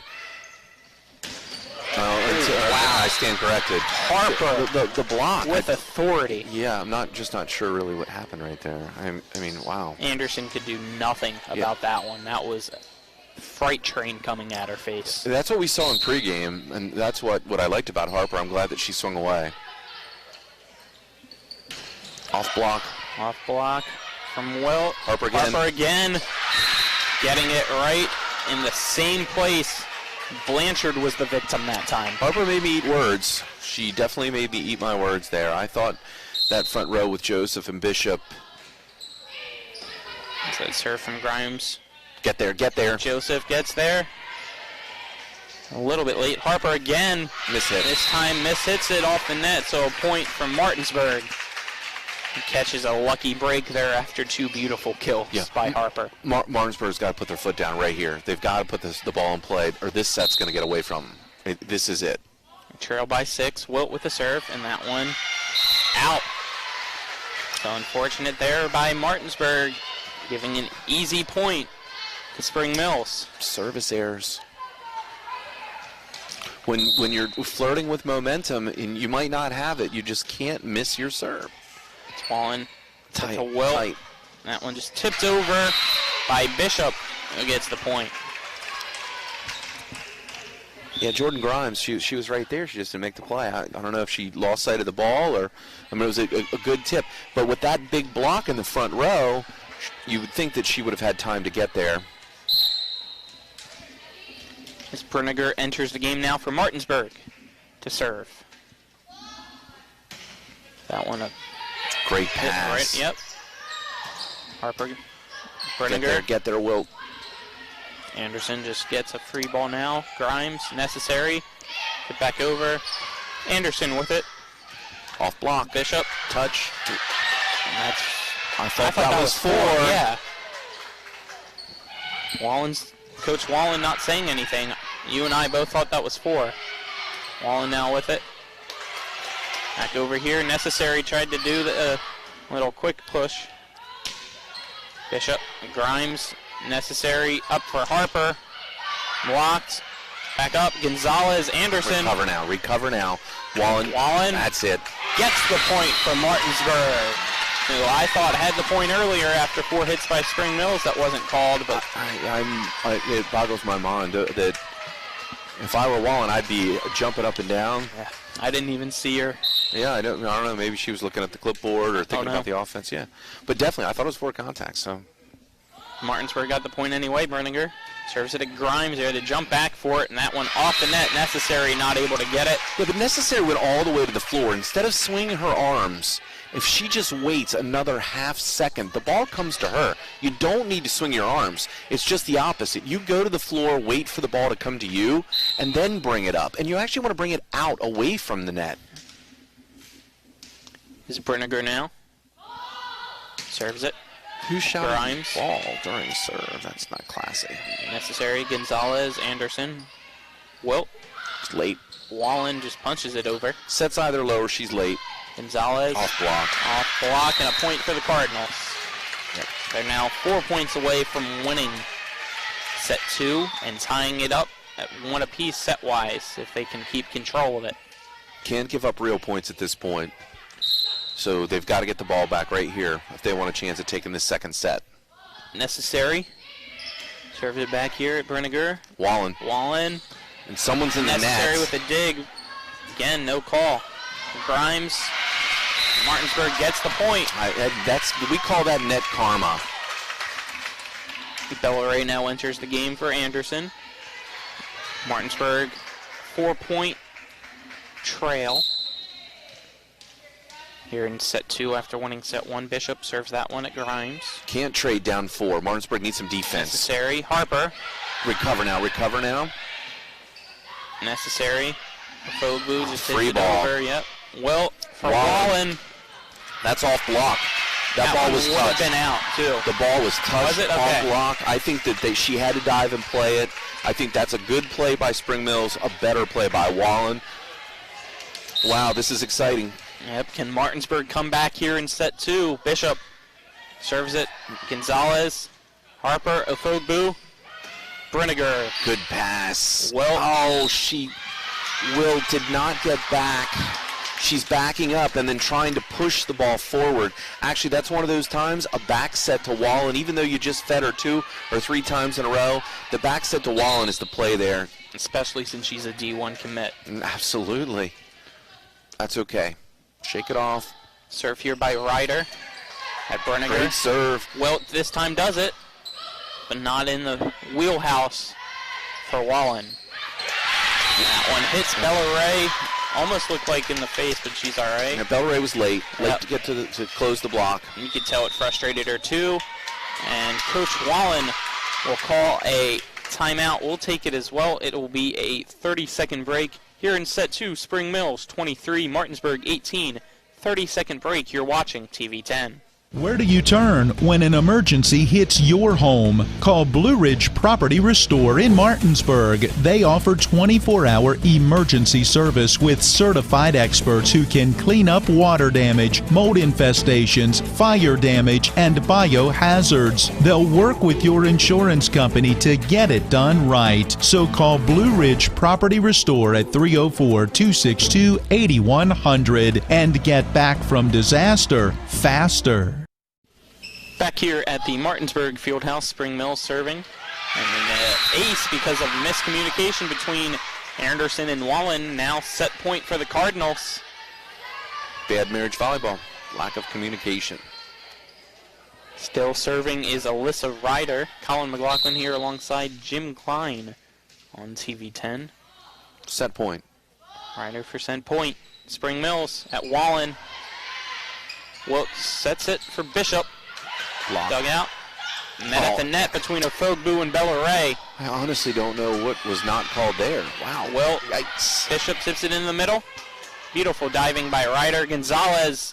Wow, I stand corrected. Harper the block with authority. Yeah, I'm not sure really what happened right there. I mean, wow. Anderson could do nothing about that one. That was a freight train coming at her face. That's what we saw in pregame, and that's what I liked about Harper. I'm glad that she swung away. Off block. Off block from Wilt. Harper again. Harper again. Getting it right in the same place. Blanchard was the victim that time. Harper made me eat words. She definitely made me eat my words there. I thought that front row with Joseph and Bishop. So it's her from Grimes. Get there, get there. Joseph gets there. A little bit late. Harper again. Miss hit. This time miss hits it off the net, so a point from Martinsburg. He catches a lucky break there after 2 beautiful kills by Harper. Martinsburg's got to put their foot down right here. They've got to put the ball in play, or this set's going to get away from them. This is it. Trail by 6. Wilt with the serve, and that one out. So unfortunate there by Martinsburg, giving an easy point to Spring Mills. Service errors. When you're flirting with momentum, and you might not have it, you just can't miss your serve. It's Wallen tight to Wilt. Tight. That one just tipped over by Bishop, who gets the point. Yeah, Jordan Grimes, she was right there. She just didn't make the play. I don't know if she lost sight of the ball or, I mean, it was a good tip. But with that big block in the front row, you would think that she would have had time to get there. As Bruniger enters the game now for Martinsburg to serve. That one a great pass. Right, yep. Harper, Bruniger. Get there, Wilt. Anderson just gets a free ball now. Grimes, necessary. Get back over. Anderson with it. Off block. Bishop. Touch. And that's, I thought that was 4. Yeah. Coach Wallen not saying anything. You and I both thought that was 4. Wallen now with it. Back over here. Necessary tried to do the little quick push. Bishop. Grimes. Necessary up for Harper. Blocked. Back up. Gonzalez. Anderson. Recover now. Wallen. That's it. Gets the point from Martinsburg, who I thought had the point earlier after 4 hits by Spring Mills. That wasn't called, but it boggles my mind that if I were Wallen, I'd be jumping up and down. Yeah, I didn't even see her. Yeah, I don't know. Maybe she was looking at the clipboard or thinking about the offense. Yeah, but definitely, I thought it was 4 contacts. So Martinsburg got the point anyway. Berninger Serves it at Grimes there. They jump back for it, and that one off the net. Necessary not able to get it. Yeah, but Necessary went all the way to the floor. Instead of swinging her arms, if she just waits another half second, the ball comes to her. You don't need to swing your arms. It's just the opposite. You go to the floor, wait for the ball to come to you, and then bring it up. And you actually want to bring it out away from the net. Is Brenniger now? Serves it. Who shot Grimes. Ball during serve? That's not classy. Necessary. Gonzalez. Anderson. Wilt. It's late. Wallen just punches it over. Sets either low or she's late. Gonzalez. Off block. Off block and a point for the Cardinals. Yep. They're now 4 points away from winning set 2 and tying it up at 1 apiece set-wise if they can keep control of it. Can't give up real points at this point. So they've got to get the ball back right here if they want a chance at taking this second set. Necessary. Serves it back here at Brenniger. Wallen. And someone's in the net. Necessary with a dig. Again, no call. Grimes. Martinsburg gets the point. We call that net karma. Bellaray now enters the game for Anderson. Martinsburg, 4-point trail. Here in set 2 after winning set 1, Bishop serves that one at Grimes. Can't trade down 4. Martinsburg needs some defense. Necessary. Harper. Recover now. Necessary. Fogbu just takes Free it ball. over. Yep. Well, for Wallen. That's off block. That ball was would touched. have been out, too. The ball was touched Was it? off Okay. block. I think that she had to dive and play it. I think that's a good play by Spring Mills, a better play by Wallen. Wow, this is exciting. Yep, can Martinsburg come back here in set 2? Bishop serves it. Gonzalez, Harper, Ofogbu, Brenniger. Good pass. Well, Will did not get back. She's backing up and then trying to push the ball forward. Actually, that's one of those times, a back set to Wallen, even though you just fed her 2 or 3 times in a row, the back set to Wallen is the play there. Especially since she's a D1 commit. Absolutely. That's okay. Shake it off. Serve here by Ryder at Brenniger. Great serve. Well, this time does it, but not in the wheelhouse for Wallen. That one hits Bellaray. Almost looked like in the face, but she's all right. Yeah, Bellaray was late to get to close the block. You could tell it frustrated her too. And Coach Wallen will call a timeout. We'll take it as well. It will be a 30-second break. Here in set 2, Spring Mills 23, Martinsburg 18. 30-second break. You're watching TV 10. Where do you turn when an emergency hits your home? Call Blue Ridge Property Restore in Martinsburg. They offer 24-hour emergency service with certified experts who can clean up water damage, mold infestations, fire damage, and biohazards. They'll work with your insurance company to get it done right. So call Blue Ridge Property Restore at 304-262-8100 and get back from disaster faster. Back here at the Martinsburg Fieldhouse, Spring Mills serving. And an ace because of miscommunication between Anderson and Wallen. Now set point for the Cardinals. Bad marriage volleyball. Lack of communication. Still serving is Alyssa Ryder. Colin McLaughlin here alongside Jim Klein on TV 10. Set point. Ryder for set point. Spring Mills at Wallen. Well, sets it for Bishop. Block. Dug out. Met at the net between Ofogbu and Bellaray. I honestly don't know what was not called there. Wow. Well, yikes. Bishop tips it in the middle. Beautiful diving by Ryder. Gonzalez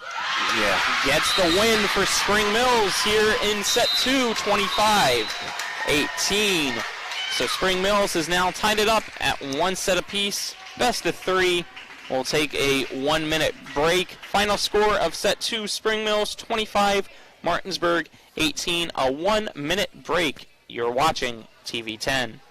gets the win for Spring Mills here in set 2, 25-18. So Spring Mills has now tied it up at 1 set apiece. Best of 3. We'll take a 1-minute break. Final score of set 2, Spring Mills 25, Martinsburg 18. A 1-minute break. You're watching TV 10.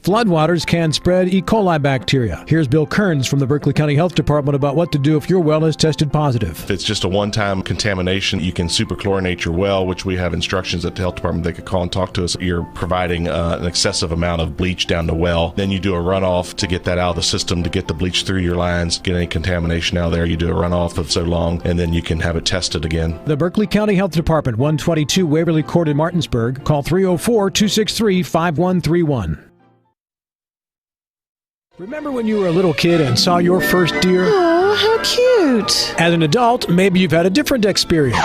Floodwaters can spread E. coli bacteria. Here's Bill Kearns from the Berkeley County Health Department about what to do if your well is tested positive. If it's just a one-time contamination, you can superchlorinate your well, which we have instructions at the health department. They could call and talk to us. You're providing an excessive amount of bleach down the well. Then you do a runoff to get that out of the system, to get the bleach through your lines, get any contamination out there. You do a runoff of so long, and then you can have it tested again. The Berkeley County Health Department, 122 Waverly Court in Martinsburg. Call 304-263-5131. Remember when you were a little kid and saw your first deer? Oh, how cute. As an adult, maybe you've had a different experience.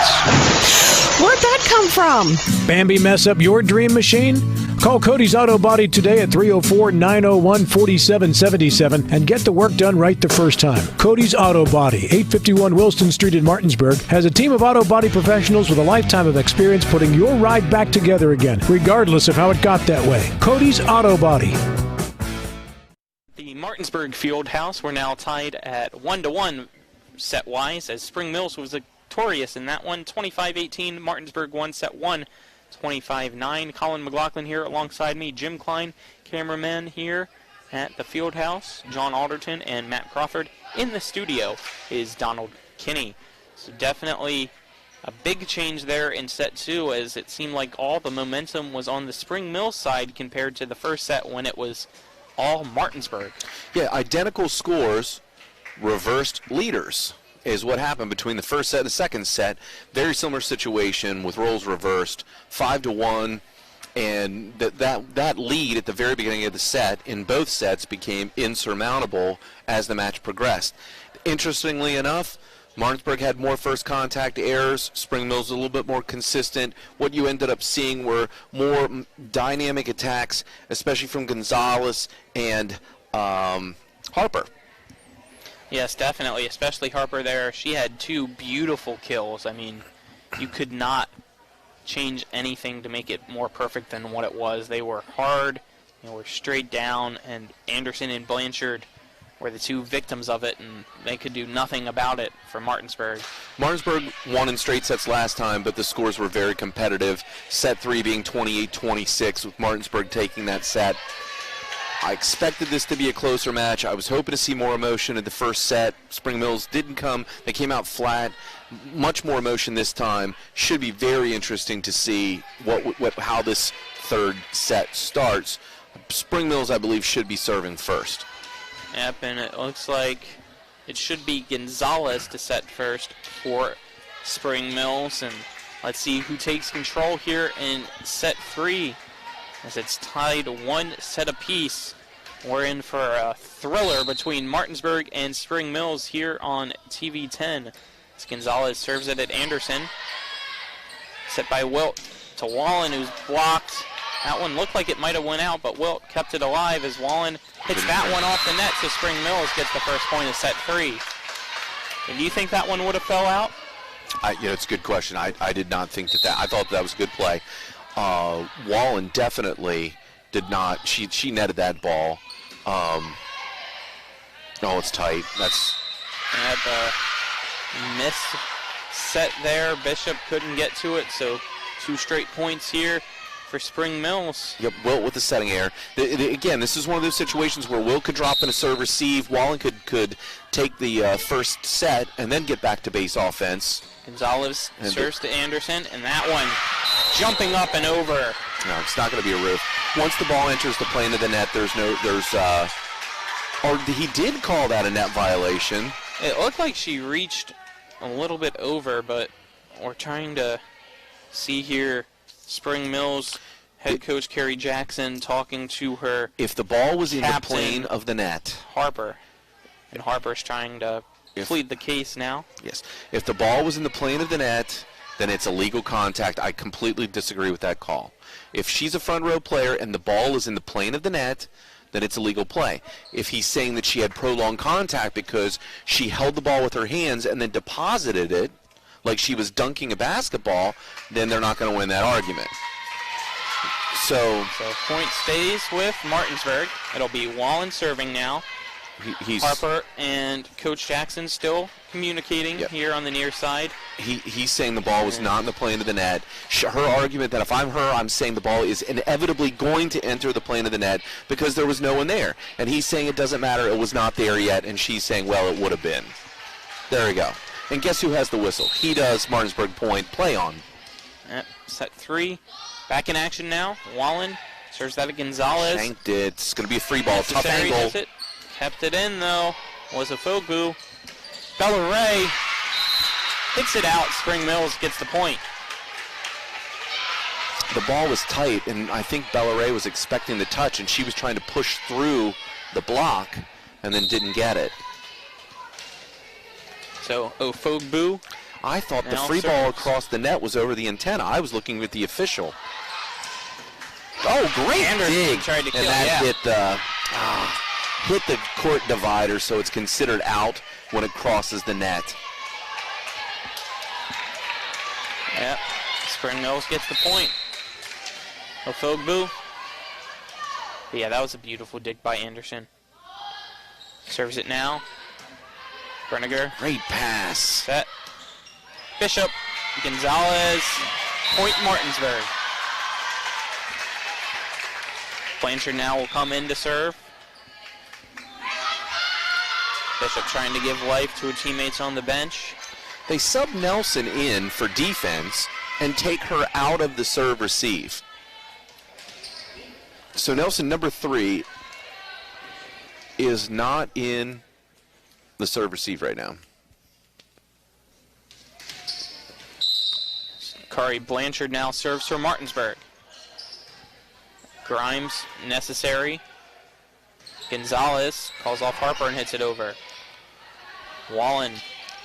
Where'd that come from? Bambi mess up your dream machine? Call Cody's Auto Body today at 304-901-4777 and get the work done right the first time. Cody's Auto Body, 851 Wilston Street in Martinsburg, has a team of auto body professionals with a lifetime of experience putting your ride back together again, regardless of how it got that way. Cody's Auto Body. The Martinsburg Fieldhouse, we're now tied at 1-1 set-wise, as Spring Mills was victorious in that one. 25-18, Martinsburg won set 1, 25-9. Colin McLaughlin here alongside me, Jim Klein, cameraman here at the Fieldhouse, John Alderton and Matt Crawford. In the studio is Donald Kinney. So definitely a big change there in set 2, as it seemed like all the momentum was on the Spring Mills side compared to the first set when it was all Martinsburg. Yeah, identical scores, reversed leaders is what happened between the first set and the second set. Very similar situation with roles reversed, 5-1, and that lead at the very beginning of the set in both sets became insurmountable as the match progressed. Interestingly enough, Martinsburg had more first contact errors. Spring Mills a little bit more consistent. What you ended up seeing were more dynamic attacks, especially from Gonzalez and Harper. Yes, definitely, especially Harper there. She had 2 beautiful kills. I mean, you could not change anything to make it more perfect than what it was. They were hard, they were straight down, and Anderson and Blanchard were the 2 victims of it, and they could do nothing about it for Martinsburg. Martinsburg won in straight sets last time, but the scores were very competitive. Set 3 being 28-26, with Martinsburg taking that set. I expected this to be a closer match. I was hoping to see more emotion in the first set. Spring Mills didn't come. They came out flat. Much more emotion this time. Should be very interesting to see how this third set starts. Spring Mills, I believe, should be serving first. Yep, and it looks like it should be Gonzalez to set first for Spring Mills. And let's see who takes control here in set 3, as it's tied 1 set apiece. We're in for a thriller between Martinsburg and Spring Mills here on TV 10. As Gonzalez serves it at Anderson. Set by Wilt to Wallen, who's blocked. That one looked like it might have went out, but Wilt kept it alive as Wallen hits that one off the net, so Spring Mills gets the first point of set 3. And do you think that one would have fell out? It's a good question. I did not think that. I thought that was a good play. Wallen definitely did not. She netted that ball. It's tight. That's. Had a miss set there. Bishop couldn't get to it, so 2 straight points here for Spring Mills. Yep, Wilt with the setting error. Again, this is one of those situations where Wilt could drop in a serve receive. Wallen could take the first set and then get back to base offense. Gonzalez serves to Anderson, and that one jumping up and over. No, it's not going to be a roof. Once the ball enters the plane of the net, he did call that a net violation. It looked like she reached a little bit over, but we're trying to see here. Spring Mills head coach Kerry Jackson talking to her. If the ball was in the plane of the net, Harper, and Harper's trying to plead the case now. Yes, if the ball was in the plane of the net, then it's illegal contact. I completely disagree with that call. If she's a front row player and the ball is in the plane of the net, then it's illegal play. If he's saying that she had prolonged contact because she held the ball with her hands and then deposited it, like she was dunking a basketball, then they're not going to win that argument. So point stays with Martinsburg. It'll be Wallen serving now. He's Harper and Coach Jackson still communicating here on the near side. He's saying the ball was not in the plane of the net. Her argument that if I'm her, I'm saying the ball is inevitably going to enter the plane of the net because there was no one there. And he's saying it doesn't matter, it was not there yet, and she's saying, well, it would have been. There we go. And guess who has the whistle? He does. Martinsburg point. Play on. Yep, set 3. Back in action now. Wallen serves that to Gonzalez. Shanked it. It's going to be a free ball. Tough Necessary angle. does it. Kept it in, though. Was a Fogbu. Bella Ray kicks it out. Spring Mills gets the point. The ball was tight, and I think Bella Ray was expecting the touch, and she was trying to push through the block and then didn't get it. So, Fogbu. I thought the free ball across the net was over the antenna. I was looking at the official. Oh, great dig. Tried to kill, and that hit the court divider, so it's considered out when it crosses the net. Yep, Spring Mills gets the point. Fogbu. Yeah, that was a beautiful dig by Anderson. Serves it now. Berniger. Great pass. Set. Bishop. Gonzalez. Point Martinsburg. Blanchard now will come in to serve. Bishop trying to give life to her teammates on the bench. They sub Nelson in for defense and take her out of the serve receive. So Nelson, number 3, is not in the serve receive right now. Kari Blanchard now serves for Martinsburg. Grimes necessary. Gonzalez calls off Harper and hits it over. Wallen.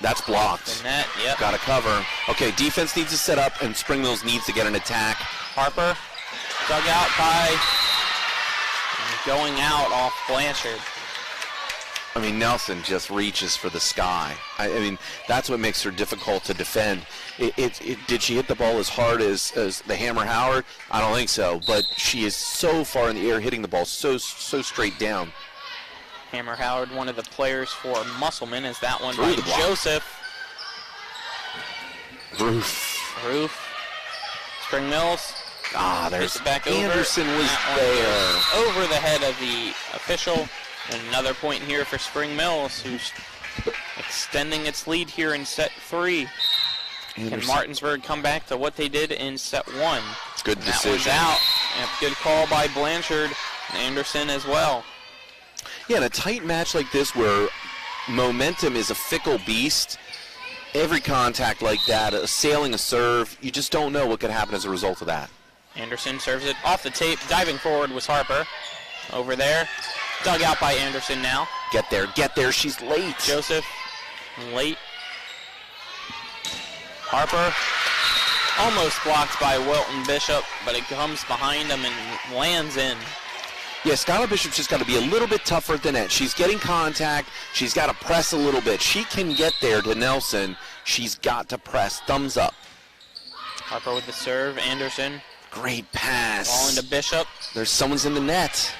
That's blocked. The net, yep. Got to cover. Okay, defense needs to set up, and Spring Mills needs to get an attack. Harper dug out by going out off Blanchard. I mean, Nelson just reaches for the sky. I mean, that's what makes her difficult to defend. Did she hit the ball as hard as the Hammer Howard? I don't think so, but she is so far in the air hitting the ball so straight down. Hammer Howard, one of the players for Musselman, is that one by Joseph. Roof. Spring Mills. There's back Anderson over. was there. Over the head of the official. And another point here for Spring Mills, who's extending its lead here in set 3. Anderson. Can Martinsburg come back to what they did in set 1? Good decision. That one's out. Yep, good call by Blanchard and Anderson as well. Yeah, in a tight match like this where momentum is a fickle beast, every contact like that, assailing a serve, you just don't know what could happen as a result of that. Anderson serves it off the tape. Diving forward was Harper. Over there. Dug out by Anderson now. Get there, she's late. Joseph, late. Harper, almost blocked by Wilton Bishop, but it comes behind him and lands in. Yeah, Skylar Bishop's just got to be a little bit tougher than that. She's getting contact. She's got to press a little bit. She can get there to Nelson. She's got to press. Thumbs up. Harper with the serve. Anderson. Great pass. Ball into Bishop. Someone's in the net.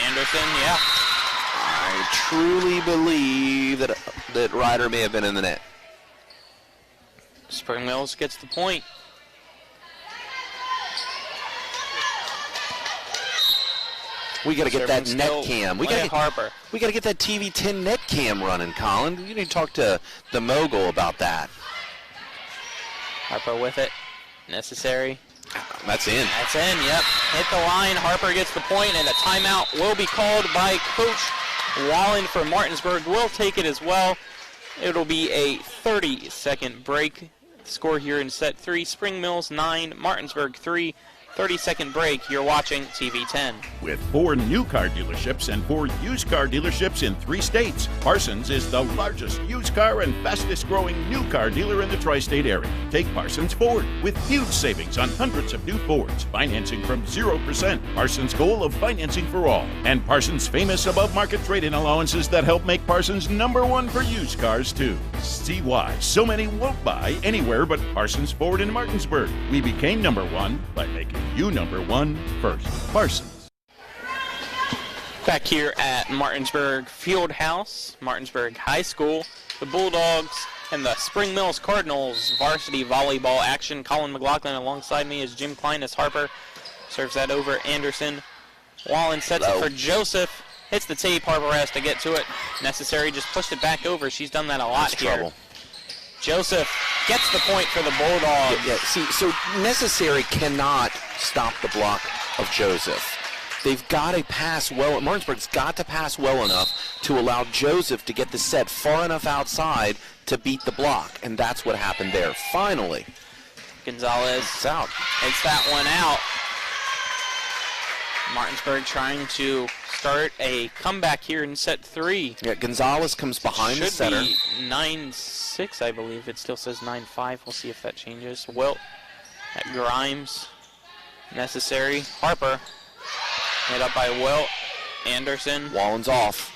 Anderson, yeah. I truly believe that Ryder may have been in the net. Spring Mills gets the point. We got to get that net cam. We got to get that TV 10 net cam running, Colin. You need to talk to the mogul about that. Harper with it. Necessary. That's in. That's in, yep. Hit the line. Harper gets the point, and a timeout will be called by Coach Wallen for Martinsburg. Will take it as well. It'll be a 30-second break. Score here in set 3. Spring Mills 9, Martinsburg 3. 30-second break. You're watching TV 10. With 4 new car dealerships and 4 used car dealerships in 3 states, Parsons is the largest used car and fastest growing new car dealer in the tri-state area. Take Parsons Ford with huge savings on hundreds of new Fords, financing from 0%. Parsons' goal of financing for all, and Parsons' famous above-market trade-in allowances that help make Parsons #1 for used cars too. See why so many won't buy anywhere but Parsons Ford in Martinsburg. We became #1 by making you #1 first. Parsons. Back here at Martinsburg Fieldhouse, Martinsburg High School, the Bulldogs and the Spring Mills Cardinals varsity volleyball action. Colin McLaughlin alongside me is Jim Klein as Harper. Serves that over Anderson. Wallen sets it for Joseph. Hits the tape. Harper has to get to it. Necessary just pushed it back over. She's done that a lot here. Trouble. Joseph gets the point for the Bulldogs. Yeah, see, so Necessary cannot stop the block of Joseph. They've got to pass well. Martinsburg's got to pass well enough to allow Joseph to get the set far enough outside to beat the block, and that's what happened there. Finally, Gonzalez out. Hits that one out. Martinsburg trying to start a comeback here in set 3. Yeah, Gonzalez comes behind the setter. Should be 9-6, I believe. It still says 9-5. We'll see if that changes. Wilt at Grimes. Necessary. Harper. Hit up by Wilt. Anderson. Wallen's off.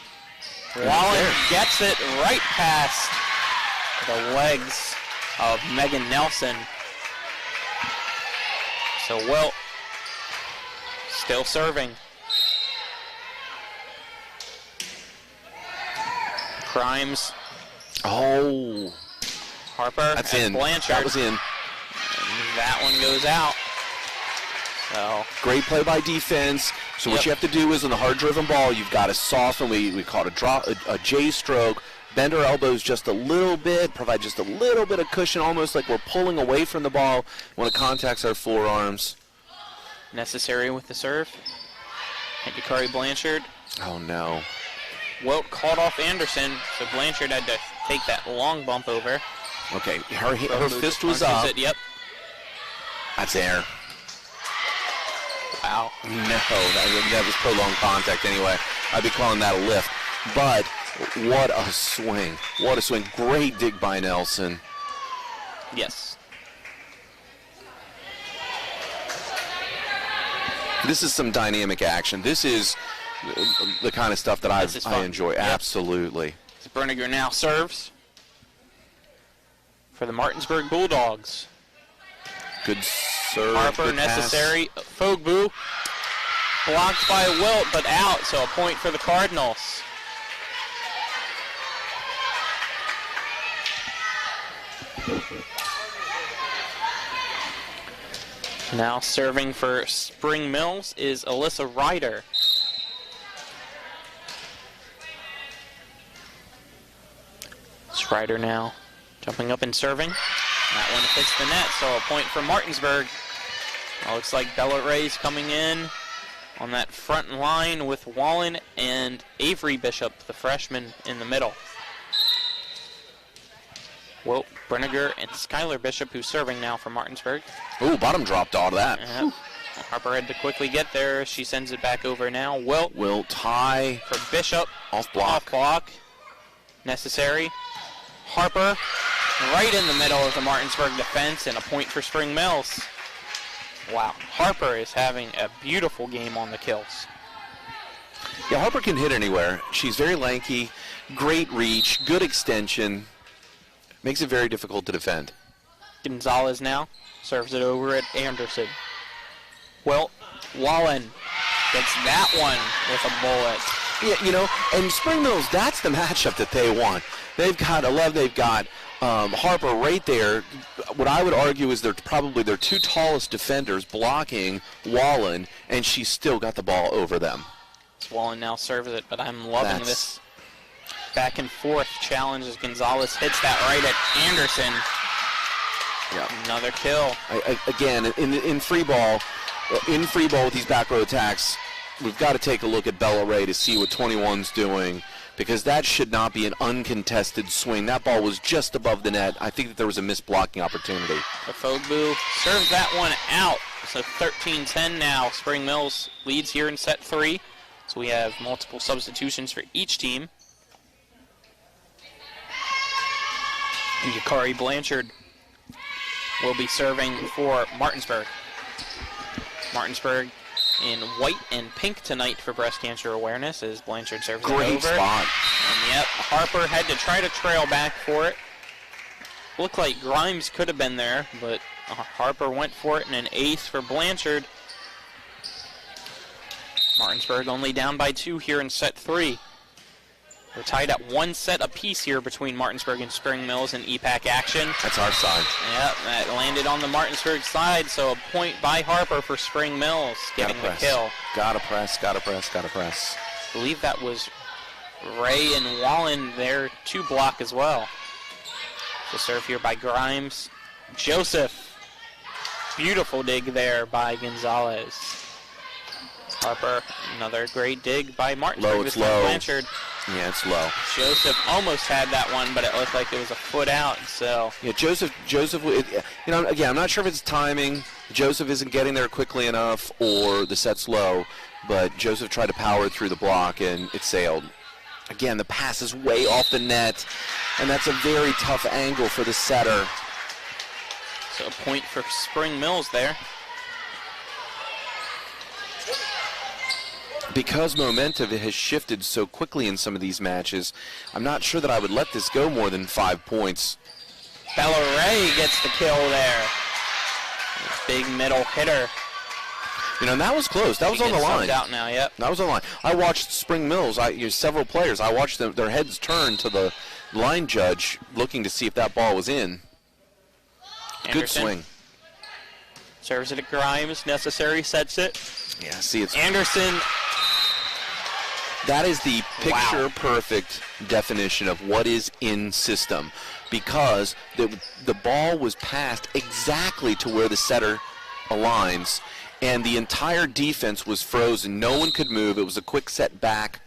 Wallen gets it right past the legs of Megan Nelson. So Wilt still serving. Grimes. Oh. Harper. That's in. Blanchard. That was in. And that one goes out. So great play by defense. So what you have to do is on the hard-driven ball, you've got to soften. We caught a J stroke, bend our elbows just a little bit, provide just a little bit of cushion, almost like we're pulling away from the ball when it contacts our forearms. Necessary with the serve. Yakari Blanchard. Oh no. Wilt caught off Anderson, so Blanchard had to take that long bump over. Okay, her fist was up. Yep. That's air. Wow. No, that was prolonged contact anyway. I'd be calling that a lift. But what a swing. What a swing. Great dig by Nelson. Yes. This is some dynamic action. This is the kind of stuff that I enjoy. Yep. Absolutely. Berniger now serves for the Martinsburg Bulldogs. Good serve. Harper, good Necessary. Fogbu blocked by Wilt, but out, so a point for the Cardinals. Now serving for Spring Mills is Alyssa Ryder. Ryder now jumping up and serving. That one hits the net, so a point for Martinsburg. It looks like Bella Ray's coming in on that front line with Wallen and Avery Bishop, the freshman, in the middle. Wilt, Brenniger, and Skylar Bishop, who's serving now for Martinsburg. Ooh, bottom dropped all of that. Harper had to quickly get there. She sends it back over now. Wilt high. For Bishop. Off block. Off block. Necessary. Harper right in the middle of the Martinsburg defense, and a point for Spring Mills. Wow, Harper is having a beautiful game on the kills. Yeah, Harper can hit anywhere. She's very lanky, great reach, good extension. Makes it very difficult to defend. Gonzalez now serves it over at Anderson. Well, Wallen gets that one with a bullet. Yeah, you know, and Spring Mills, that's the matchup that they want. They've got 11, they've got Harper right there. What I would argue is they're probably their two tallest defenders blocking Wallen, and she's still got the ball over them. Wallen now serves it, but I'm loving this back and forth challenge as Gonzalez hits that right at Anderson. Yeah. Another kill. Again, in free ball with these back row attacks, we've got to take a look at Bella Ray to see what 21's doing, because that should not be an uncontested swing. That ball was just above the net. I think that there was a missed blocking opportunity. Fogbu serves that one out. So 13-10 now. Spring Mills leads here in set 3. So we have multiple substitutions for each team. And Yakari Blanchard will be serving for Martinsburg. Martinsburg in white and pink tonight for breast cancer awareness as Blanchard serves it over. Great spot. And yep, Harper had to try to trail back for it. Looked like Grimes could have been there, but Harper went for it, and an ace for Blanchard. Martinsburg only down by 2 here in set 3. We're tied at 1 set apiece here between Martinsburg and Spring Mills in EPAC action. That's our side. Yep, that landed on the Martinsburg side, so a point by Harper for Spring Mills, getting the kill. Gotta press, gotta press, gotta press. I believe that was Ray and Wallen there to block as well. The serve here by Grimes. Joseph. Beautiful dig there by Gonzalez. Harper, another great dig by Martinsburg. Low, it's low. Blanchard. Yeah, it's low. Joseph almost had that one, but it looked like it was a foot out, so. Yeah, Joseph, again, I'm not sure if it's timing. Joseph isn't getting there quickly enough or the set's low, but Joseph tried to power through the block and it sailed. Again, the pass is way off the net, and that's a very tough angle for the setter. So a point for Spring Mills there. Because momentum has shifted so quickly in some of these matches, I'm not sure that I would let this go more than 5 points. Bella Ray gets the kill there. Big middle hitter. And that was close. That was on the line. Out now, yep. That was on the line. I watched Spring Mills. Several players. I watched them. Their heads turn to the line judge, looking to see if that ball was in. Anderson. Good swing. Serves it at Grimes. Necessary. Sets it. Yeah. See, it's Anderson. That is the picture-perfect definition of what is in system, because the ball was passed exactly to where the setter aligns, and the entire defense was frozen. No one could move. It was a quick set back,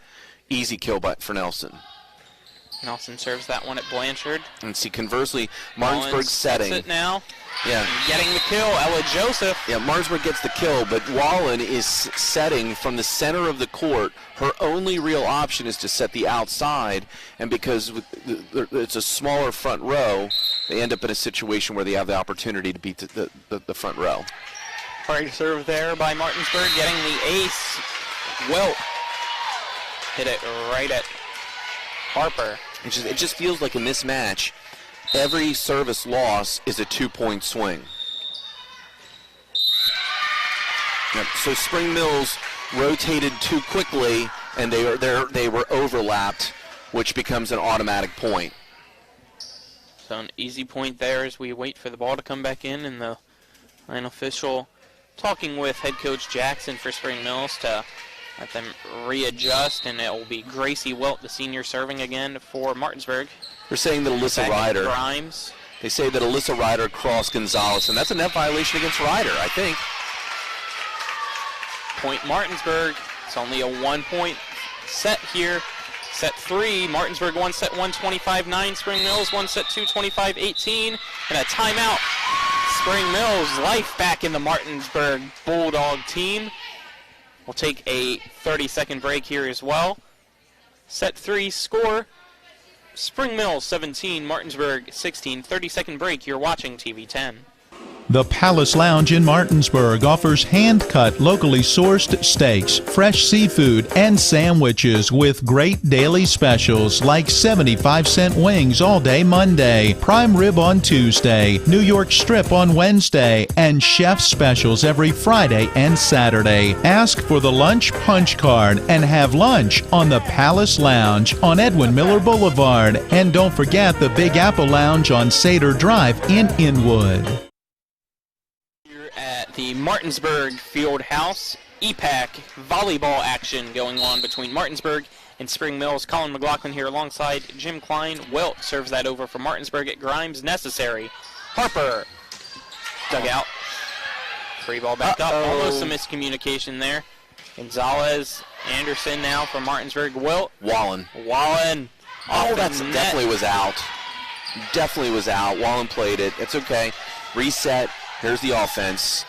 easy kill for Nelson. Nelson serves that one at Blanchard. And see, conversely, Martinsburg setting. Sets it now. Yeah. Getting the kill, Ella Joseph. Yeah, Martinsburg gets the kill, but Wallen is setting from the center of the court. Her only real option is to set the outside, and because it's a smaller front row, they end up in a situation where they have the opportunity to beat the front row. Hard serve there by Martinsburg, getting the ace. Wilt hit it right at Harper. It just feels like in this match, every service loss is a 2-point swing. Yep. So Spring Mills rotated too quickly, and they were overlapped, which becomes an automatic point. So an easy point there as we wait for the ball to come back in, and the line official talking with head coach Jackson for Spring Mills to let them readjust, and it will be Gracie Wilt, the senior, serving again for Martinsburg. They're saying that Alyssa Ryder. Grimes. They say that Alyssa Ryder crossed Gonzalez, and that's a net violation against Ryder, I think. Point Martinsburg. It's only a 1-point set here. Set 3, Martinsburg won set 1, 25-9. Spring Mills won set 2, 25-18. And a timeout. Spring Mills life back in the Martinsburg Bulldog team. We'll take a 30-second break here as well. Set 3 score, Spring Mills 17, Martinsburg 16. 30-second break. You're watching TV 10. The Palace Lounge in Martinsburg offers hand-cut, locally sourced steaks, fresh seafood, and sandwiches with great daily specials like 75-cent wings all day Monday, prime rib on Tuesday, New York strip on Wednesday, and chef specials every Friday and Saturday. Ask for the lunch punch card and have lunch on the Palace Lounge on Edwin Miller Boulevard. And don't forget the Big Apple Lounge on Sater Drive in Inwood. At the Martinsburg Field House, EPAC volleyball action going on between Martinsburg and Spring Mills. Colin McLaughlin here alongside Jim Klein. Wilt serves that over for Martinsburg at Grimes. Necessary. Harper dug out. Free ball back up. Almost a miscommunication there. Gonzalez, Anderson now for Martinsburg. Wilt. Wallen. Oh, that definitely was out. Definitely was out. Wallen played it. It's okay. Reset. Here's the offense.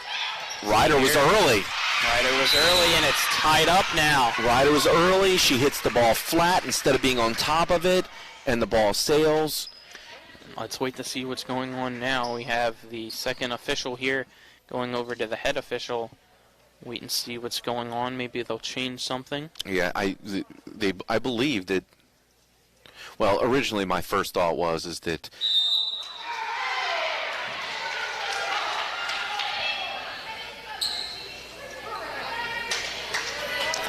Ryder was early. And it's tied up now. Ryder was early. She hits the ball flat instead of being on top of it, and the ball sails. Let's wait to see what's going on now. We have the second official here going over to the head official. Wait and see what's going on. Maybe they'll change something. Yeah, I believe that. Well, originally my first thought is that.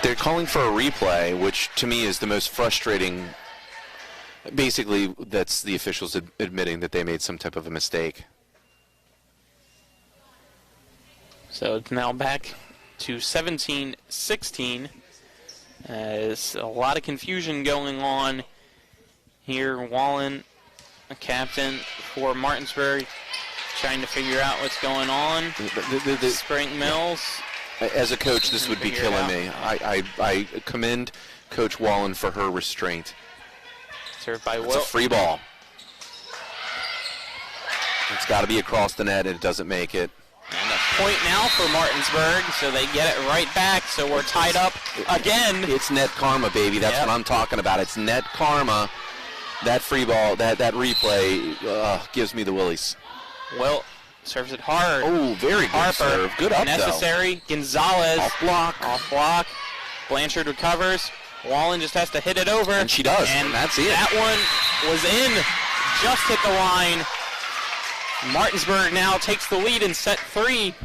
They're calling for a replay, which to me is the most frustrating. Basically, that's the officials admitting that they made some type of a mistake. So it's now back to 17-16. There's a lot of confusion going on here. Wallen, a captain for Martinsburg, trying to figure out what's going on. Spring Mills. As a coach, this would be killing me. I commend Coach Wallen for her restraint. Served by It's a free ball. It's got to be across the net, and it doesn't make it. And a point now for Martinsburg, so they get it right back, so we're tied up again. It's net karma, baby. That's what I'm talking about. It's net karma. That free ball, that replay gives me the willies. Wilt serves it hard. Oh, very good Harper, serve. Good up, necessary. though. Gonzalez. Off block. Off block. Blanchard recovers. Wallen just has to hit it over. And she does, and that's it. That one was in. Just hit the line. Martinsburg now takes the lead in set 3.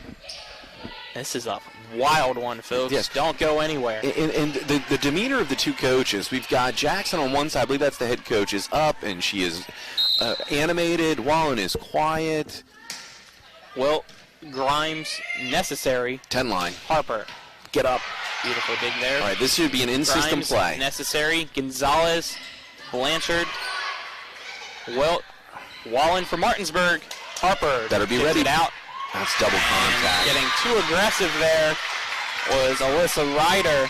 This is a wild one, folks. Yes. Don't go anywhere. And the demeanor of the two coaches, we've got Jackson on one side, I believe that's the head coach, is up, and she is animated. Wallen is quiet. Well, Grimes, necessary. 10 line. Harper. Get up. Beautiful dig there. All right, this should be an in-system Grimes, play. Necessary. Gonzalez. Blanchard. Wilt. Wallen for Martinsburg. Harper. Better be gets ready. It out. That's double contact. Getting too aggressive there was Alyssa Ryder.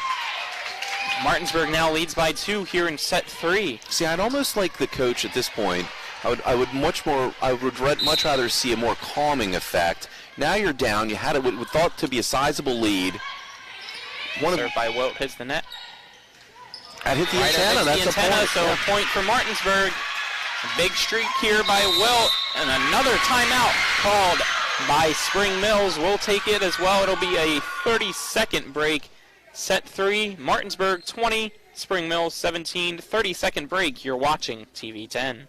Martinsburg now leads by 2 here in set 3. See, I'd almost like the coach at this point. I would much rather see a more calming effect. Now you're down. You had what thought to be a sizable lead. Served by Wilt hits the net. That hit the Ryder antenna. hits That's the a antenna, point. so a point for Martinsburg. A big streak here by Wilt, and another timeout called by Spring Mills. We'll take it as well. It'll be a 30-second break. Set 3, Martinsburg 20, Spring Mills 17. 30-second break. You're watching TV 10.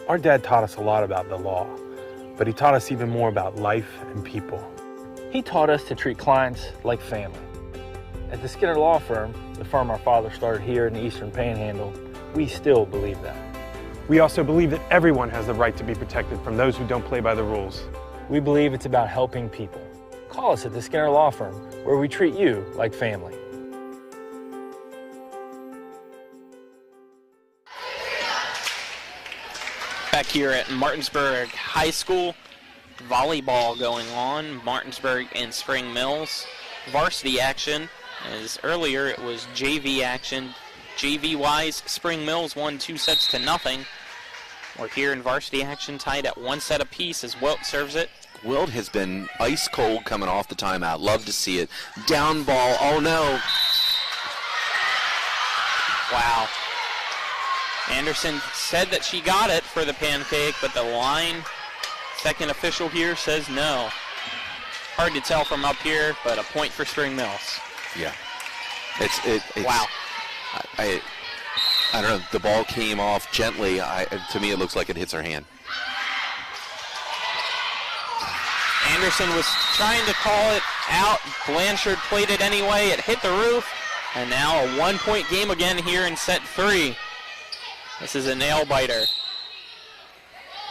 Our dad taught us a lot about the law, but he taught us even more about life and people. He taught us to treat clients like family. At the Skinner Law Firm, the firm our father started here in the Eastern Panhandle, we still believe that. We also believe that everyone has the right to be protected from those who don't play by the rules. We believe it's about helping people. Call us at the Skinner Law Firm, where we treat you like family. Back here at Martinsburg High School, volleyball going on. Martinsburg and Spring Mills. Varsity action, as earlier it was JV action. JV-wise, Spring Mills won 2-0. We're here in varsity action, tied at 1 set apiece as Wilt serves it. Wilt has been ice cold coming off the timeout. Love to see it. Down ball. Oh, no. Wow. Anderson said that she got it for the pancake, but the line, second official here, says no. Hard to tell from up here, but a point for Spring Mills. Yeah. It's wow. I don't know. The ball came off gently. To me, it looks like it hits her hand. Anderson was trying to call it out. Blanchard played it anyway. It hit the roof. And now a 1-point game again here in set 3. This is a nail biter.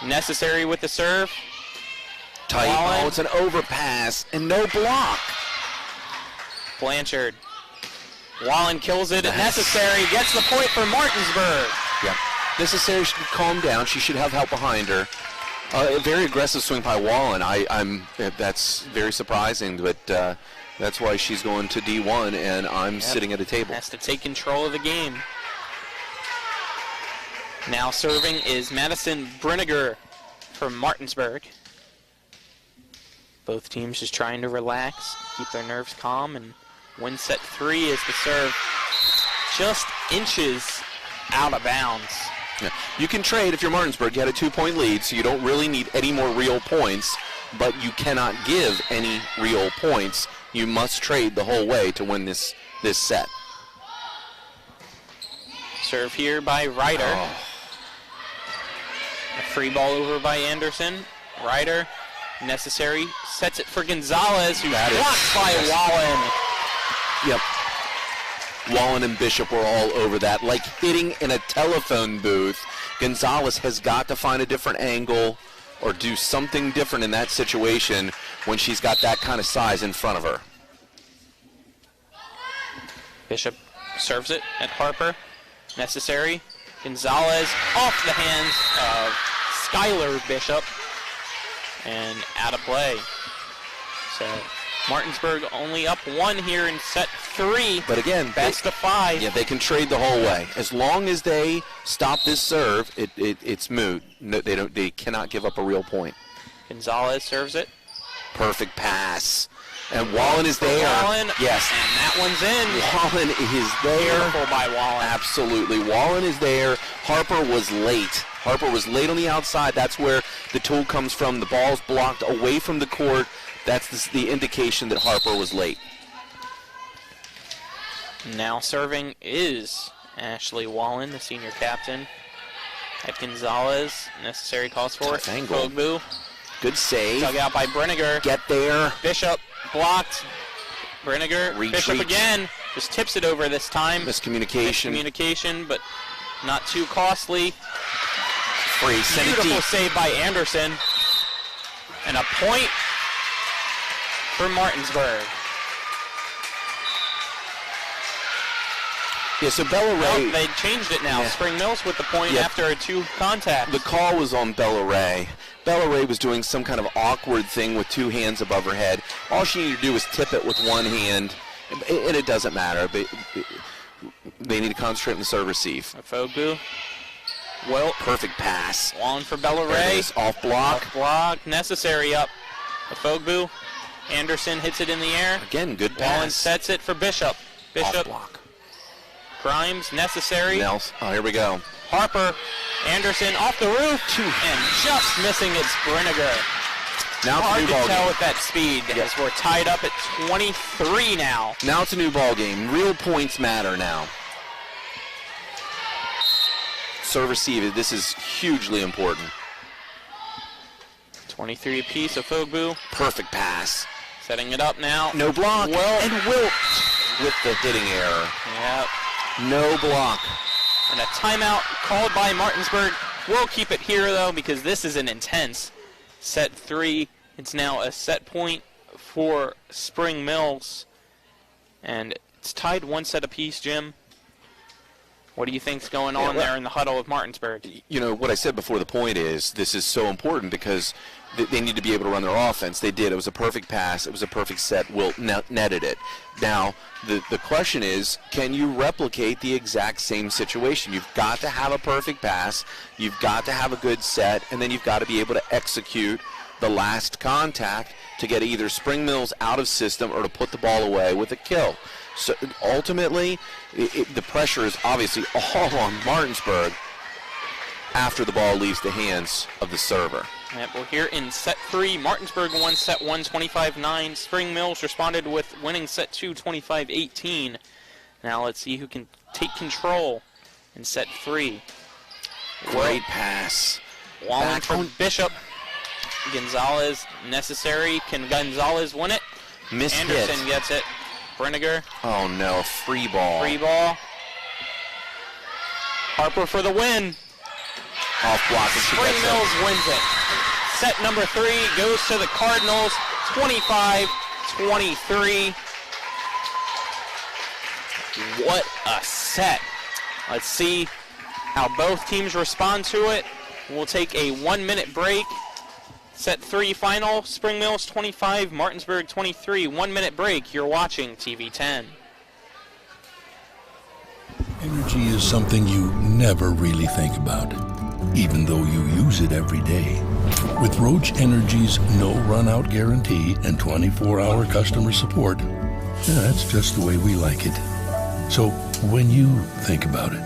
Necessary with the serve. Tight. Oh, it's an overpass and no block. Blanchard. Wallen kills it. Necessary gets the point for Martinsburg. Yeah. Necessary should calm down. She should have help behind her. A very aggressive swing by Wallen. That's very surprising, but that's why she's going to D1, and I'm sitting at a table. Has to take control of the game. Now serving is Madison Brinegar from Martinsburg. Both teams just trying to relax, keep their nerves calm, and win set 3 is the serve just inches out of bounds. Yeah. You can trade if you're Martinsburg. You had a 2-point lead, so you don't really need any more real points, but you cannot give any real points. You must trade the whole way to win this set. Serve here by Ryder. Oh. A free ball over by Anderson. Ryder, necessary, sets it for Gonzalez, who's blocked by Wallen. Yep. Wallen and Bishop were all over that. Like hitting in a telephone booth, Gonzalez has got to find a different angle or do something different in that situation when she's got that kind of size in front of her. Bishop serves it at Harper. Necessary. Gonzalez off the hands of Skylar Bishop and out of play. So Martinsburg only up 1 here in set 3. But again, best of 5. Yeah, they can trade the whole way. As long as they stop this serve, it's moot. No, they cannot give up a real point. Gonzalez serves it. Perfect pass. And Wallen is there. Wallen. Yes. And that one's in. Wallen is there. Beautiful by Wallen. Absolutely. Wallen is there. Harper was late. Harper was late on the outside. That's where the tool comes from. The ball's blocked away from the court. That's the indication that Harper was late. Now serving is Ashley Wallen, the senior captain. At Gonzalez. Necessary calls for it. Fogbu. Good save. Dug out by Brenniger. Get there. Bishop blocked. Brenniger. Retreat. Bishop again. Just tips it over this time. Miscommunication. But not too costly. Free. Send it Beautiful deep. save by Anderson. And a point for Martinsburg. Yeah, so Bella Ray. Oh, they changed it now. Yeah. Spring Mills with the point after a 2 contact. The call was on Bella Ray. Bella Ray was doing some kind of awkward thing with 2 hands above her head. All she needed to do was tip it with 1 hand, and it doesn't matter. But they need to concentrate on the serve receive. Fogbu. Well, perfect pass. Long for Bella There it Ray. is. Off block. Off block. Necessary up. Fogbu. Anderson hits it in the air. Again, good pass. Wallen sets it for Bishop. Bishop. Off block. Grimes, necessary. Nels. Oh, here we go. Harper, Anderson off the roof, and just missing it's Brenniger. Now it's a hard new to ball tell game. with that speed as we're tied up at 23 now. Now it's a new ball game. Real points matter now. Serve receive. This is hugely important. 23 apiece of Fogbu. Perfect pass. Setting it up now. No block. And Wilt with the hitting error. Yep. No block. And a timeout called by Martinsburg. We'll keep it here, though, because this is an intense set 3. It's now a set point for Spring Mills. And it's tied 1 set apiece, Jim. What do you think's going on there in the huddle with Martinsburg? You know, what I said before the point is this is so important because they need to be able to run their offense. They did. It was a perfect pass. It was a perfect set. Wilt netted it. Now, the question is, can you replicate the exact same situation? You've got to have a perfect pass. You've got to have a good set. And then you've got to be able to execute the last contact to get either Spring Mills out of system or to put the ball away with a kill. So ultimately, the pressure is obviously all on Martinsburg after the ball leaves the hands of the server. Yep, we're here in set 3. Martinsburg won set 1, 25-9. Spring Mills responded with winning set 2, 25-18. Now let's see who can take control in set 3. Great pass. Wallen from Bishop. Gonzalez necessary. Can Gonzalez win it? Anderson gets it. Brenniger. Oh no, free ball. Free ball. Harper for the win. Off block. Spring Mills wins it. Set number 3 goes to the Cardinals, 25-23. What a set. Let's see how both teams respond to it. We'll take a 1-minute break. Set 3 final, Spring Mills 25, Martinsburg 23. 1-minute break. You're watching TV 10. Energy is something you never really think about, even though you use it every day. With Roach Energy's no run-out guarantee and 24-hour customer support, that's just the way we like it. So when you think about it,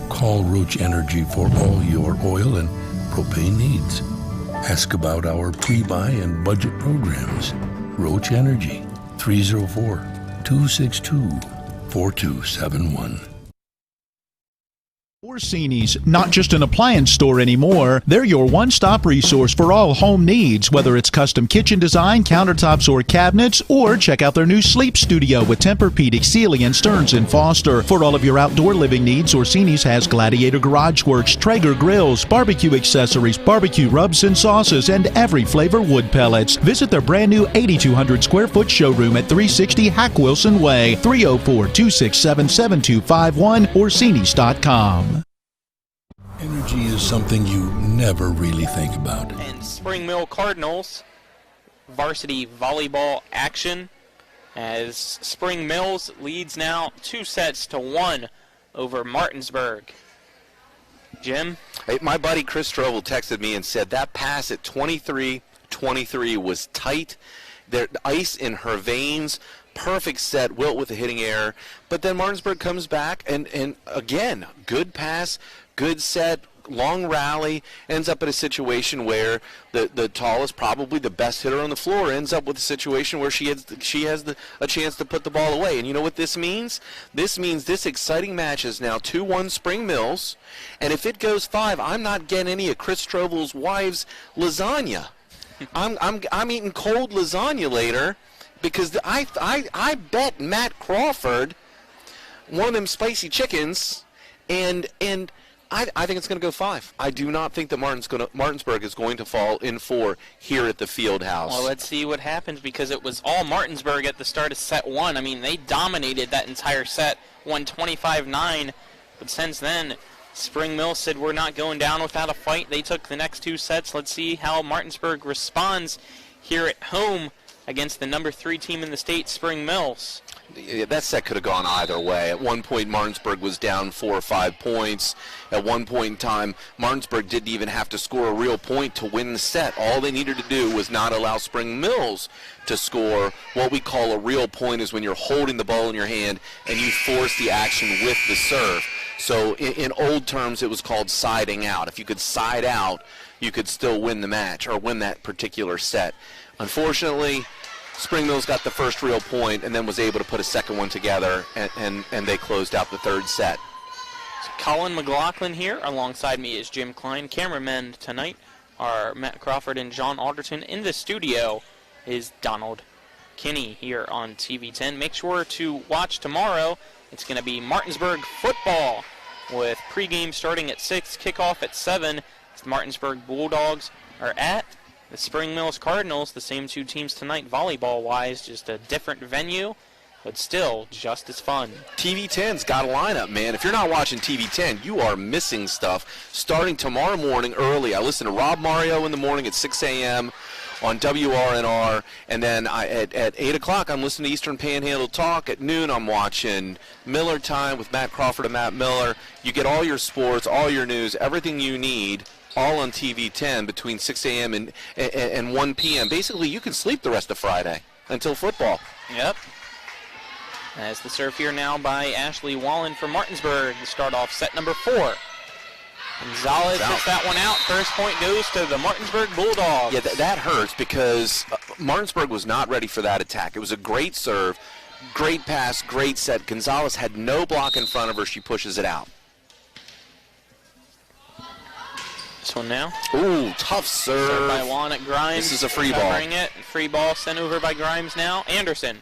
call Roach Energy for all your oil and propane needs. Ask about our pre-buy and budget programs. Roach Energy, 304-262-4271. Orsini's, not just an appliance store anymore. They're your one-stop resource for all home needs, whether it's custom kitchen design, countertops, or cabinets, or check out their new sleep studio with Tempur-Pedic, Sealy, and Stearns & Foster. For all of your outdoor living needs, Orsini's has Gladiator Garage Works, Traeger grills, barbecue accessories, barbecue rubs and sauces, and every flavor wood pellets. Visit their brand new 8,200 square foot showroom at 360 Hack Wilson Way, 304-267-7251, Orsinis.com. Energy is something you never really think about. And Spring Mill Cardinals varsity volleyball action as Spring Mills leads now 2-1 over Martinsburg. Jim? Hey, my buddy Chris Strovel texted me and said that pass at 23-23 was tight. There, ice in her veins. Perfect set, Wilt with a hitting error. But then Martinsburg comes back and again, good pass, good set, long rally, ends up in a situation where the tallest, probably the best hitter on the floor, ends up with a situation where she has a chance to put the ball away. And you know what this means? This means this exciting match is now 2-1 Spring Mills, and if it goes 5, I'm not getting any of Chris Strovel's wife's lasagna. I'm eating cold lasagna later because I bet Matt Crawford one of them spicy chickens, and I think it's going to go 5. I do not think that Martinsburg is going to fall in 4 here at the field house. Well, let's see what happens because it was all Martinsburg at the start of set 1. I mean, they dominated that entire set, won 25-9. But since then, Spring Mill said we're not going down without a fight. They took the next 2 sets. Let's see how Martinsburg responds here at home against the number 3 team in the state, Spring Mills. Yeah, that set could have gone either way. At one point, Martinsburg was down 4 or 5 points. At one point in time, Martinsburg didn't even have to score a real point to win the set. All they needed to do was not allow Spring Mills to score. What we call a real point is when you're holding the ball in your hand and you force the action with the serve. So in old terms, it was called siding out. If you could side out, you could still win the match or win that particular set. Unfortunately, Spring Mills got the first real point and then was able to put a second one together, and they closed out the third set. So Colin McLaughlin here. Alongside me is Jim Klein. Cameramen tonight are Matt Crawford and John Alderton. In the studio is Donald Kinney here on TV 10. Make sure to watch tomorrow. It's going to be Martinsburg football with pregame starting at 6, kickoff at 7. The Martinsburg Bulldogs are at the Spring Mills Cardinals, the same 2 teams tonight, volleyball-wise, just a different venue, but still just as fun. TV 10's got a lineup, man. If you're not watching TV 10, you are missing stuff. Starting tomorrow morning early, I listen to Rob Mario in the morning at 6 a.m. on WRNR, and then at 8 o'clock, I'm listening to Eastern Panhandle Talk. At noon, I'm watching Miller Time with Matt Crawford and Matt Miller. You get all your sports, all your news, everything you need, all on TV 10 between 6 a.m. and 1 p.m. Basically, you can sleep the rest of Friday until football. Yep. As the serve here now by Ashley Wallen for Martinsburg to start off set number 4. Gonzalez hits that one out. First point goes to the Martinsburg Bulldogs. Yeah, that hurts because Martinsburg was not ready for that attack. It was a great serve, great pass, great set. Gonzalez had no block in front of her. She pushes it out. This one now. Ooh, tough serve. Serve by Juan at Grimes. This is a free ball. Bring it. Free ball sent over by Grimes now. Anderson.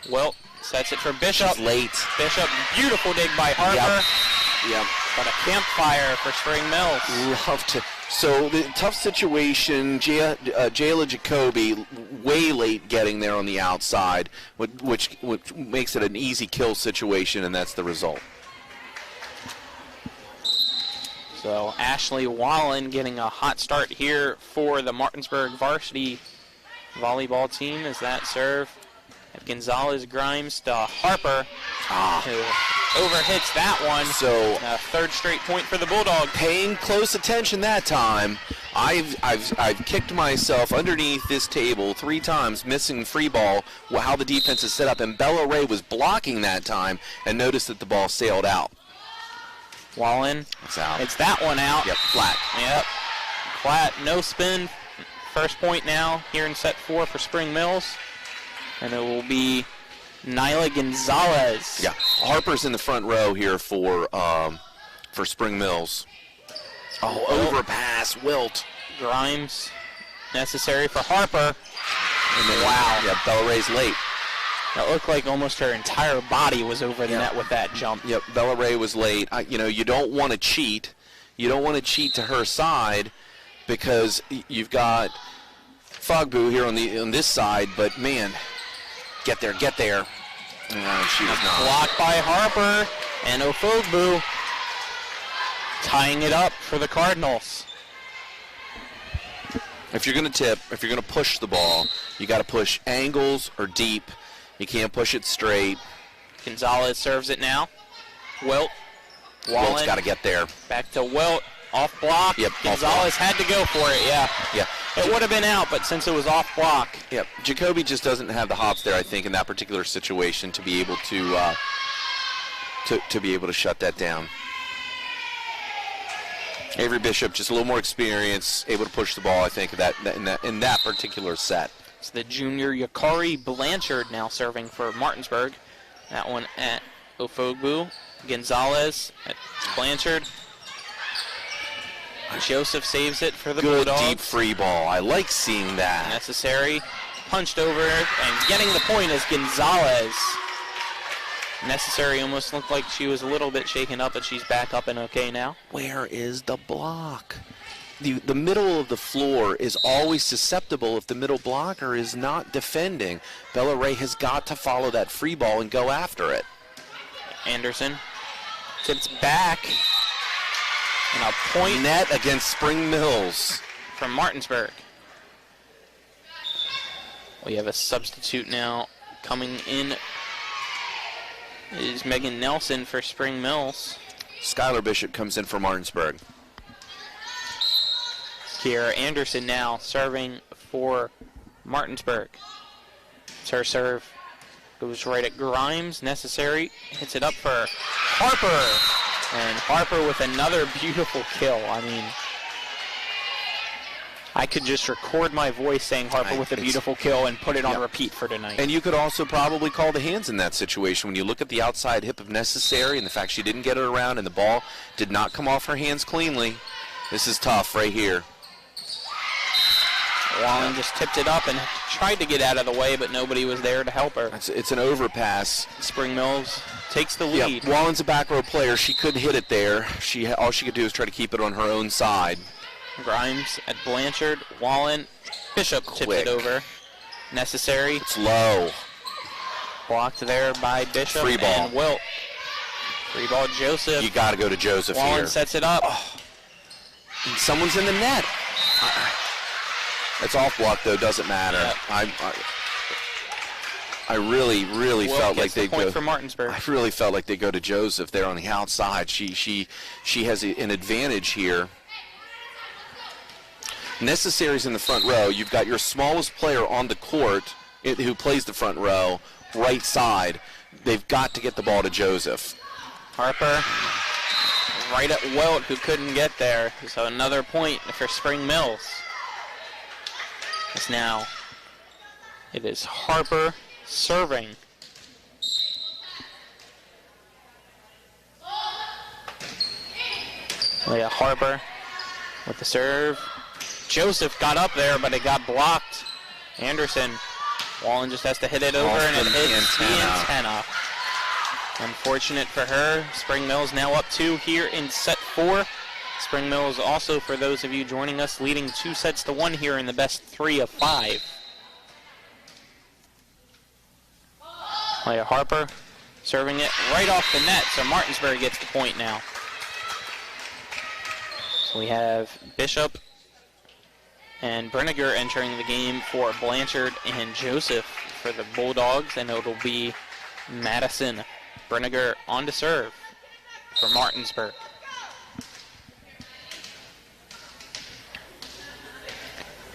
Well, sets it for Bishop. She's late. Bishop, beautiful dig by Harper. Yep. But a campfire for Spring Mills. Love to. So the tough situation, Jayla Jacoby way late getting there on the outside, which makes it an easy kill situation, and that's the result. So Ashley Wallen getting a hot start here for the Martinsburg varsity volleyball team as that serve at Gonzalez Grimes to Harper, who overhits that one. So third straight point for the Bulldogs. Paying close attention that time. I've kicked myself underneath this table 3 times, missing free ball, how the defense is set up, and Bella Ray was blocking that time and noticed that the ball sailed out. Wallen. It's out. It's that one out. Yep, flat. Yep. Flat, no spin. First point now here in set 4 for Spring Mills. And it will be Nyla Gonzalez. Yeah, Harper's in the front row here for for Spring Mills. Oh, overpass, Wilt. Grimes, necessary for Harper. And then, wow. Yeah, Bella Ray's late. It looked like almost her entire body was over the net with that jump. Yep, Bella Ray was late. You don't want to cheat. You don't want to cheat to her side because you've got Fogbu here on this side, but man, get there. No, she was not. Blocked by Harper and Ofogbu tying it up for the Cardinals. If you're going to tip, if you're going to push the ball, you got to push angles or deep. You can't push it straight. Gonzalez serves it now. Wilt. Wilt's got to get there. Back to Wilt. Off block. Yep. Gonzalez had to go for it, yeah. Yeah. It would have been out, but since it was off block. Yep. Jacoby just doesn't have the hops there, I think, in that particular situation to be able to be able to shut that down. Avery Bishop, just a little more experience, able to push the ball, I think, in that particular set. It's the junior Yakari Blanchard now serving for Martinsburg. That one at Ofogbu. Gonzalez at Blanchard. Joseph saves it for the Bulldogs. Good deep free ball. I like seeing that. Necessary. Punched over and getting the point is Gonzalez. Necessary almost looked like she was a little bit shaken up, but she's back up and okay now. Where is the block? The middle of the floor is always susceptible if the middle blocker is not defending. Bella Ray has got to follow that free ball and go after it. Anderson tips back. And a point net against Spring Mills from Martinsburg. We have a substitute now coming in. It is Megan Nelson for Spring Mills. Skylar Bishop comes in for Martinsburg. Kiera Anderson now serving for Martinsburg. It's her serve. Goes right at Grimes. Necessary. Hits it up for Harper. And Harper with another beautiful kill. I mean, I could just record my voice saying Harper with a beautiful kill and put it on repeat for tonight. And you could also probably call the hands in that situation. When you look at the outside hip of Necessary and the fact she didn't get it around and the ball did not come off her hands cleanly, this is tough right here. Wallen just tipped it up and tried to get out of the way, but nobody was there to help her. It's an overpass. Spring Mills takes the lead. Yeah, Wallen's a back row player. She couldn't hit it there. All she could do is try to keep it on her own side. Grimes at Blanchard. Wallen. Bishop tips it over. Necessary. It's low. Blocked there by Bishop. Free ball. And Wilt. Free ball, Joseph. You got to go to Joseph Wallen here. Sets it up. Oh. And someone's in the net. It's off block though, doesn't matter. Yep. I really felt like they go for Martinsburg. I really felt like they go to Joseph there on the outside. She has an advantage here. Necessary's in the front row. You've got your smallest player on the court who plays the front row, right side. They've got to get the ball to Joseph. Harper right at Wilt, who couldn't get there. So another point for Spring Mills. It is Harper serving. Leah Harper with the serve. Joseph got up there, but it got blocked. Anderson. Wallen just has to hit it over, and it hits the antenna. Unfortunate for her. Spring Mills now up 2 here in set 4. Spring Mills also, for those of you joining us, leading 2-1 here in the best 3 of 5. Leah Harper serving it right off the net, so Martinsburg gets the point now. So we have Bishop and Brenniger entering the game for Blanchard and Joseph for the Bulldogs, and it'll be Madison. Brenniger on to serve for Martinsburg.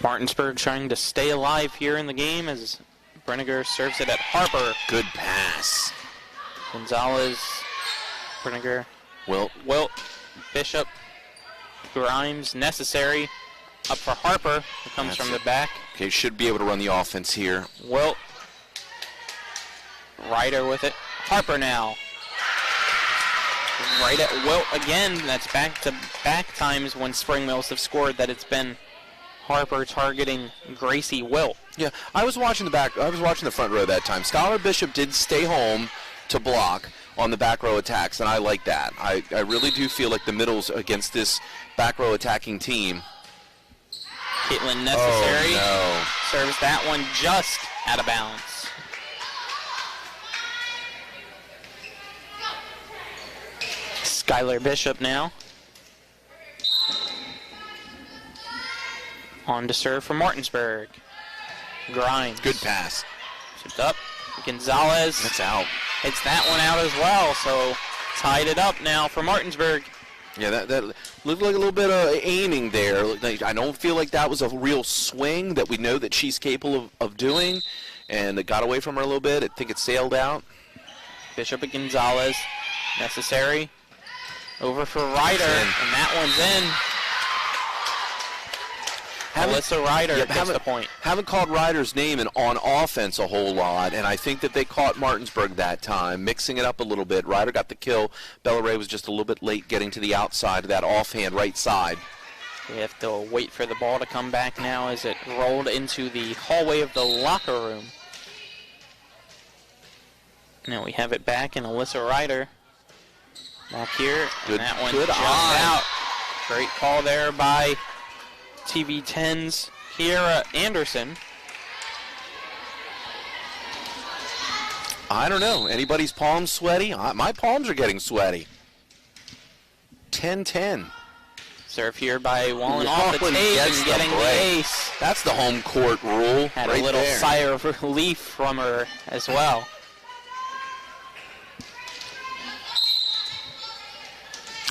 Martinsburg trying to stay alive here in the game as Brenniger serves it at Harper. Good pass. Gonzalez, Brenniger, Wilt, Bishop, Grimes, Necessary, up for Harper, who comes from the back. Okay, should be able to run the offense here. Wilt, Ryder with it. Harper now. right at Wilt again. That's back-to-back times when Spring Mills have scored that it's been Harper targeting Gracie Wilt. Yeah, I was watching the front row that time. Scholar Bishop did stay home to block on the back row attacks, and I like that. I really do feel like the middles against this back row attacking team. Caitlin Necessary serves that one just out of bounds. Skylar Bishop now. On to serve for Martinsburg. Grimes. Good pass. Shipped up. Gonzalez. That's out. Hits that one out as well, so tied it up now for Martinsburg. Yeah, that looked like a little bit of aiming there. I don't feel like that was a real swing that we know that she's capable of doing, and it got away from her a little bit. I think it sailed out. Bishop and Gonzalez. Necessary. Over for Ryder, and that one's in. Alyssa Ryder gets the point. Haven't called Ryder's name on offense a whole lot, and I think that they caught Martinsburg that time, mixing it up a little bit. Ryder got the kill. Bella Ray was just a little bit late getting to the outside of that offhand right side. We have to wait for the ball to come back now as it rolled into the hallway of the locker room. Now we have it back, and Alyssa Ryder back here. Good, and that one good jumped out. Great call there by TV 10's Kiera Anderson. I don't know. Anybody's palms sweaty? My palms are getting sweaty. 10-10. Serve here by Wallen off the tape and getting the ace. That's the home court rule. Had right a little there. sigh of relief from her as well.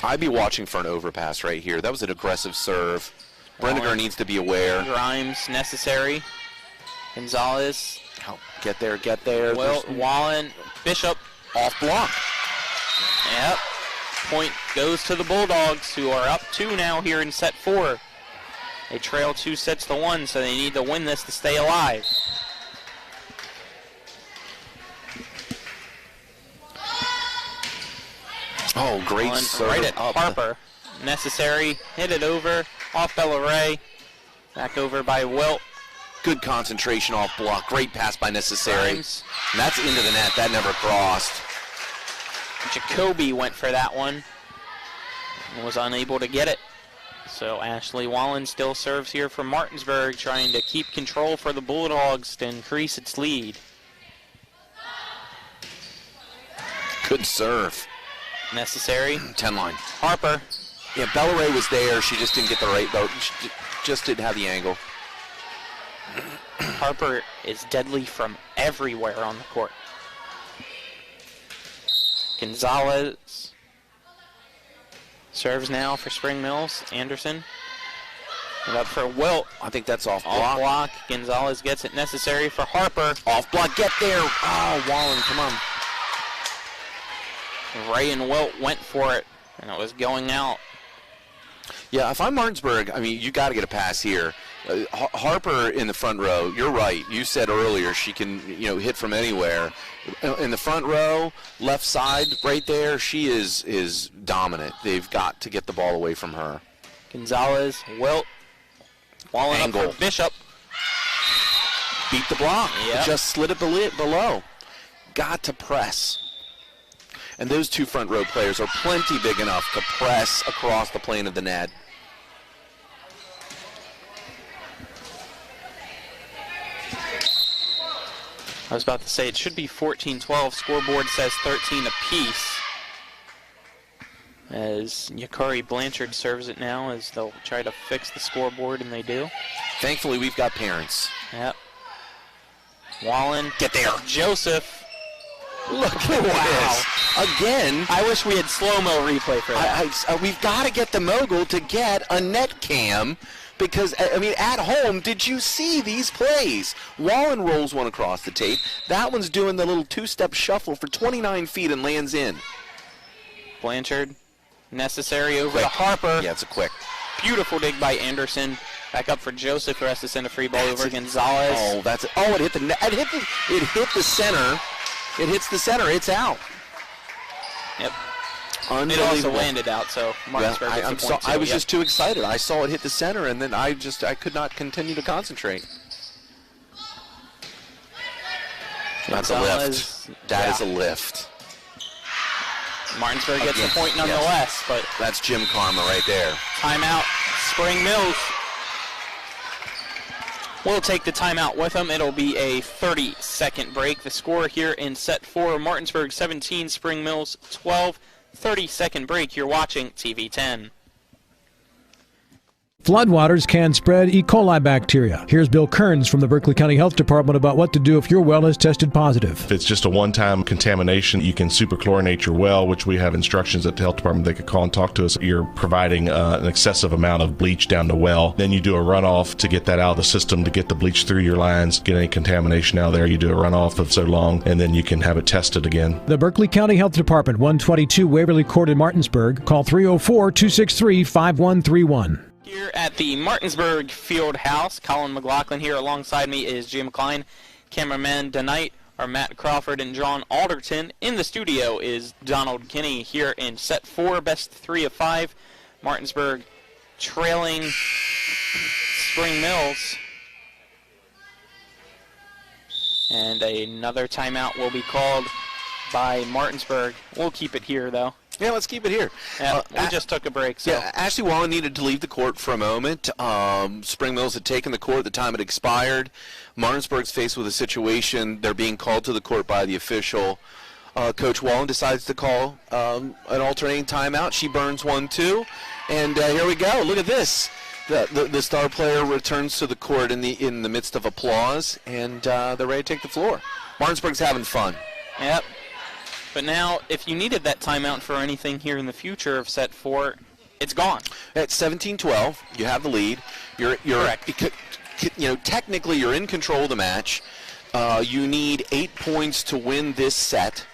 I'd be watching for an overpass right here. That was an aggressive serve. Brendiger needs to be aware. Grimes necessary. Gonzalez. Oh, get there, get there. Wallen. Bishop. Off block. Yep. Point goes to the Bulldogs, who are up 2 now here in set 4. They trail 2-1, so they need to win this to stay alive. Oh, great serve. Right at Harper. Necessary. Hit it over. Off Bella Ray. Back over by Wilt. Good concentration off block. Great pass by Necessary. Grimes. And that's into the net. That never crossed. Jacoby went for that one and was unable to get it. So Ashley Wallen still serves here for Martinsburg, trying to keep control for the Bulldogs to increase its lead. Good serve. Necessary. 10 line. Harper. Yeah, Bella Ray was there. She just didn't get the right, just didn't have the angle. Harper is deadly from everywhere on the court. Gonzalez serves now for Spring Mills. Anderson. And up for Wilt. I think that's off block. Off block. Gonzalez gets it. Necessary for Harper. Off block. Get there. Oh, Wallen, come on. Ray and Wilt went for it, and it was going out. Yeah, if I'm Martinsburg, I mean, you got to get a pass here. Harper in the front row, you're right. You said earlier she can, hit from anywhere. In the front row, left side, right there, she is dominant. They've got to get the ball away from her. Gonzalez, Wilt, Wallen up for Bishop. Beat the block. Yep. Just slid it below. Got to press. And those two front row players are plenty big enough to press across the plane of the net. I was about to say it should be 14-12. Scoreboard says 13 apiece. As Yakari Blanchard serves it now, as they'll try to fix the scoreboard, and they do. Thankfully, we've got parents. Yep. Wallen. Get there. Joseph. Look at this. Again. I wish we had slow-mo replay for that. We've got to get the mogul to get a net cam because, at home, did you see these plays? Wallen rolls one across the tape. That one's doing the little two-step shuffle for 29 feet and lands in. Blanchard. Necessary over to Harper. Yeah, it's a quick. Beautiful dig by Anderson. Back up for Joseph, who has to send a free ball over Gonzalez. Oh, that's it. Oh, it hit the net. It hit the center. It hits the center. It's out. Yep. Unbelievable. It also landed out, so Martinsburg gets the point. I was just too excited. I saw it hit the center, and then I could not continue to concentrate. That's a lift. That is a lift. Martinsburg gets the point nonetheless, but that's Jim Karma right there. Timeout, Spring Mills. We'll take the timeout with them. It'll be a 30-second break. The score here in set 4, Martinsburg 17, Spring Mills 12. 30-second break. You're watching TV 10. Floodwaters can spread E. coli bacteria. Here's Bill Kearns from the Berkeley County Health Department about what to do if your well is tested positive. If it's just a one-time contamination, you can superchlorinate your well, which we have instructions at the health department. They could call and talk to us. You're providing an excessive amount of bleach down the well. Then you do a runoff to get that out of the system, to get the bleach through your lines, get any contamination out of there. You do a runoff of so long, and then you can have it tested again. The Berkeley County Health Department, 122 Waverly Court in Martinsburg. Call 304-263-5131. Here at the Martinsburg Field House, Colin McLaughlin here. Alongside me is Jim Klein. Cameraman tonight are Matt Crawford and John Alderton. In the studio is Donald Kinney here in set 4, best 3 of 5. Martinsburg trailing Spring Mills. And another timeout will be called by Martinsburg. We'll keep it here, though. Yeah, let's keep it here. Yeah, we just took a break. So. Yeah, Ashley Wallen needed to leave the court for a moment. Spring Mills had taken the court at the time it expired. Martinsburg's faced with a situation. They're being called to the court by the official. Coach Wallen decides to call an alternating timeout. She burns one, too. And here we go. Look at this. The star player returns to the court in the midst of applause, and they're ready to take the floor. Martinsburg's having fun. Yep. But now, if you needed that timeout for anything here in the future of set 4, it's gone. At 17-12, you have the lead. You're correct. Technically, you're in control of the match. You need 8 points to win this set.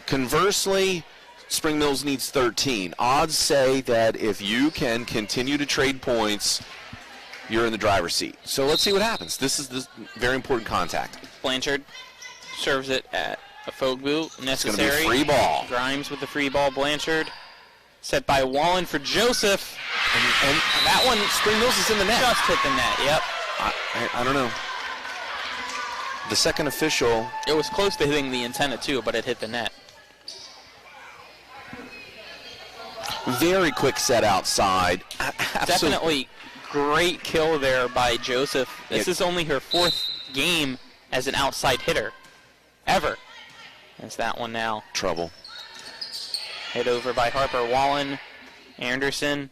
Conversely, Spring Mills needs 13. Odds say that if you can continue to trade points, you're in the driver's seat. So let's see what happens. This is the very important contact. Blanchard serves it at a Fogbu. Necessary. It's going to be a free ball. Grimes with the free ball. Blanchard set by Wallen for Joseph. And that one, Spring Mills is in the net. Just hit the net, yep. I don't know. The second official. It was close to hitting the antenna, too, but it hit the net. Very quick set outside. Definitely great kill there by Joseph. This is only her 4th game as an outside hitter. Ever. That's that one now. Trouble. Hit over by Harper. Wallen. Anderson.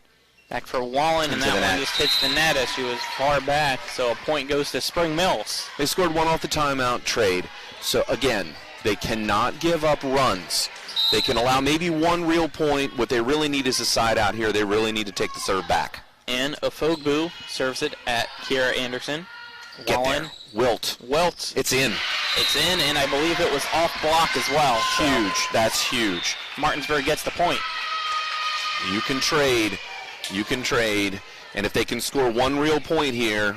Back for Wallen, and that one just hits the net as she was far back. So a point goes to Spring Mills. They scored one off the timeout trade. So again, they cannot give up runs. They can allow maybe one real point. What they really need is a side out here. They really need to take the serve back. And Ofogbu serves it at Kiera Anderson. Wallen. Wilt. It's in. It's in, and I believe it was off block as well. Huge. So that's huge. Martinsburg gets the point. You can trade. You can trade. And if they can score one real point here,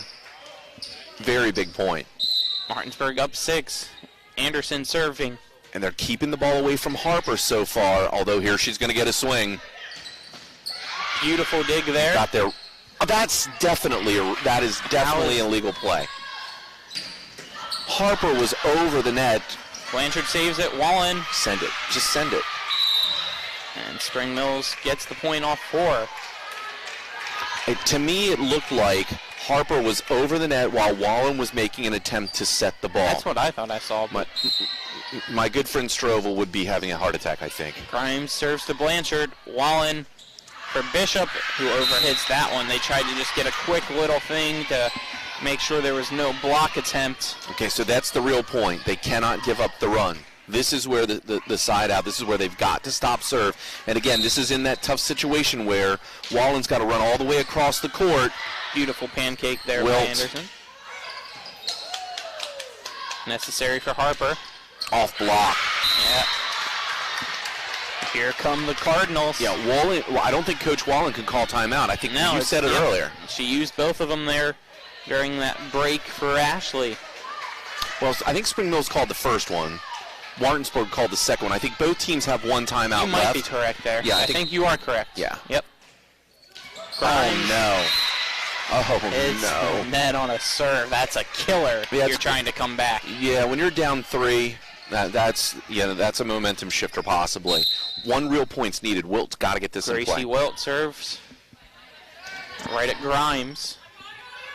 very big point. Martinsburg up 6. Anderson serving. And they're keeping the ball away from Harper so far, although here she's going to get a swing. Beautiful dig there. Got there. That is definitely a legal play. Harper was over the net. Blanchard saves it. Wallen. Send it. Just send it. And Spring Mills gets the point off 4. To me, it looked like Harper was over the net while Wallen was making an attempt to set the ball. That's what I thought I saw. But my good friend Strovel would be having a heart attack, I think. Grimes serves to Blanchard. Wallen for Bishop, who overhits that one. They tried to just get a quick little thing to make sure there was no block attempt. Okay, so that's the real point. They cannot give up the run. This is where the side out, this is where they've got to stop serve. And again, this is in that tough situation where Wallen's got to run all the way across the court. Beautiful pancake there by Anderson. Necessary for Harper. Off block. Yeah. Here come the Cardinals. Yeah, Wallen. Well, I don't think Coach Wallen could call timeout. I think you said it earlier. She used both of them there during that break for Ashley. Well, I think Spring Mills called the first one. Martinsburg called the second one. I think both teams have one timeout left. You might be correct there. Yeah, I think you are correct. Yeah. Yep. Oh, no. It's no. net on a serve. That's a killer. Yeah, You're trying to come back. Yeah, when you're down 3, that's a momentum shifter possibly. 1 real point's needed. Wilt's got to get this in play. Gracie Wilt serves right at Grimes.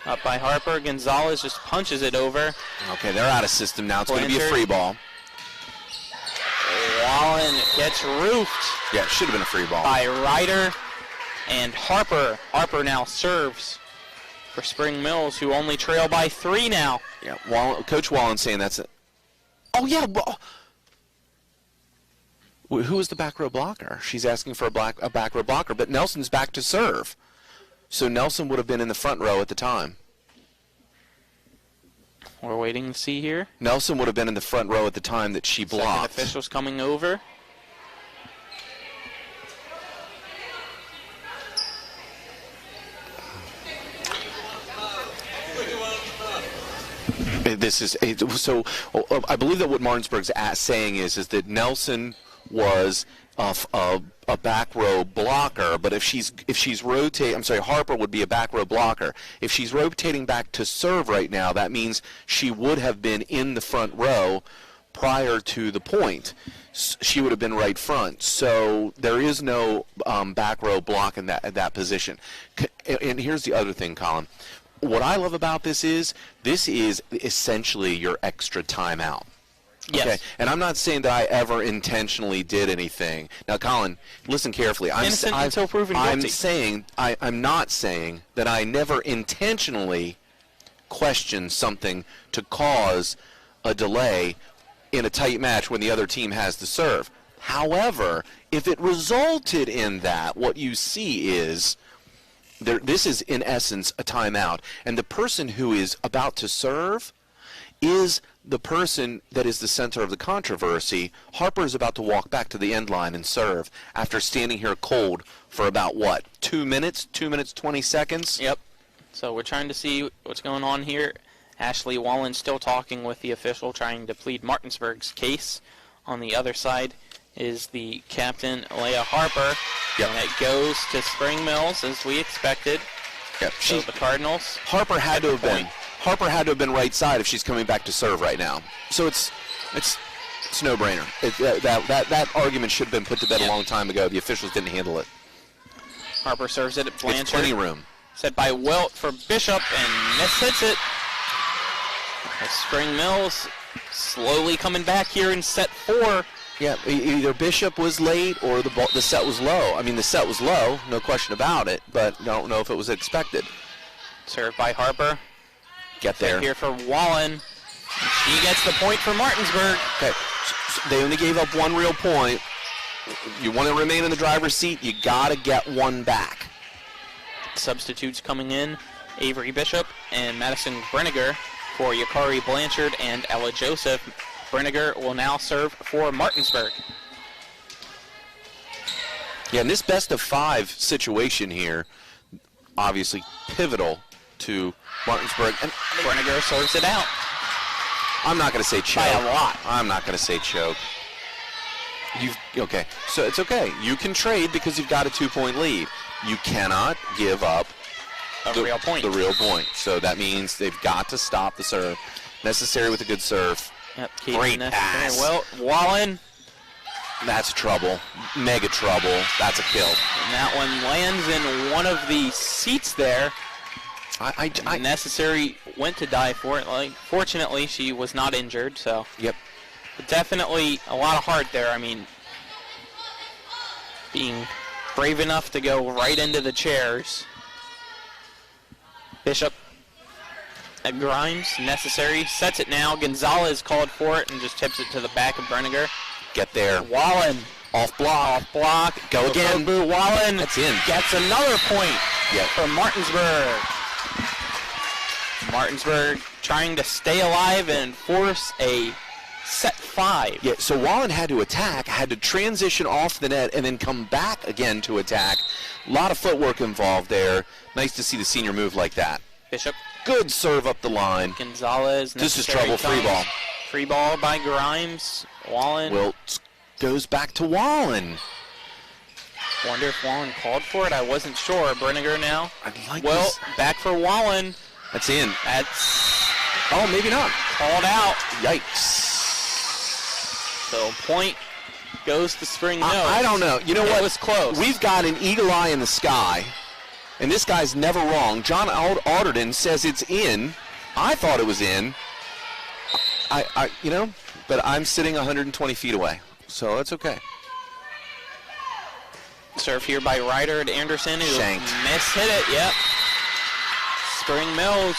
Up by Harper. Gonzalez just punches it over. Okay, they're out of system now. It's going to be a free ball. Wallen gets roofed. Yeah, it should have been a free ball. By Ryder and Harper. Harper now serves for Spring Mills, who only trail by 3 now. Yeah, Coach Wallen saying that's it. Oh, yeah. Who is the back row blocker? She's asking for a back row blocker, but Nelson's back to serve. So Nelson would have been in the front row at the time. We're waiting to see here. Nelson would have been in the front row at the time that she blocked. Second official's coming over. This is so. I believe that what Martinsburg's saying is that Nelson was a back row blocker, but if she's rotating, I'm sorry, Harper would be a back row blocker. If she's rotating back to serve right now, that means she would have been in the front row prior to the point. She would have been right front. So there is no back row block in that position. And here's the other thing, Colin. What I love about this is essentially your extra timeout. Yes. Okay, and I'm not saying that I ever intentionally did anything. Now, Colin, listen carefully. Innocent until proven guilty. I'm not saying that I never intentionally questioned something to cause a delay in a tight match when the other team has the serve. However, if it resulted in that, what you see is this is in essence a timeout, and the person who is about to serve is the person that is the center of the controversy. Harper is about to walk back to the end line and serve after standing here cold for about, 2 minutes? 2 minutes, 20 seconds? Yep. So we're trying to see what's going on here. Ashley Wallen still talking with the official, trying to plead Martinsburg's case. On the other side is the captain, Leah Harper. Yep. And it goes to Spring Mills, as we expected. Yep. So the Cardinals. Harper had to have been right side if she's coming back to serve right now. So it's no-brainer. That argument should have been put to bed a long time ago. The officials didn't handle it. Harper serves it at Blanchard. It's plenty of room. Set by Wilt for Bishop, and mishits it. Spring Mills slowly coming back here in set 4. Yeah, either Bishop was late or the set was low. I mean, the set was low, no question about it, but don't know if it was expected. Served by Harper. Get there. Set here for Wallen. She gets the point for Martinsburg. Okay, so they only gave up 1 real point. You want to remain in the driver's seat, you got to get 1 back. Substitutes coming in, Avery Bishop and Madison Brenniger for Yakari Blanchard and Ella Joseph. Brenniger will now serve for Martinsburg. Yeah, and this best-of-5 situation here, obviously pivotal to Martinsburg. And Brenniger serves it out. I'm not going to say choke. By a lot. I'm not going to say choke. Okay, so it's okay. You can trade because you've got a 2-point lead. You cannot give up the real point. The real point. So that means they've got to stop the serve. Necessary with a good serve. Yep, great pass. Well, Wallen. That's trouble. Mega trouble. That's a kill. And that one lands in one of the seats there. Necessary went to die for it. Fortunately, she was not injured. So. Yep. But definitely a lot of heart there. I mean, being brave enough to go right into the chairs. Bishop at Grimes, Necessary, sets it now. Gonzalez called for it and just tips it to the back of Brenniger. Get there. Wallen. Off block. Go again. Wallen. That's in. Gets another point for Martinsburg. Martinsburg trying to stay alive and force a set 5. Yeah, so Wallen had to attack, had to transition off the net, and then come back again to attack. A lot of footwork involved there. Nice to see the senior move like that. Bishop. Good serve up the line. Gonzalez. This is trouble. Free ball. Free ball by Grimes. Wallen. Wilt goes back to Wallen. Wonder if Wallen called for it. I wasn't sure. Brenniger now. This. Back for Wallen. That's in. That's. Oh, maybe not. Called out. Yikes. So point goes to Spring Mills. I don't know. You know what? It was close. We've got an eagle eye in the sky, and this guy's never wrong. John Alderton says it's in. I thought it was in. But I'm sitting 120 feet away, so that's okay. Serve here by Ryder to Anderson, who mishit it. Yep. Spring Mills.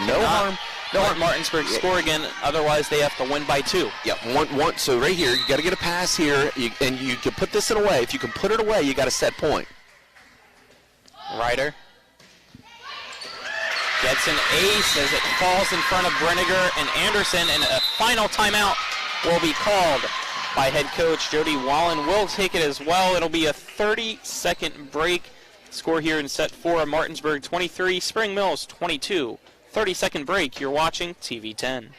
No harm. No harm. Martinsburg score again. Otherwise, they have to win by 2. Yep. One. So right here, you got to get a pass here, and you can put this in away. If you can put it away, you got a set point. Ryder gets an ace as it falls in front of Brenniger and Anderson, and a final timeout will be called by head coach Jody Wallen. Will take it as well. It'll be a 30-second break. Score here in set 4 of Martinsburg 23, Spring Mills 22. 30-second break. You're watching TV 10.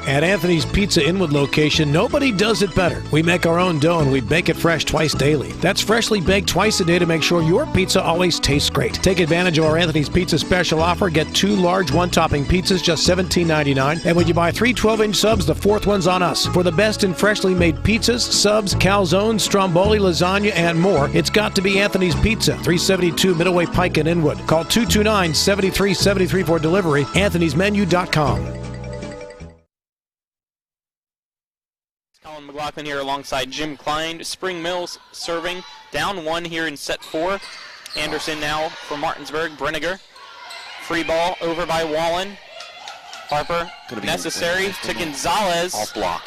At Anthony's Pizza Inwood location, nobody does it better. We make our own dough and we bake it fresh twice daily. That's freshly baked twice a day to make sure your pizza always tastes great. Take advantage of our Anthony's Pizza special offer. Get 2 large one-topping pizzas, just $17.99. And when you buy 3 12-inch subs, the 4th one's on us. For the best in freshly made pizzas, subs, calzones, stromboli, lasagna, and more, it's got to be Anthony's Pizza, 372 Middleway Pike in Inwood. Call 229-7373 for delivery, anthonysmenu.com. Colin McLaughlin here alongside Jim Klein. Spring Mills serving down 1 here in set 4. Anderson now for Martinsburg. Brenniger. Free ball over by Wallen. Harper necessary to Gonzalez. Off block.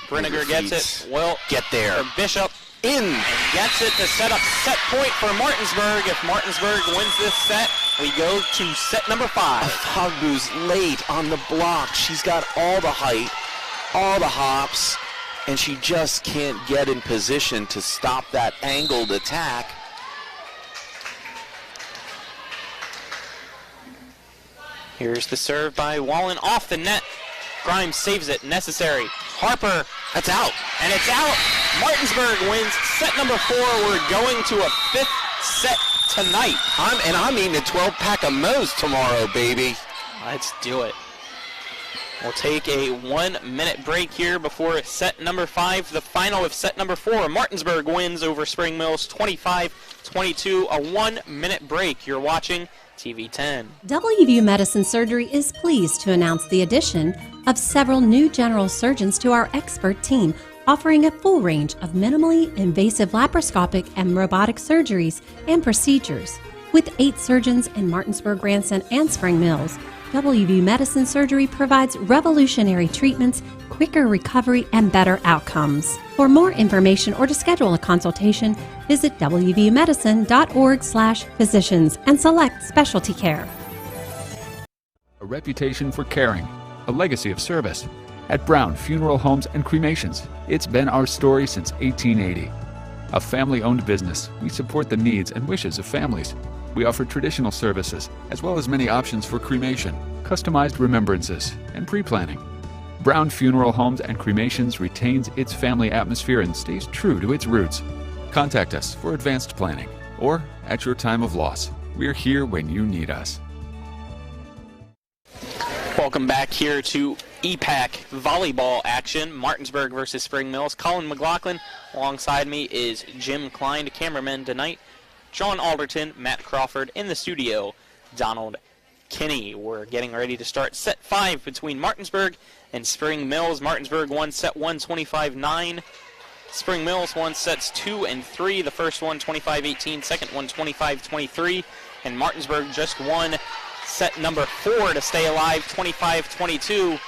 Brenniger gets it. Will get there. Or Bishop in and gets it to set up set point for Martinsburg. If Martinsburg wins this set, we go to set number 5. Hogbu's late on the block. She's got all the height, all the hops, and she just can't get in position to stop that angled attack. Here's the serve by Wallen off the net. Grimes saves it. Necessary. Harper. That's out. And it's out. Martinsburg wins set number 4. We're going to a 5th set tonight. I'm eating a 12-pack of Moe's tomorrow, baby. Let's do it. We'll take a 1-minute break here before set number 5, the final of set number 4. Martinsburg wins over Spring Mills 25-22. A 1-minute break. You're watching TV 10. WVU Medicine Surgery is pleased to announce the addition of several new general surgeons to our expert team, offering a full range of minimally invasive laparoscopic and robotic surgeries and procedures. With 8 surgeons in Martinsburg, Ranson, and Spring Mills, WVU Medicine Surgery provides revolutionary treatments, quicker recovery, and better outcomes. For more information or to schedule a consultation, visit wvumedicine.org/physicians and select specialty care. A reputation for caring, a legacy of service. At Brown Funeral Homes and Cremations, it's been our story since 1880. A family-owned business, we support the needs and wishes of families. We offer traditional services, as well as many options for cremation, customized remembrances, and pre-planning. Brown Funeral Homes and Cremations retains its family atmosphere and stays true to its roots. Contact us for advanced planning, or at your time of loss. We're here when you need us. Welcome back here to EPAC volleyball action. Martinsburg versus Spring Mills. Colin McLaughlin alongside me is Jim Klein. Cameraman tonight, John Alderton, Matt Crawford. In the studio, Donald Kinney. We're getting ready to start set 5 between Martinsburg and Spring Mills. Martinsburg won set 1 25-9. Spring Mills won sets 2 and 3. The first one 25-18, second one 25-23. And Martinsburg just won set number 4 to stay alive, 25-22.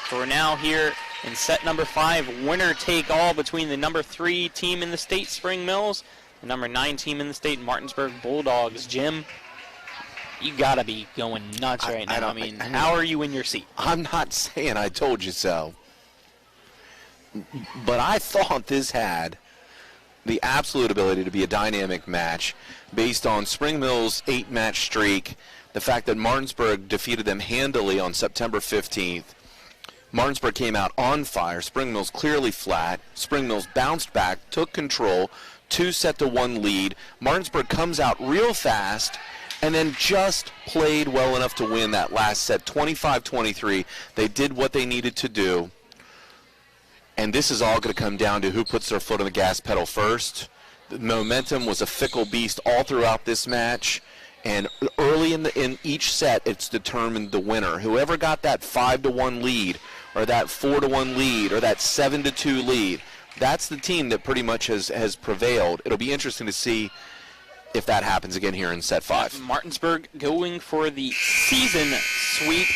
So we're now here in set number 5. Winner take all between the number 3 team in the state, Spring Mills, the number 9 team in the state, Martinsburg Bulldogs. Jim, you gotta be going nuts right now. I mean, how are you in your seat? I'm not saying I told you so, but I thought this had the absolute ability to be a dynamic match based on Spring Mills' 8-match streak, the fact that Martinsburg defeated them handily on September 15th, Martinsburg came out on fire. Spring Mills clearly flat. Spring Mills bounced back, took control, 2-1 lead. Martinsburg comes out real fast and then just played well enough to win that last set, 25-23. They did what they needed to do. And this is all going to come down to who puts their foot on the gas pedal first. The momentum was a fickle beast all throughout this match. And early in each set, it's determined the winner. Whoever got that 5-1 lead, or that 4-1 lead, or that 7-2 lead, that's the team that pretty much has prevailed. It'll be interesting to see if that happens again here in set 5. Martinsburg going for the season sweep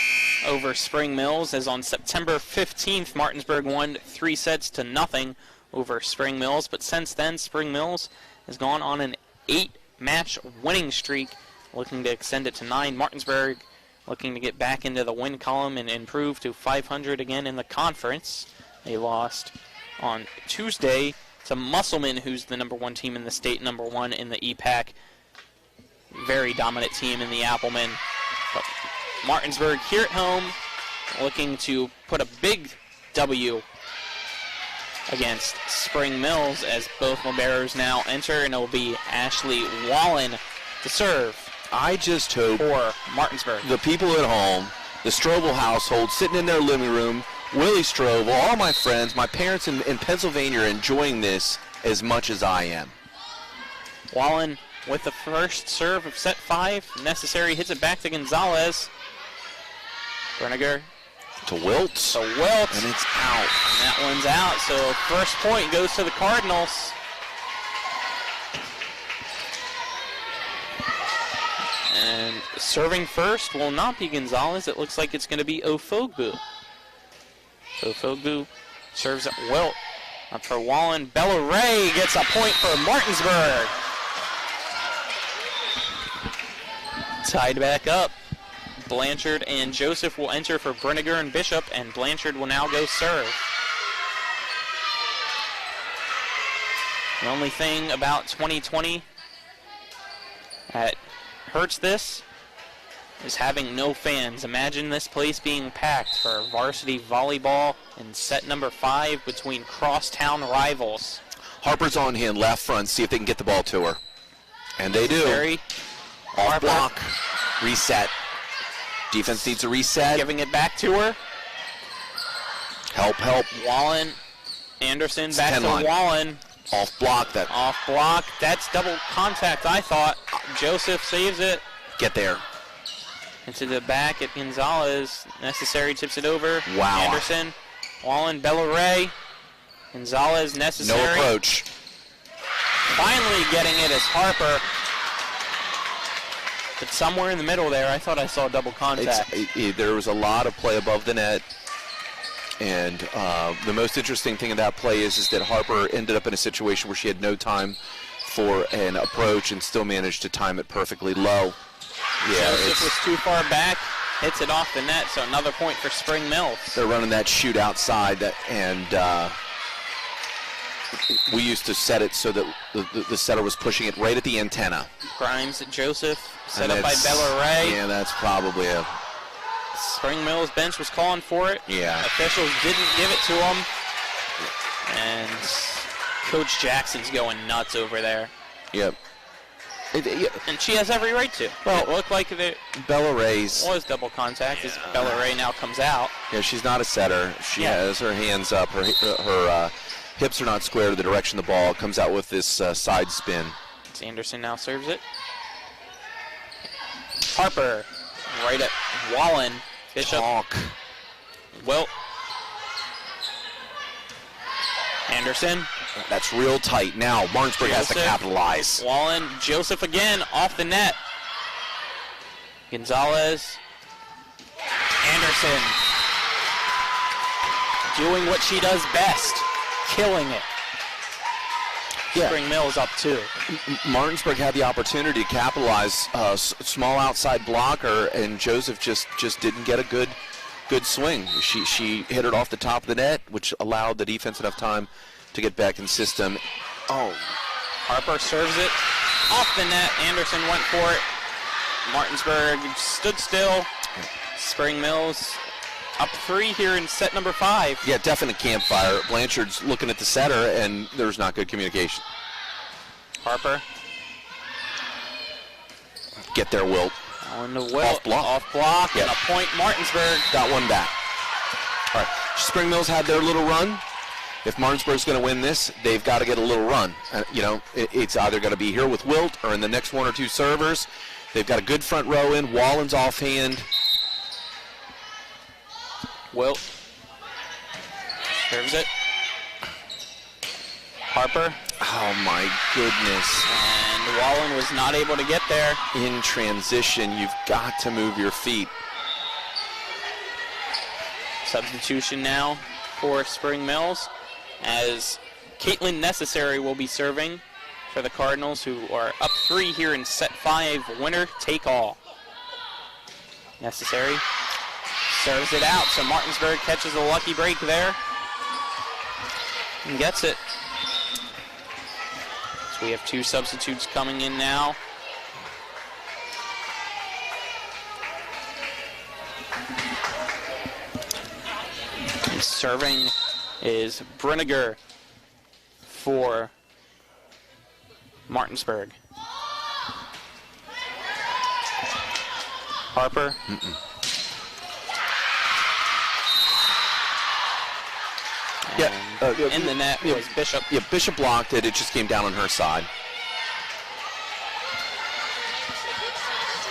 over Spring Mills, as on September 15th, Martinsburg won 3-0 over Spring Mills. But since then, Spring Mills has gone on an 8-match winning streak, looking to extend it to 9. Martinsburg looking to get back into the win column and improve to 500 again in the conference. They lost on Tuesday to Musselman, who's the #1 team in the state, #1 in the EPAC. Very dominant team in the Appleman. But Martinsburg here at home looking to put a big W against Spring Mills, as both liberos now enter, and it will be Ashley Wallen to serve. I just hope for Martinsburg. The people at home, the Strobel household, sitting in their living room, Willie Strobel, all my friends, my parents in Pennsylvania are enjoying this as much as I am. Wallen with the first serve of set 5. Necessary hits it back to Gonzalez. Berniger to Wilt. And it's out. And that one's out, so first point goes to the Cardinals. And serving first will not be Gonzalez. It looks like it's going to be Ofogbu. Ofogbu serves at Wilt. Up for Wallen. Bella Ray gets a point for Martinsburg. Tied back up. Blanchard and Joseph will enter for Brenniger and Bishop, and Blanchard will now go serve. The only thing about 2020 that hurts this is having no fans. Imagine this place being packed for varsity volleyball in set number 5 between crosstown rivals. Harper's on hand, left front, see if they can get the ball to her. And they do. Off block, reset. Defense needs a reset. Giving it back to her. Help. Wallen, Anderson, back to Wallen. Off block. Off block. That's double contact, I thought. Joseph saves it. Get there. Into the back at Gonzalez. Necessary tips it over. Wow. Anderson, Wallen, Bella Ray. Gonzalez, Necessary. No approach. Finally getting it is Harper. But somewhere in the middle there, I thought I saw double contact. There was a lot of play above the net. And the most interesting thing in that play is that Harper ended up in a situation where she had no time for an approach and still managed to time it perfectly low. Yeah, Joseph was too far back, hits it off the net, so another point for Spring Mills. They're running that shoot outside, and we used to set it so that the setter was pushing it right at the antenna. Grimes at Joseph, set up by Bella Ray. Yeah, that's probably a... Spring Mills bench was calling for it. Yeah. Officials didn't give it to them. And Coach Jackson's going nuts over there. Yep. And she has every right to. Well, it looked like Bella Ray's was double contact as Bella Ray now comes out. Yeah, she's not a setter. She has her hands up. Her hips are not square to the direction of the ball. Comes out with this side spin. Anderson now serves it. Harper right at Wallen. Bishop. Wilt. Anderson. That's real tight. Now Martinsburg has to capitalize. Wallen. Joseph again off the net. Gonzalez. Anderson. Doing what she does best. Killing it. Spring Mills up 2. Martinsburg had the opportunity to capitalize. Small outside blocker, and Joseph just didn't get a good swing. She hit it off the top of the net, which allowed the defense enough time to get back in system. Oh, Harper serves it off the net. Anderson went for it. Martinsburg stood still. Spring Mills up 3 here in set number 5. Yeah, definite campfire. Blanchard's looking at the setter, and there's not good communication. Harper. Get there, Wilt. On the Wilt. Off block. Yep. And a point, Martinsburg. Got one back. All right. Spring Mills had their little run. If Martinsburg's going to win this, they've got to get a little run. It's either going to be here with Wilt or in the next 1 or 2 servers. They've got a good front row in. Wallen's offhand. Wilt serves it. Harper. Oh, my goodness. And Wallen was not able to get there. In transition, you've got to move your feet. Substitution now for Spring Mills, as Caitlin Necessary will be serving for the Cardinals, who are up 3 here in set 5. Winner take all. Necessary serves it out, so Martinsburg catches a lucky break there and gets it. So we have 2 substitutes coming in now. And serving is Brenniger for Martinsburg. Harper. In the net was Bishop. Yeah, Bishop blocked it. It just came down on her side.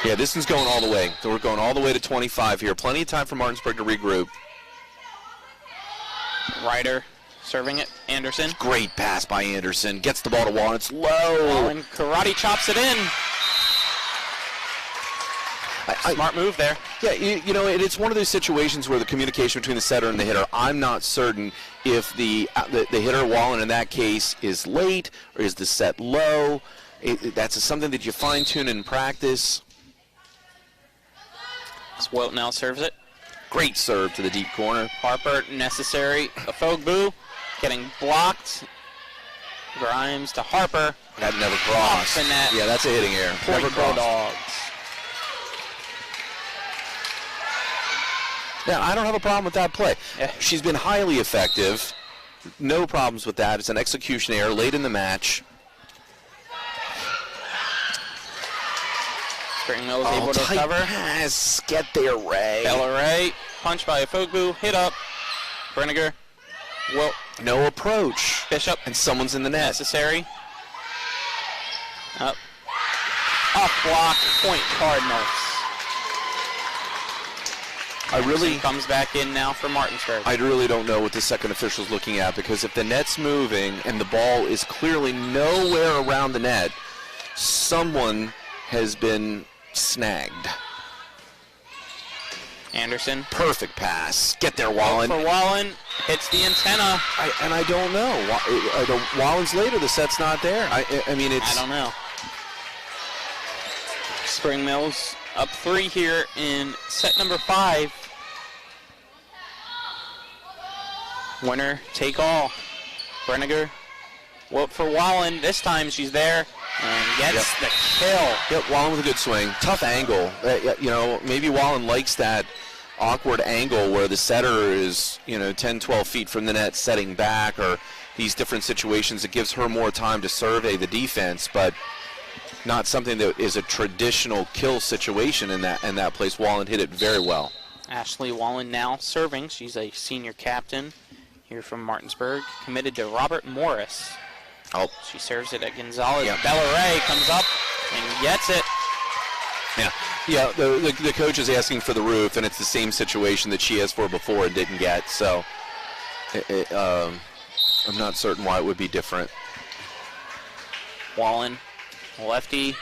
Yeah, this one's going all the way. So we're going all the way to 25 here. Plenty of time for Martinsburg to regroup. Ryder serving it. Anderson. Great pass by Anderson. Gets the ball to Wallen. It's low. And karate chops it in. Smart move there. Yeah, it's one of those situations where the communication between the setter and the hitter, I'm not certain if the hitter, Wallen, in that case, is late or is the set low. That's something that you fine-tune in practice. Wilt now serves it. Great serve to the deep corner. Harper, Necessary. A Fogbu getting blocked. Grimes to Harper. That never crossed. Yeah, that's a hitting error. Never Bulldogs. Yeah, I don't have a problem with that play. Yeah. She's been highly effective. No problems with that. It's an execution error late in the match. Spring Mills able to tight cover. Pass. Get there, Ray. Bella Ray. Punch by Fogbu. Hit up. Brenniger. Wilt. No approach. Bishop. And someone's in the net. Necessary. Up. Off block. Point Cardinals. Comes back in now for Martinsburg. I really don't know what the second official's looking at, because if the net's moving and the ball is clearly nowhere around the net, someone has been snagged. Anderson. Perfect pass. Get there, Wallen. For Wallen. Hits the antenna. I don't know. Wallen's later. The set's not there. I don't know. Spring Mills up 3 here in set number 5. Winner take all. Brenniger. Wilt for Wallen. This time she's there and gets the kill. Yep, Wallen with a good swing. Tough angle. Maybe Wallen likes that awkward angle where the setter is, 10, 12 feet from the net setting back, or these different situations. It gives her more time to survey the defense, but not something that is a traditional kill situation in that place. Wallen hit it very well. Ashley Wallen now serving. She's a senior captain here from Martinsburg, committed to Robert Morris. Oh. She serves it at Gonzalez. Yep. Bella Ray comes up and gets it. Yeah, the coach is asking for the roof, and it's the same situation that she asked for before and didn't get, so I'm not certain why it would be different. Wallen, lefty,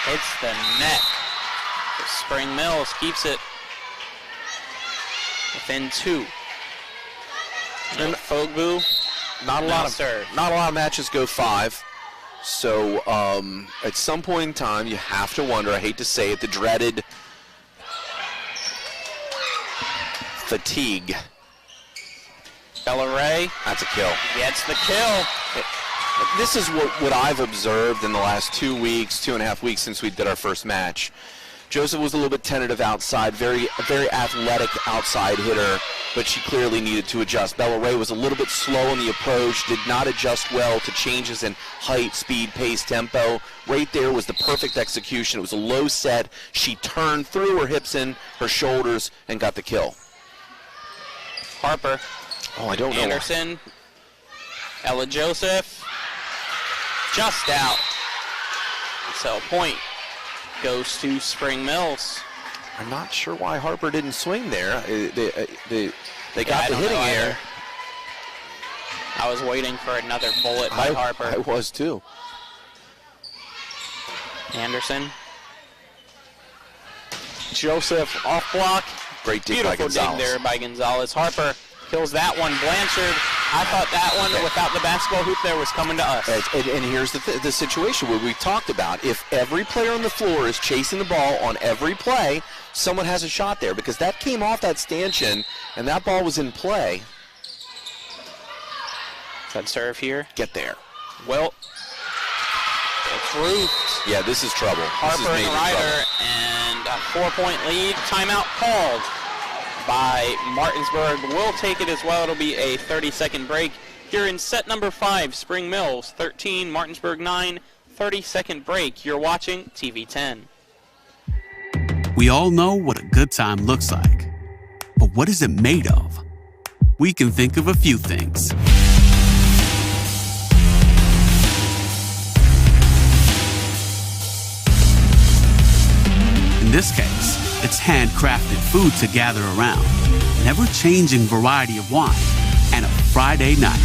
hits the net. Spring Mills keeps it within 2. And Fogbu, not a lot of matches go 5. So at some point in time, you have to wonder, I hate to say it, the dreaded fatigue. Bella Ray. That's a kill. Gets the kill. This is what I've observed in the last 2 weeks, 2.5 weeks since we did our first match. Joseph was a little bit tentative outside, very athletic outside hitter, but she clearly needed to adjust. Bella Ray was a little bit slow in the approach, did not adjust well to changes in height, speed, pace, tempo. Right there was the perfect execution. It was a low set. She turned, threw her hips in, her shoulders, and got the kill. Harper. Oh, I don't know. Anderson. Ella Joseph. Just out. So point goes to Spring Mills. I'm not sure why Harper didn't swing there. They got the hitting air. I was waiting for another bullet by Harper. I was too. Anderson. Joseph off block. Great dig by Gonzalez. Beautiful dig there by Gonzalez. Harper kills that one. Blanchard, I thought that one without the basketball hoop there was coming to us. And here's the situation where we talked about. If every player on the floor is chasing the ball on every play, someone has a shot there, because that came off that stanchion and that ball was in play. Good serve here. Get there. Well, it's roofed. Yeah, this is trouble. Harper and Ryder, and a 4-point lead. Timeout called by Martinsburg. Will take it as well. It'll be a 30-second break here in set number 5. Spring Mills 13, Martinsburg 9. 30-second break. You're watching TV 10. We all know what a good time looks like, but what is it made of? We can think of a few things. In this case, it's handcrafted food to gather around, never-changing variety of wine, and a Friday night.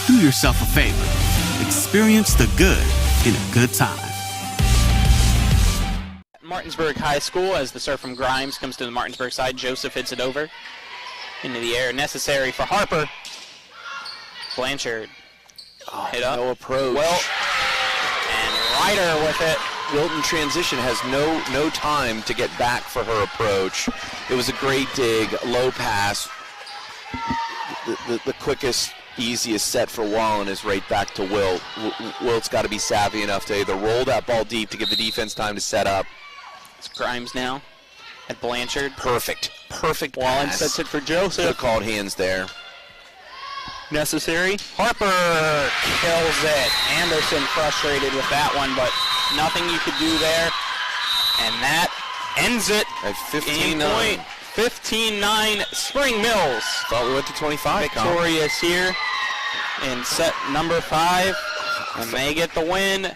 Do yourself a favor. Experience the good in a good time. Martinsburg High School, as the serve from Grimes comes to the Martinsburg side. Joseph hits it over into the air. Necessary for Harper. Blanchard hit up. No approach. Well, and Ryder with it. Wilton transition has no time to get back for her approach. It was a great dig, low pass. The quickest, easiest set for Wallen is right back to Wilt. Wilt's got to be savvy enough to either roll that ball deep to give the defense time to set up. It's Grimes now at Blanchard. Perfect Wallen pass. sets it for Joseph. Could have called hands there. Necessary. Harper kills it. Anderson frustrated with that one, but nothing you could do there. And that ends it at 15-9. 15-9 Spring Mills. Thought we went to 25. Victorious here in set number 5. And they get the win.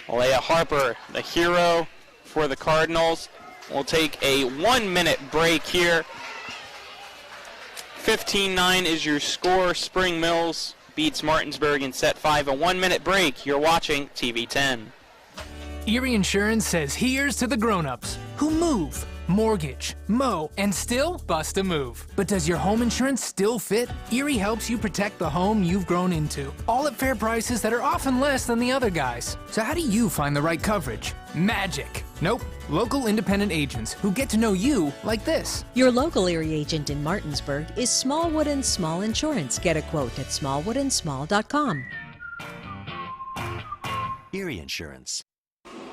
Leah Harper, the hero for the Cardinals. We'll take a 1-minute break here. 15-9 is your score. Spring Mills beats Martinsburg in set 5. A 1-minute break. You're watching TV 10. Erie Insurance says here's to the grown-ups who move, mortgage, mow, and still bust a move. But does your home insurance still fit? Erie helps you protect the home you've grown into, all at fair prices that are often less than the other guys. So how do you find the right coverage? Magic. Nope. Local independent agents who get to know you like this. Your local Erie agent in Martinsburg is Smallwood & Small Insurance. Get a quote at smallwoodandsmall.com. Erie Insurance.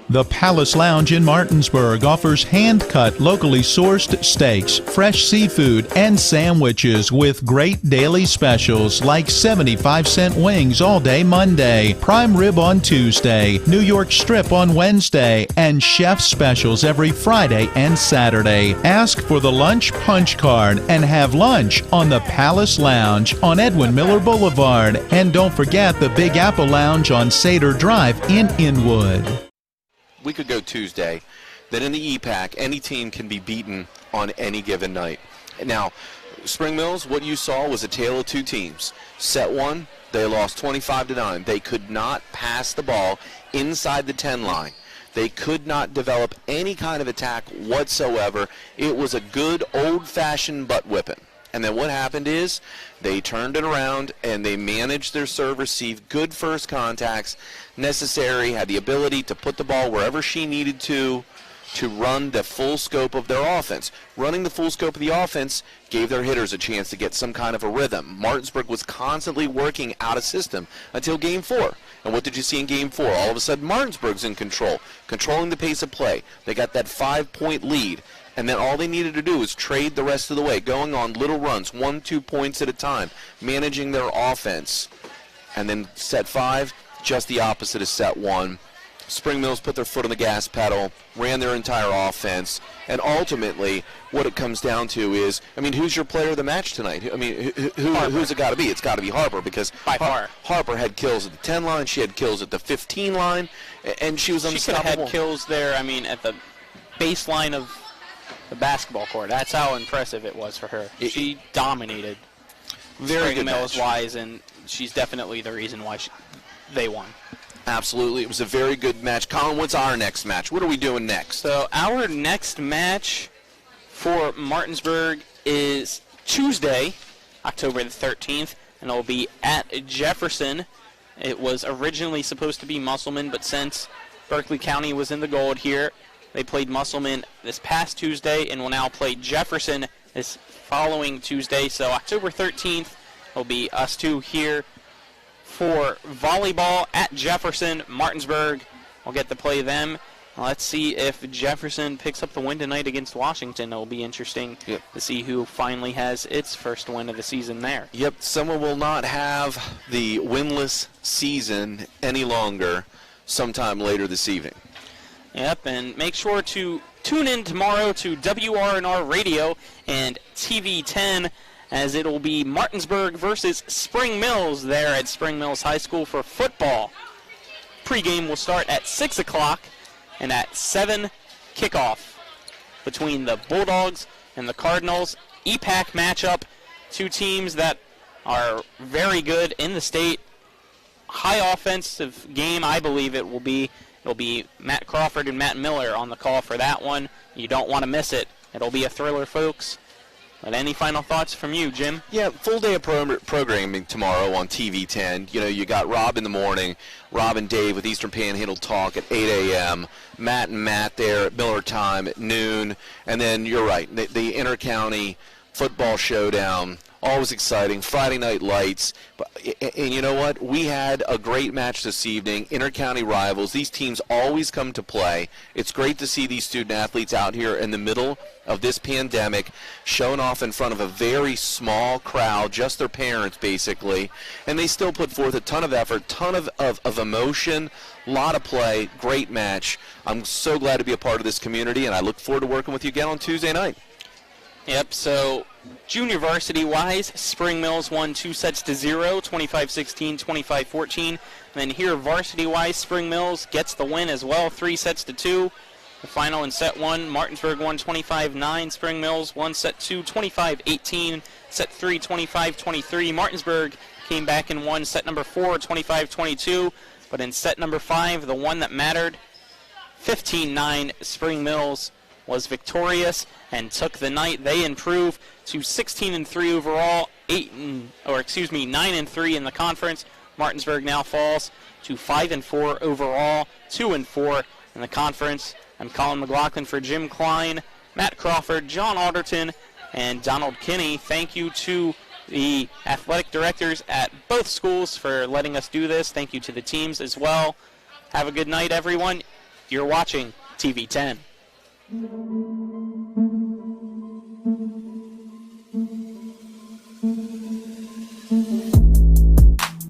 The Palace Lounge in Martinsburg offers hand-cut, locally sourced steaks, fresh seafood, and sandwiches with great daily specials like 75-cent wings all day Monday, prime rib on Tuesday, New York strip on Wednesday, and chef specials every Friday and Saturday. Ask for the lunch punch card and have lunch on the Palace Lounge on Edwin Miller Boulevard. And don't forget the Big Apple Lounge on Sater Drive in Inwood. We could go Tuesday. Then in the EPAC, any team can be beaten on any given night. Now, Spring Mills, what you saw was a tale of two teams. Set 1, they lost 25-9. They could not pass the ball inside the 10 line. They could not develop any kind of attack whatsoever. It was a good old-fashioned butt whipping. And then what happened is they turned it around and they managed their serve receive, good first contacts. Necessary had the ability to put the ball wherever she needed to. to run the full scope of their offense. Running the full scope of the offense gave their hitters a chance to get some kind of a rhythm. Martinsburg was constantly working out of system until Game 4. And what did you see in Game 4? All of a sudden, Martinsburg's in control, controlling the pace of play. They got that 5-point lead, and then all they needed to do was trade the rest of the way, going on little runs, 1-2 points at a time, managing their offense. And then set 5, just the opposite of set 1. Spring Mills put their foot on the gas pedal, ran their entire offense, and ultimately what it comes down to is, I mean, who's your player of the match tonight? I mean, who's it got to be? It's got to be Harper, because by far. Harper had kills at the 10 line, she had kills at the 15 line, and she was unstoppable. She could have had kills there, I mean, at the baseline of the basketball court. That's how impressive it was for her. She dominated very good Mills match. wise, and she's definitely the reason why they won. Absolutely. It was a very good match. Colin, what's our next match? What are we doing next? So our next match for Martinsburg is Tuesday, October the 13th, and it will be at Jefferson. It was originally supposed to be Musselman, but since Berkeley County was in the gold here, they played Musselman this past Tuesday and will now play Jefferson this following Tuesday. So October 13th will be us two here for volleyball at Jefferson. Martinsburg will get to play them. Let's see if Jefferson picks up the win tonight against Washington. It will be interesting to see who finally has its first win of the season there. Yep, someone will not have the winless season any longer sometime later this evening. Yep, and make sure to tune in tomorrow to WRNR Radio and TV 10, as it will be Martinsburg versus Spring Mills there at Spring Mills High School for football. Pre-game will start at 6 o'clock, and at 7, kickoff between the Bulldogs and the Cardinals. EPAC matchup, two teams that are very good in the state. High offensive game, I believe it will be. It'll be Matt Crawford and Matt Miller on the call for that one. You don't want to miss it. It'll be a thriller, folks. But any final thoughts from you, Jim? Yeah, full day of programming tomorrow on TV 10. You know, you got Rob in the morning, Rob and Dave with Eastern Panhandle Talk at 8 a.m., Matt and Matt there at Miller Time at noon, and then you're right, the inter-county football showdown. Always exciting. Friday Night Lights. And you know what? We had a great match this evening. Inter-county rivals. These teams always come to play. It's great to see these student athletes out here in the middle of this pandemic showing off in front of a very small crowd, just their parents basically. And they still put forth a ton of effort, ton of emotion, a lot of play. Great match. I'm so glad to be a part of this community, and I look forward to working with you again on Tuesday night. Yep, so junior varsity-wise, Spring Mills won 2-0, 25-16, 25-14. And then here varsity-wise, Spring Mills gets the win as well, 3-2. The final in set 1, Martinsburg won 25-9. Spring Mills won set 2, 25-18. Set 3, 25-23. Martinsburg came back and won set number 4, 25-22. But in set number 5, the one that mattered, 15-9, Spring Mills was victorious and took the night. They improved to 16-3 overall, 9-3 in the conference. Martinsburg now falls to 5-4 overall, 2-4 in the conference. I'm Colin McLaughlin for Jim Klein, Matt Crawford, John Alderton, and Donald Kinney. Thank you to the athletic directors at both schools for letting us do this. Thank you to the teams as well. Have a good night, everyone. You're watching TV 10.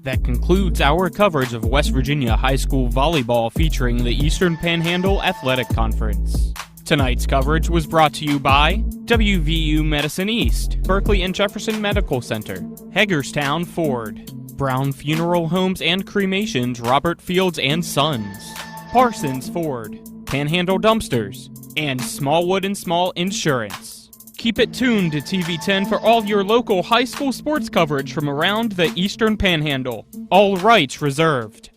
That concludes our coverage of West Virginia High School volleyball featuring the Eastern Panhandle Athletic Conference. Tonight's coverage was brought to you by WVU Medicine East, Berkeley and Jefferson Medical Center, Hagerstown Ford, Brown Funeral Homes and Cremations Robert Fields and Sons, Parsons Ford, Panhandle Dumpsters, and Smallwood and Small Insurance. Keep it tuned to TV 10 for all your local high school sports coverage from around the Eastern Panhandle. All rights reserved.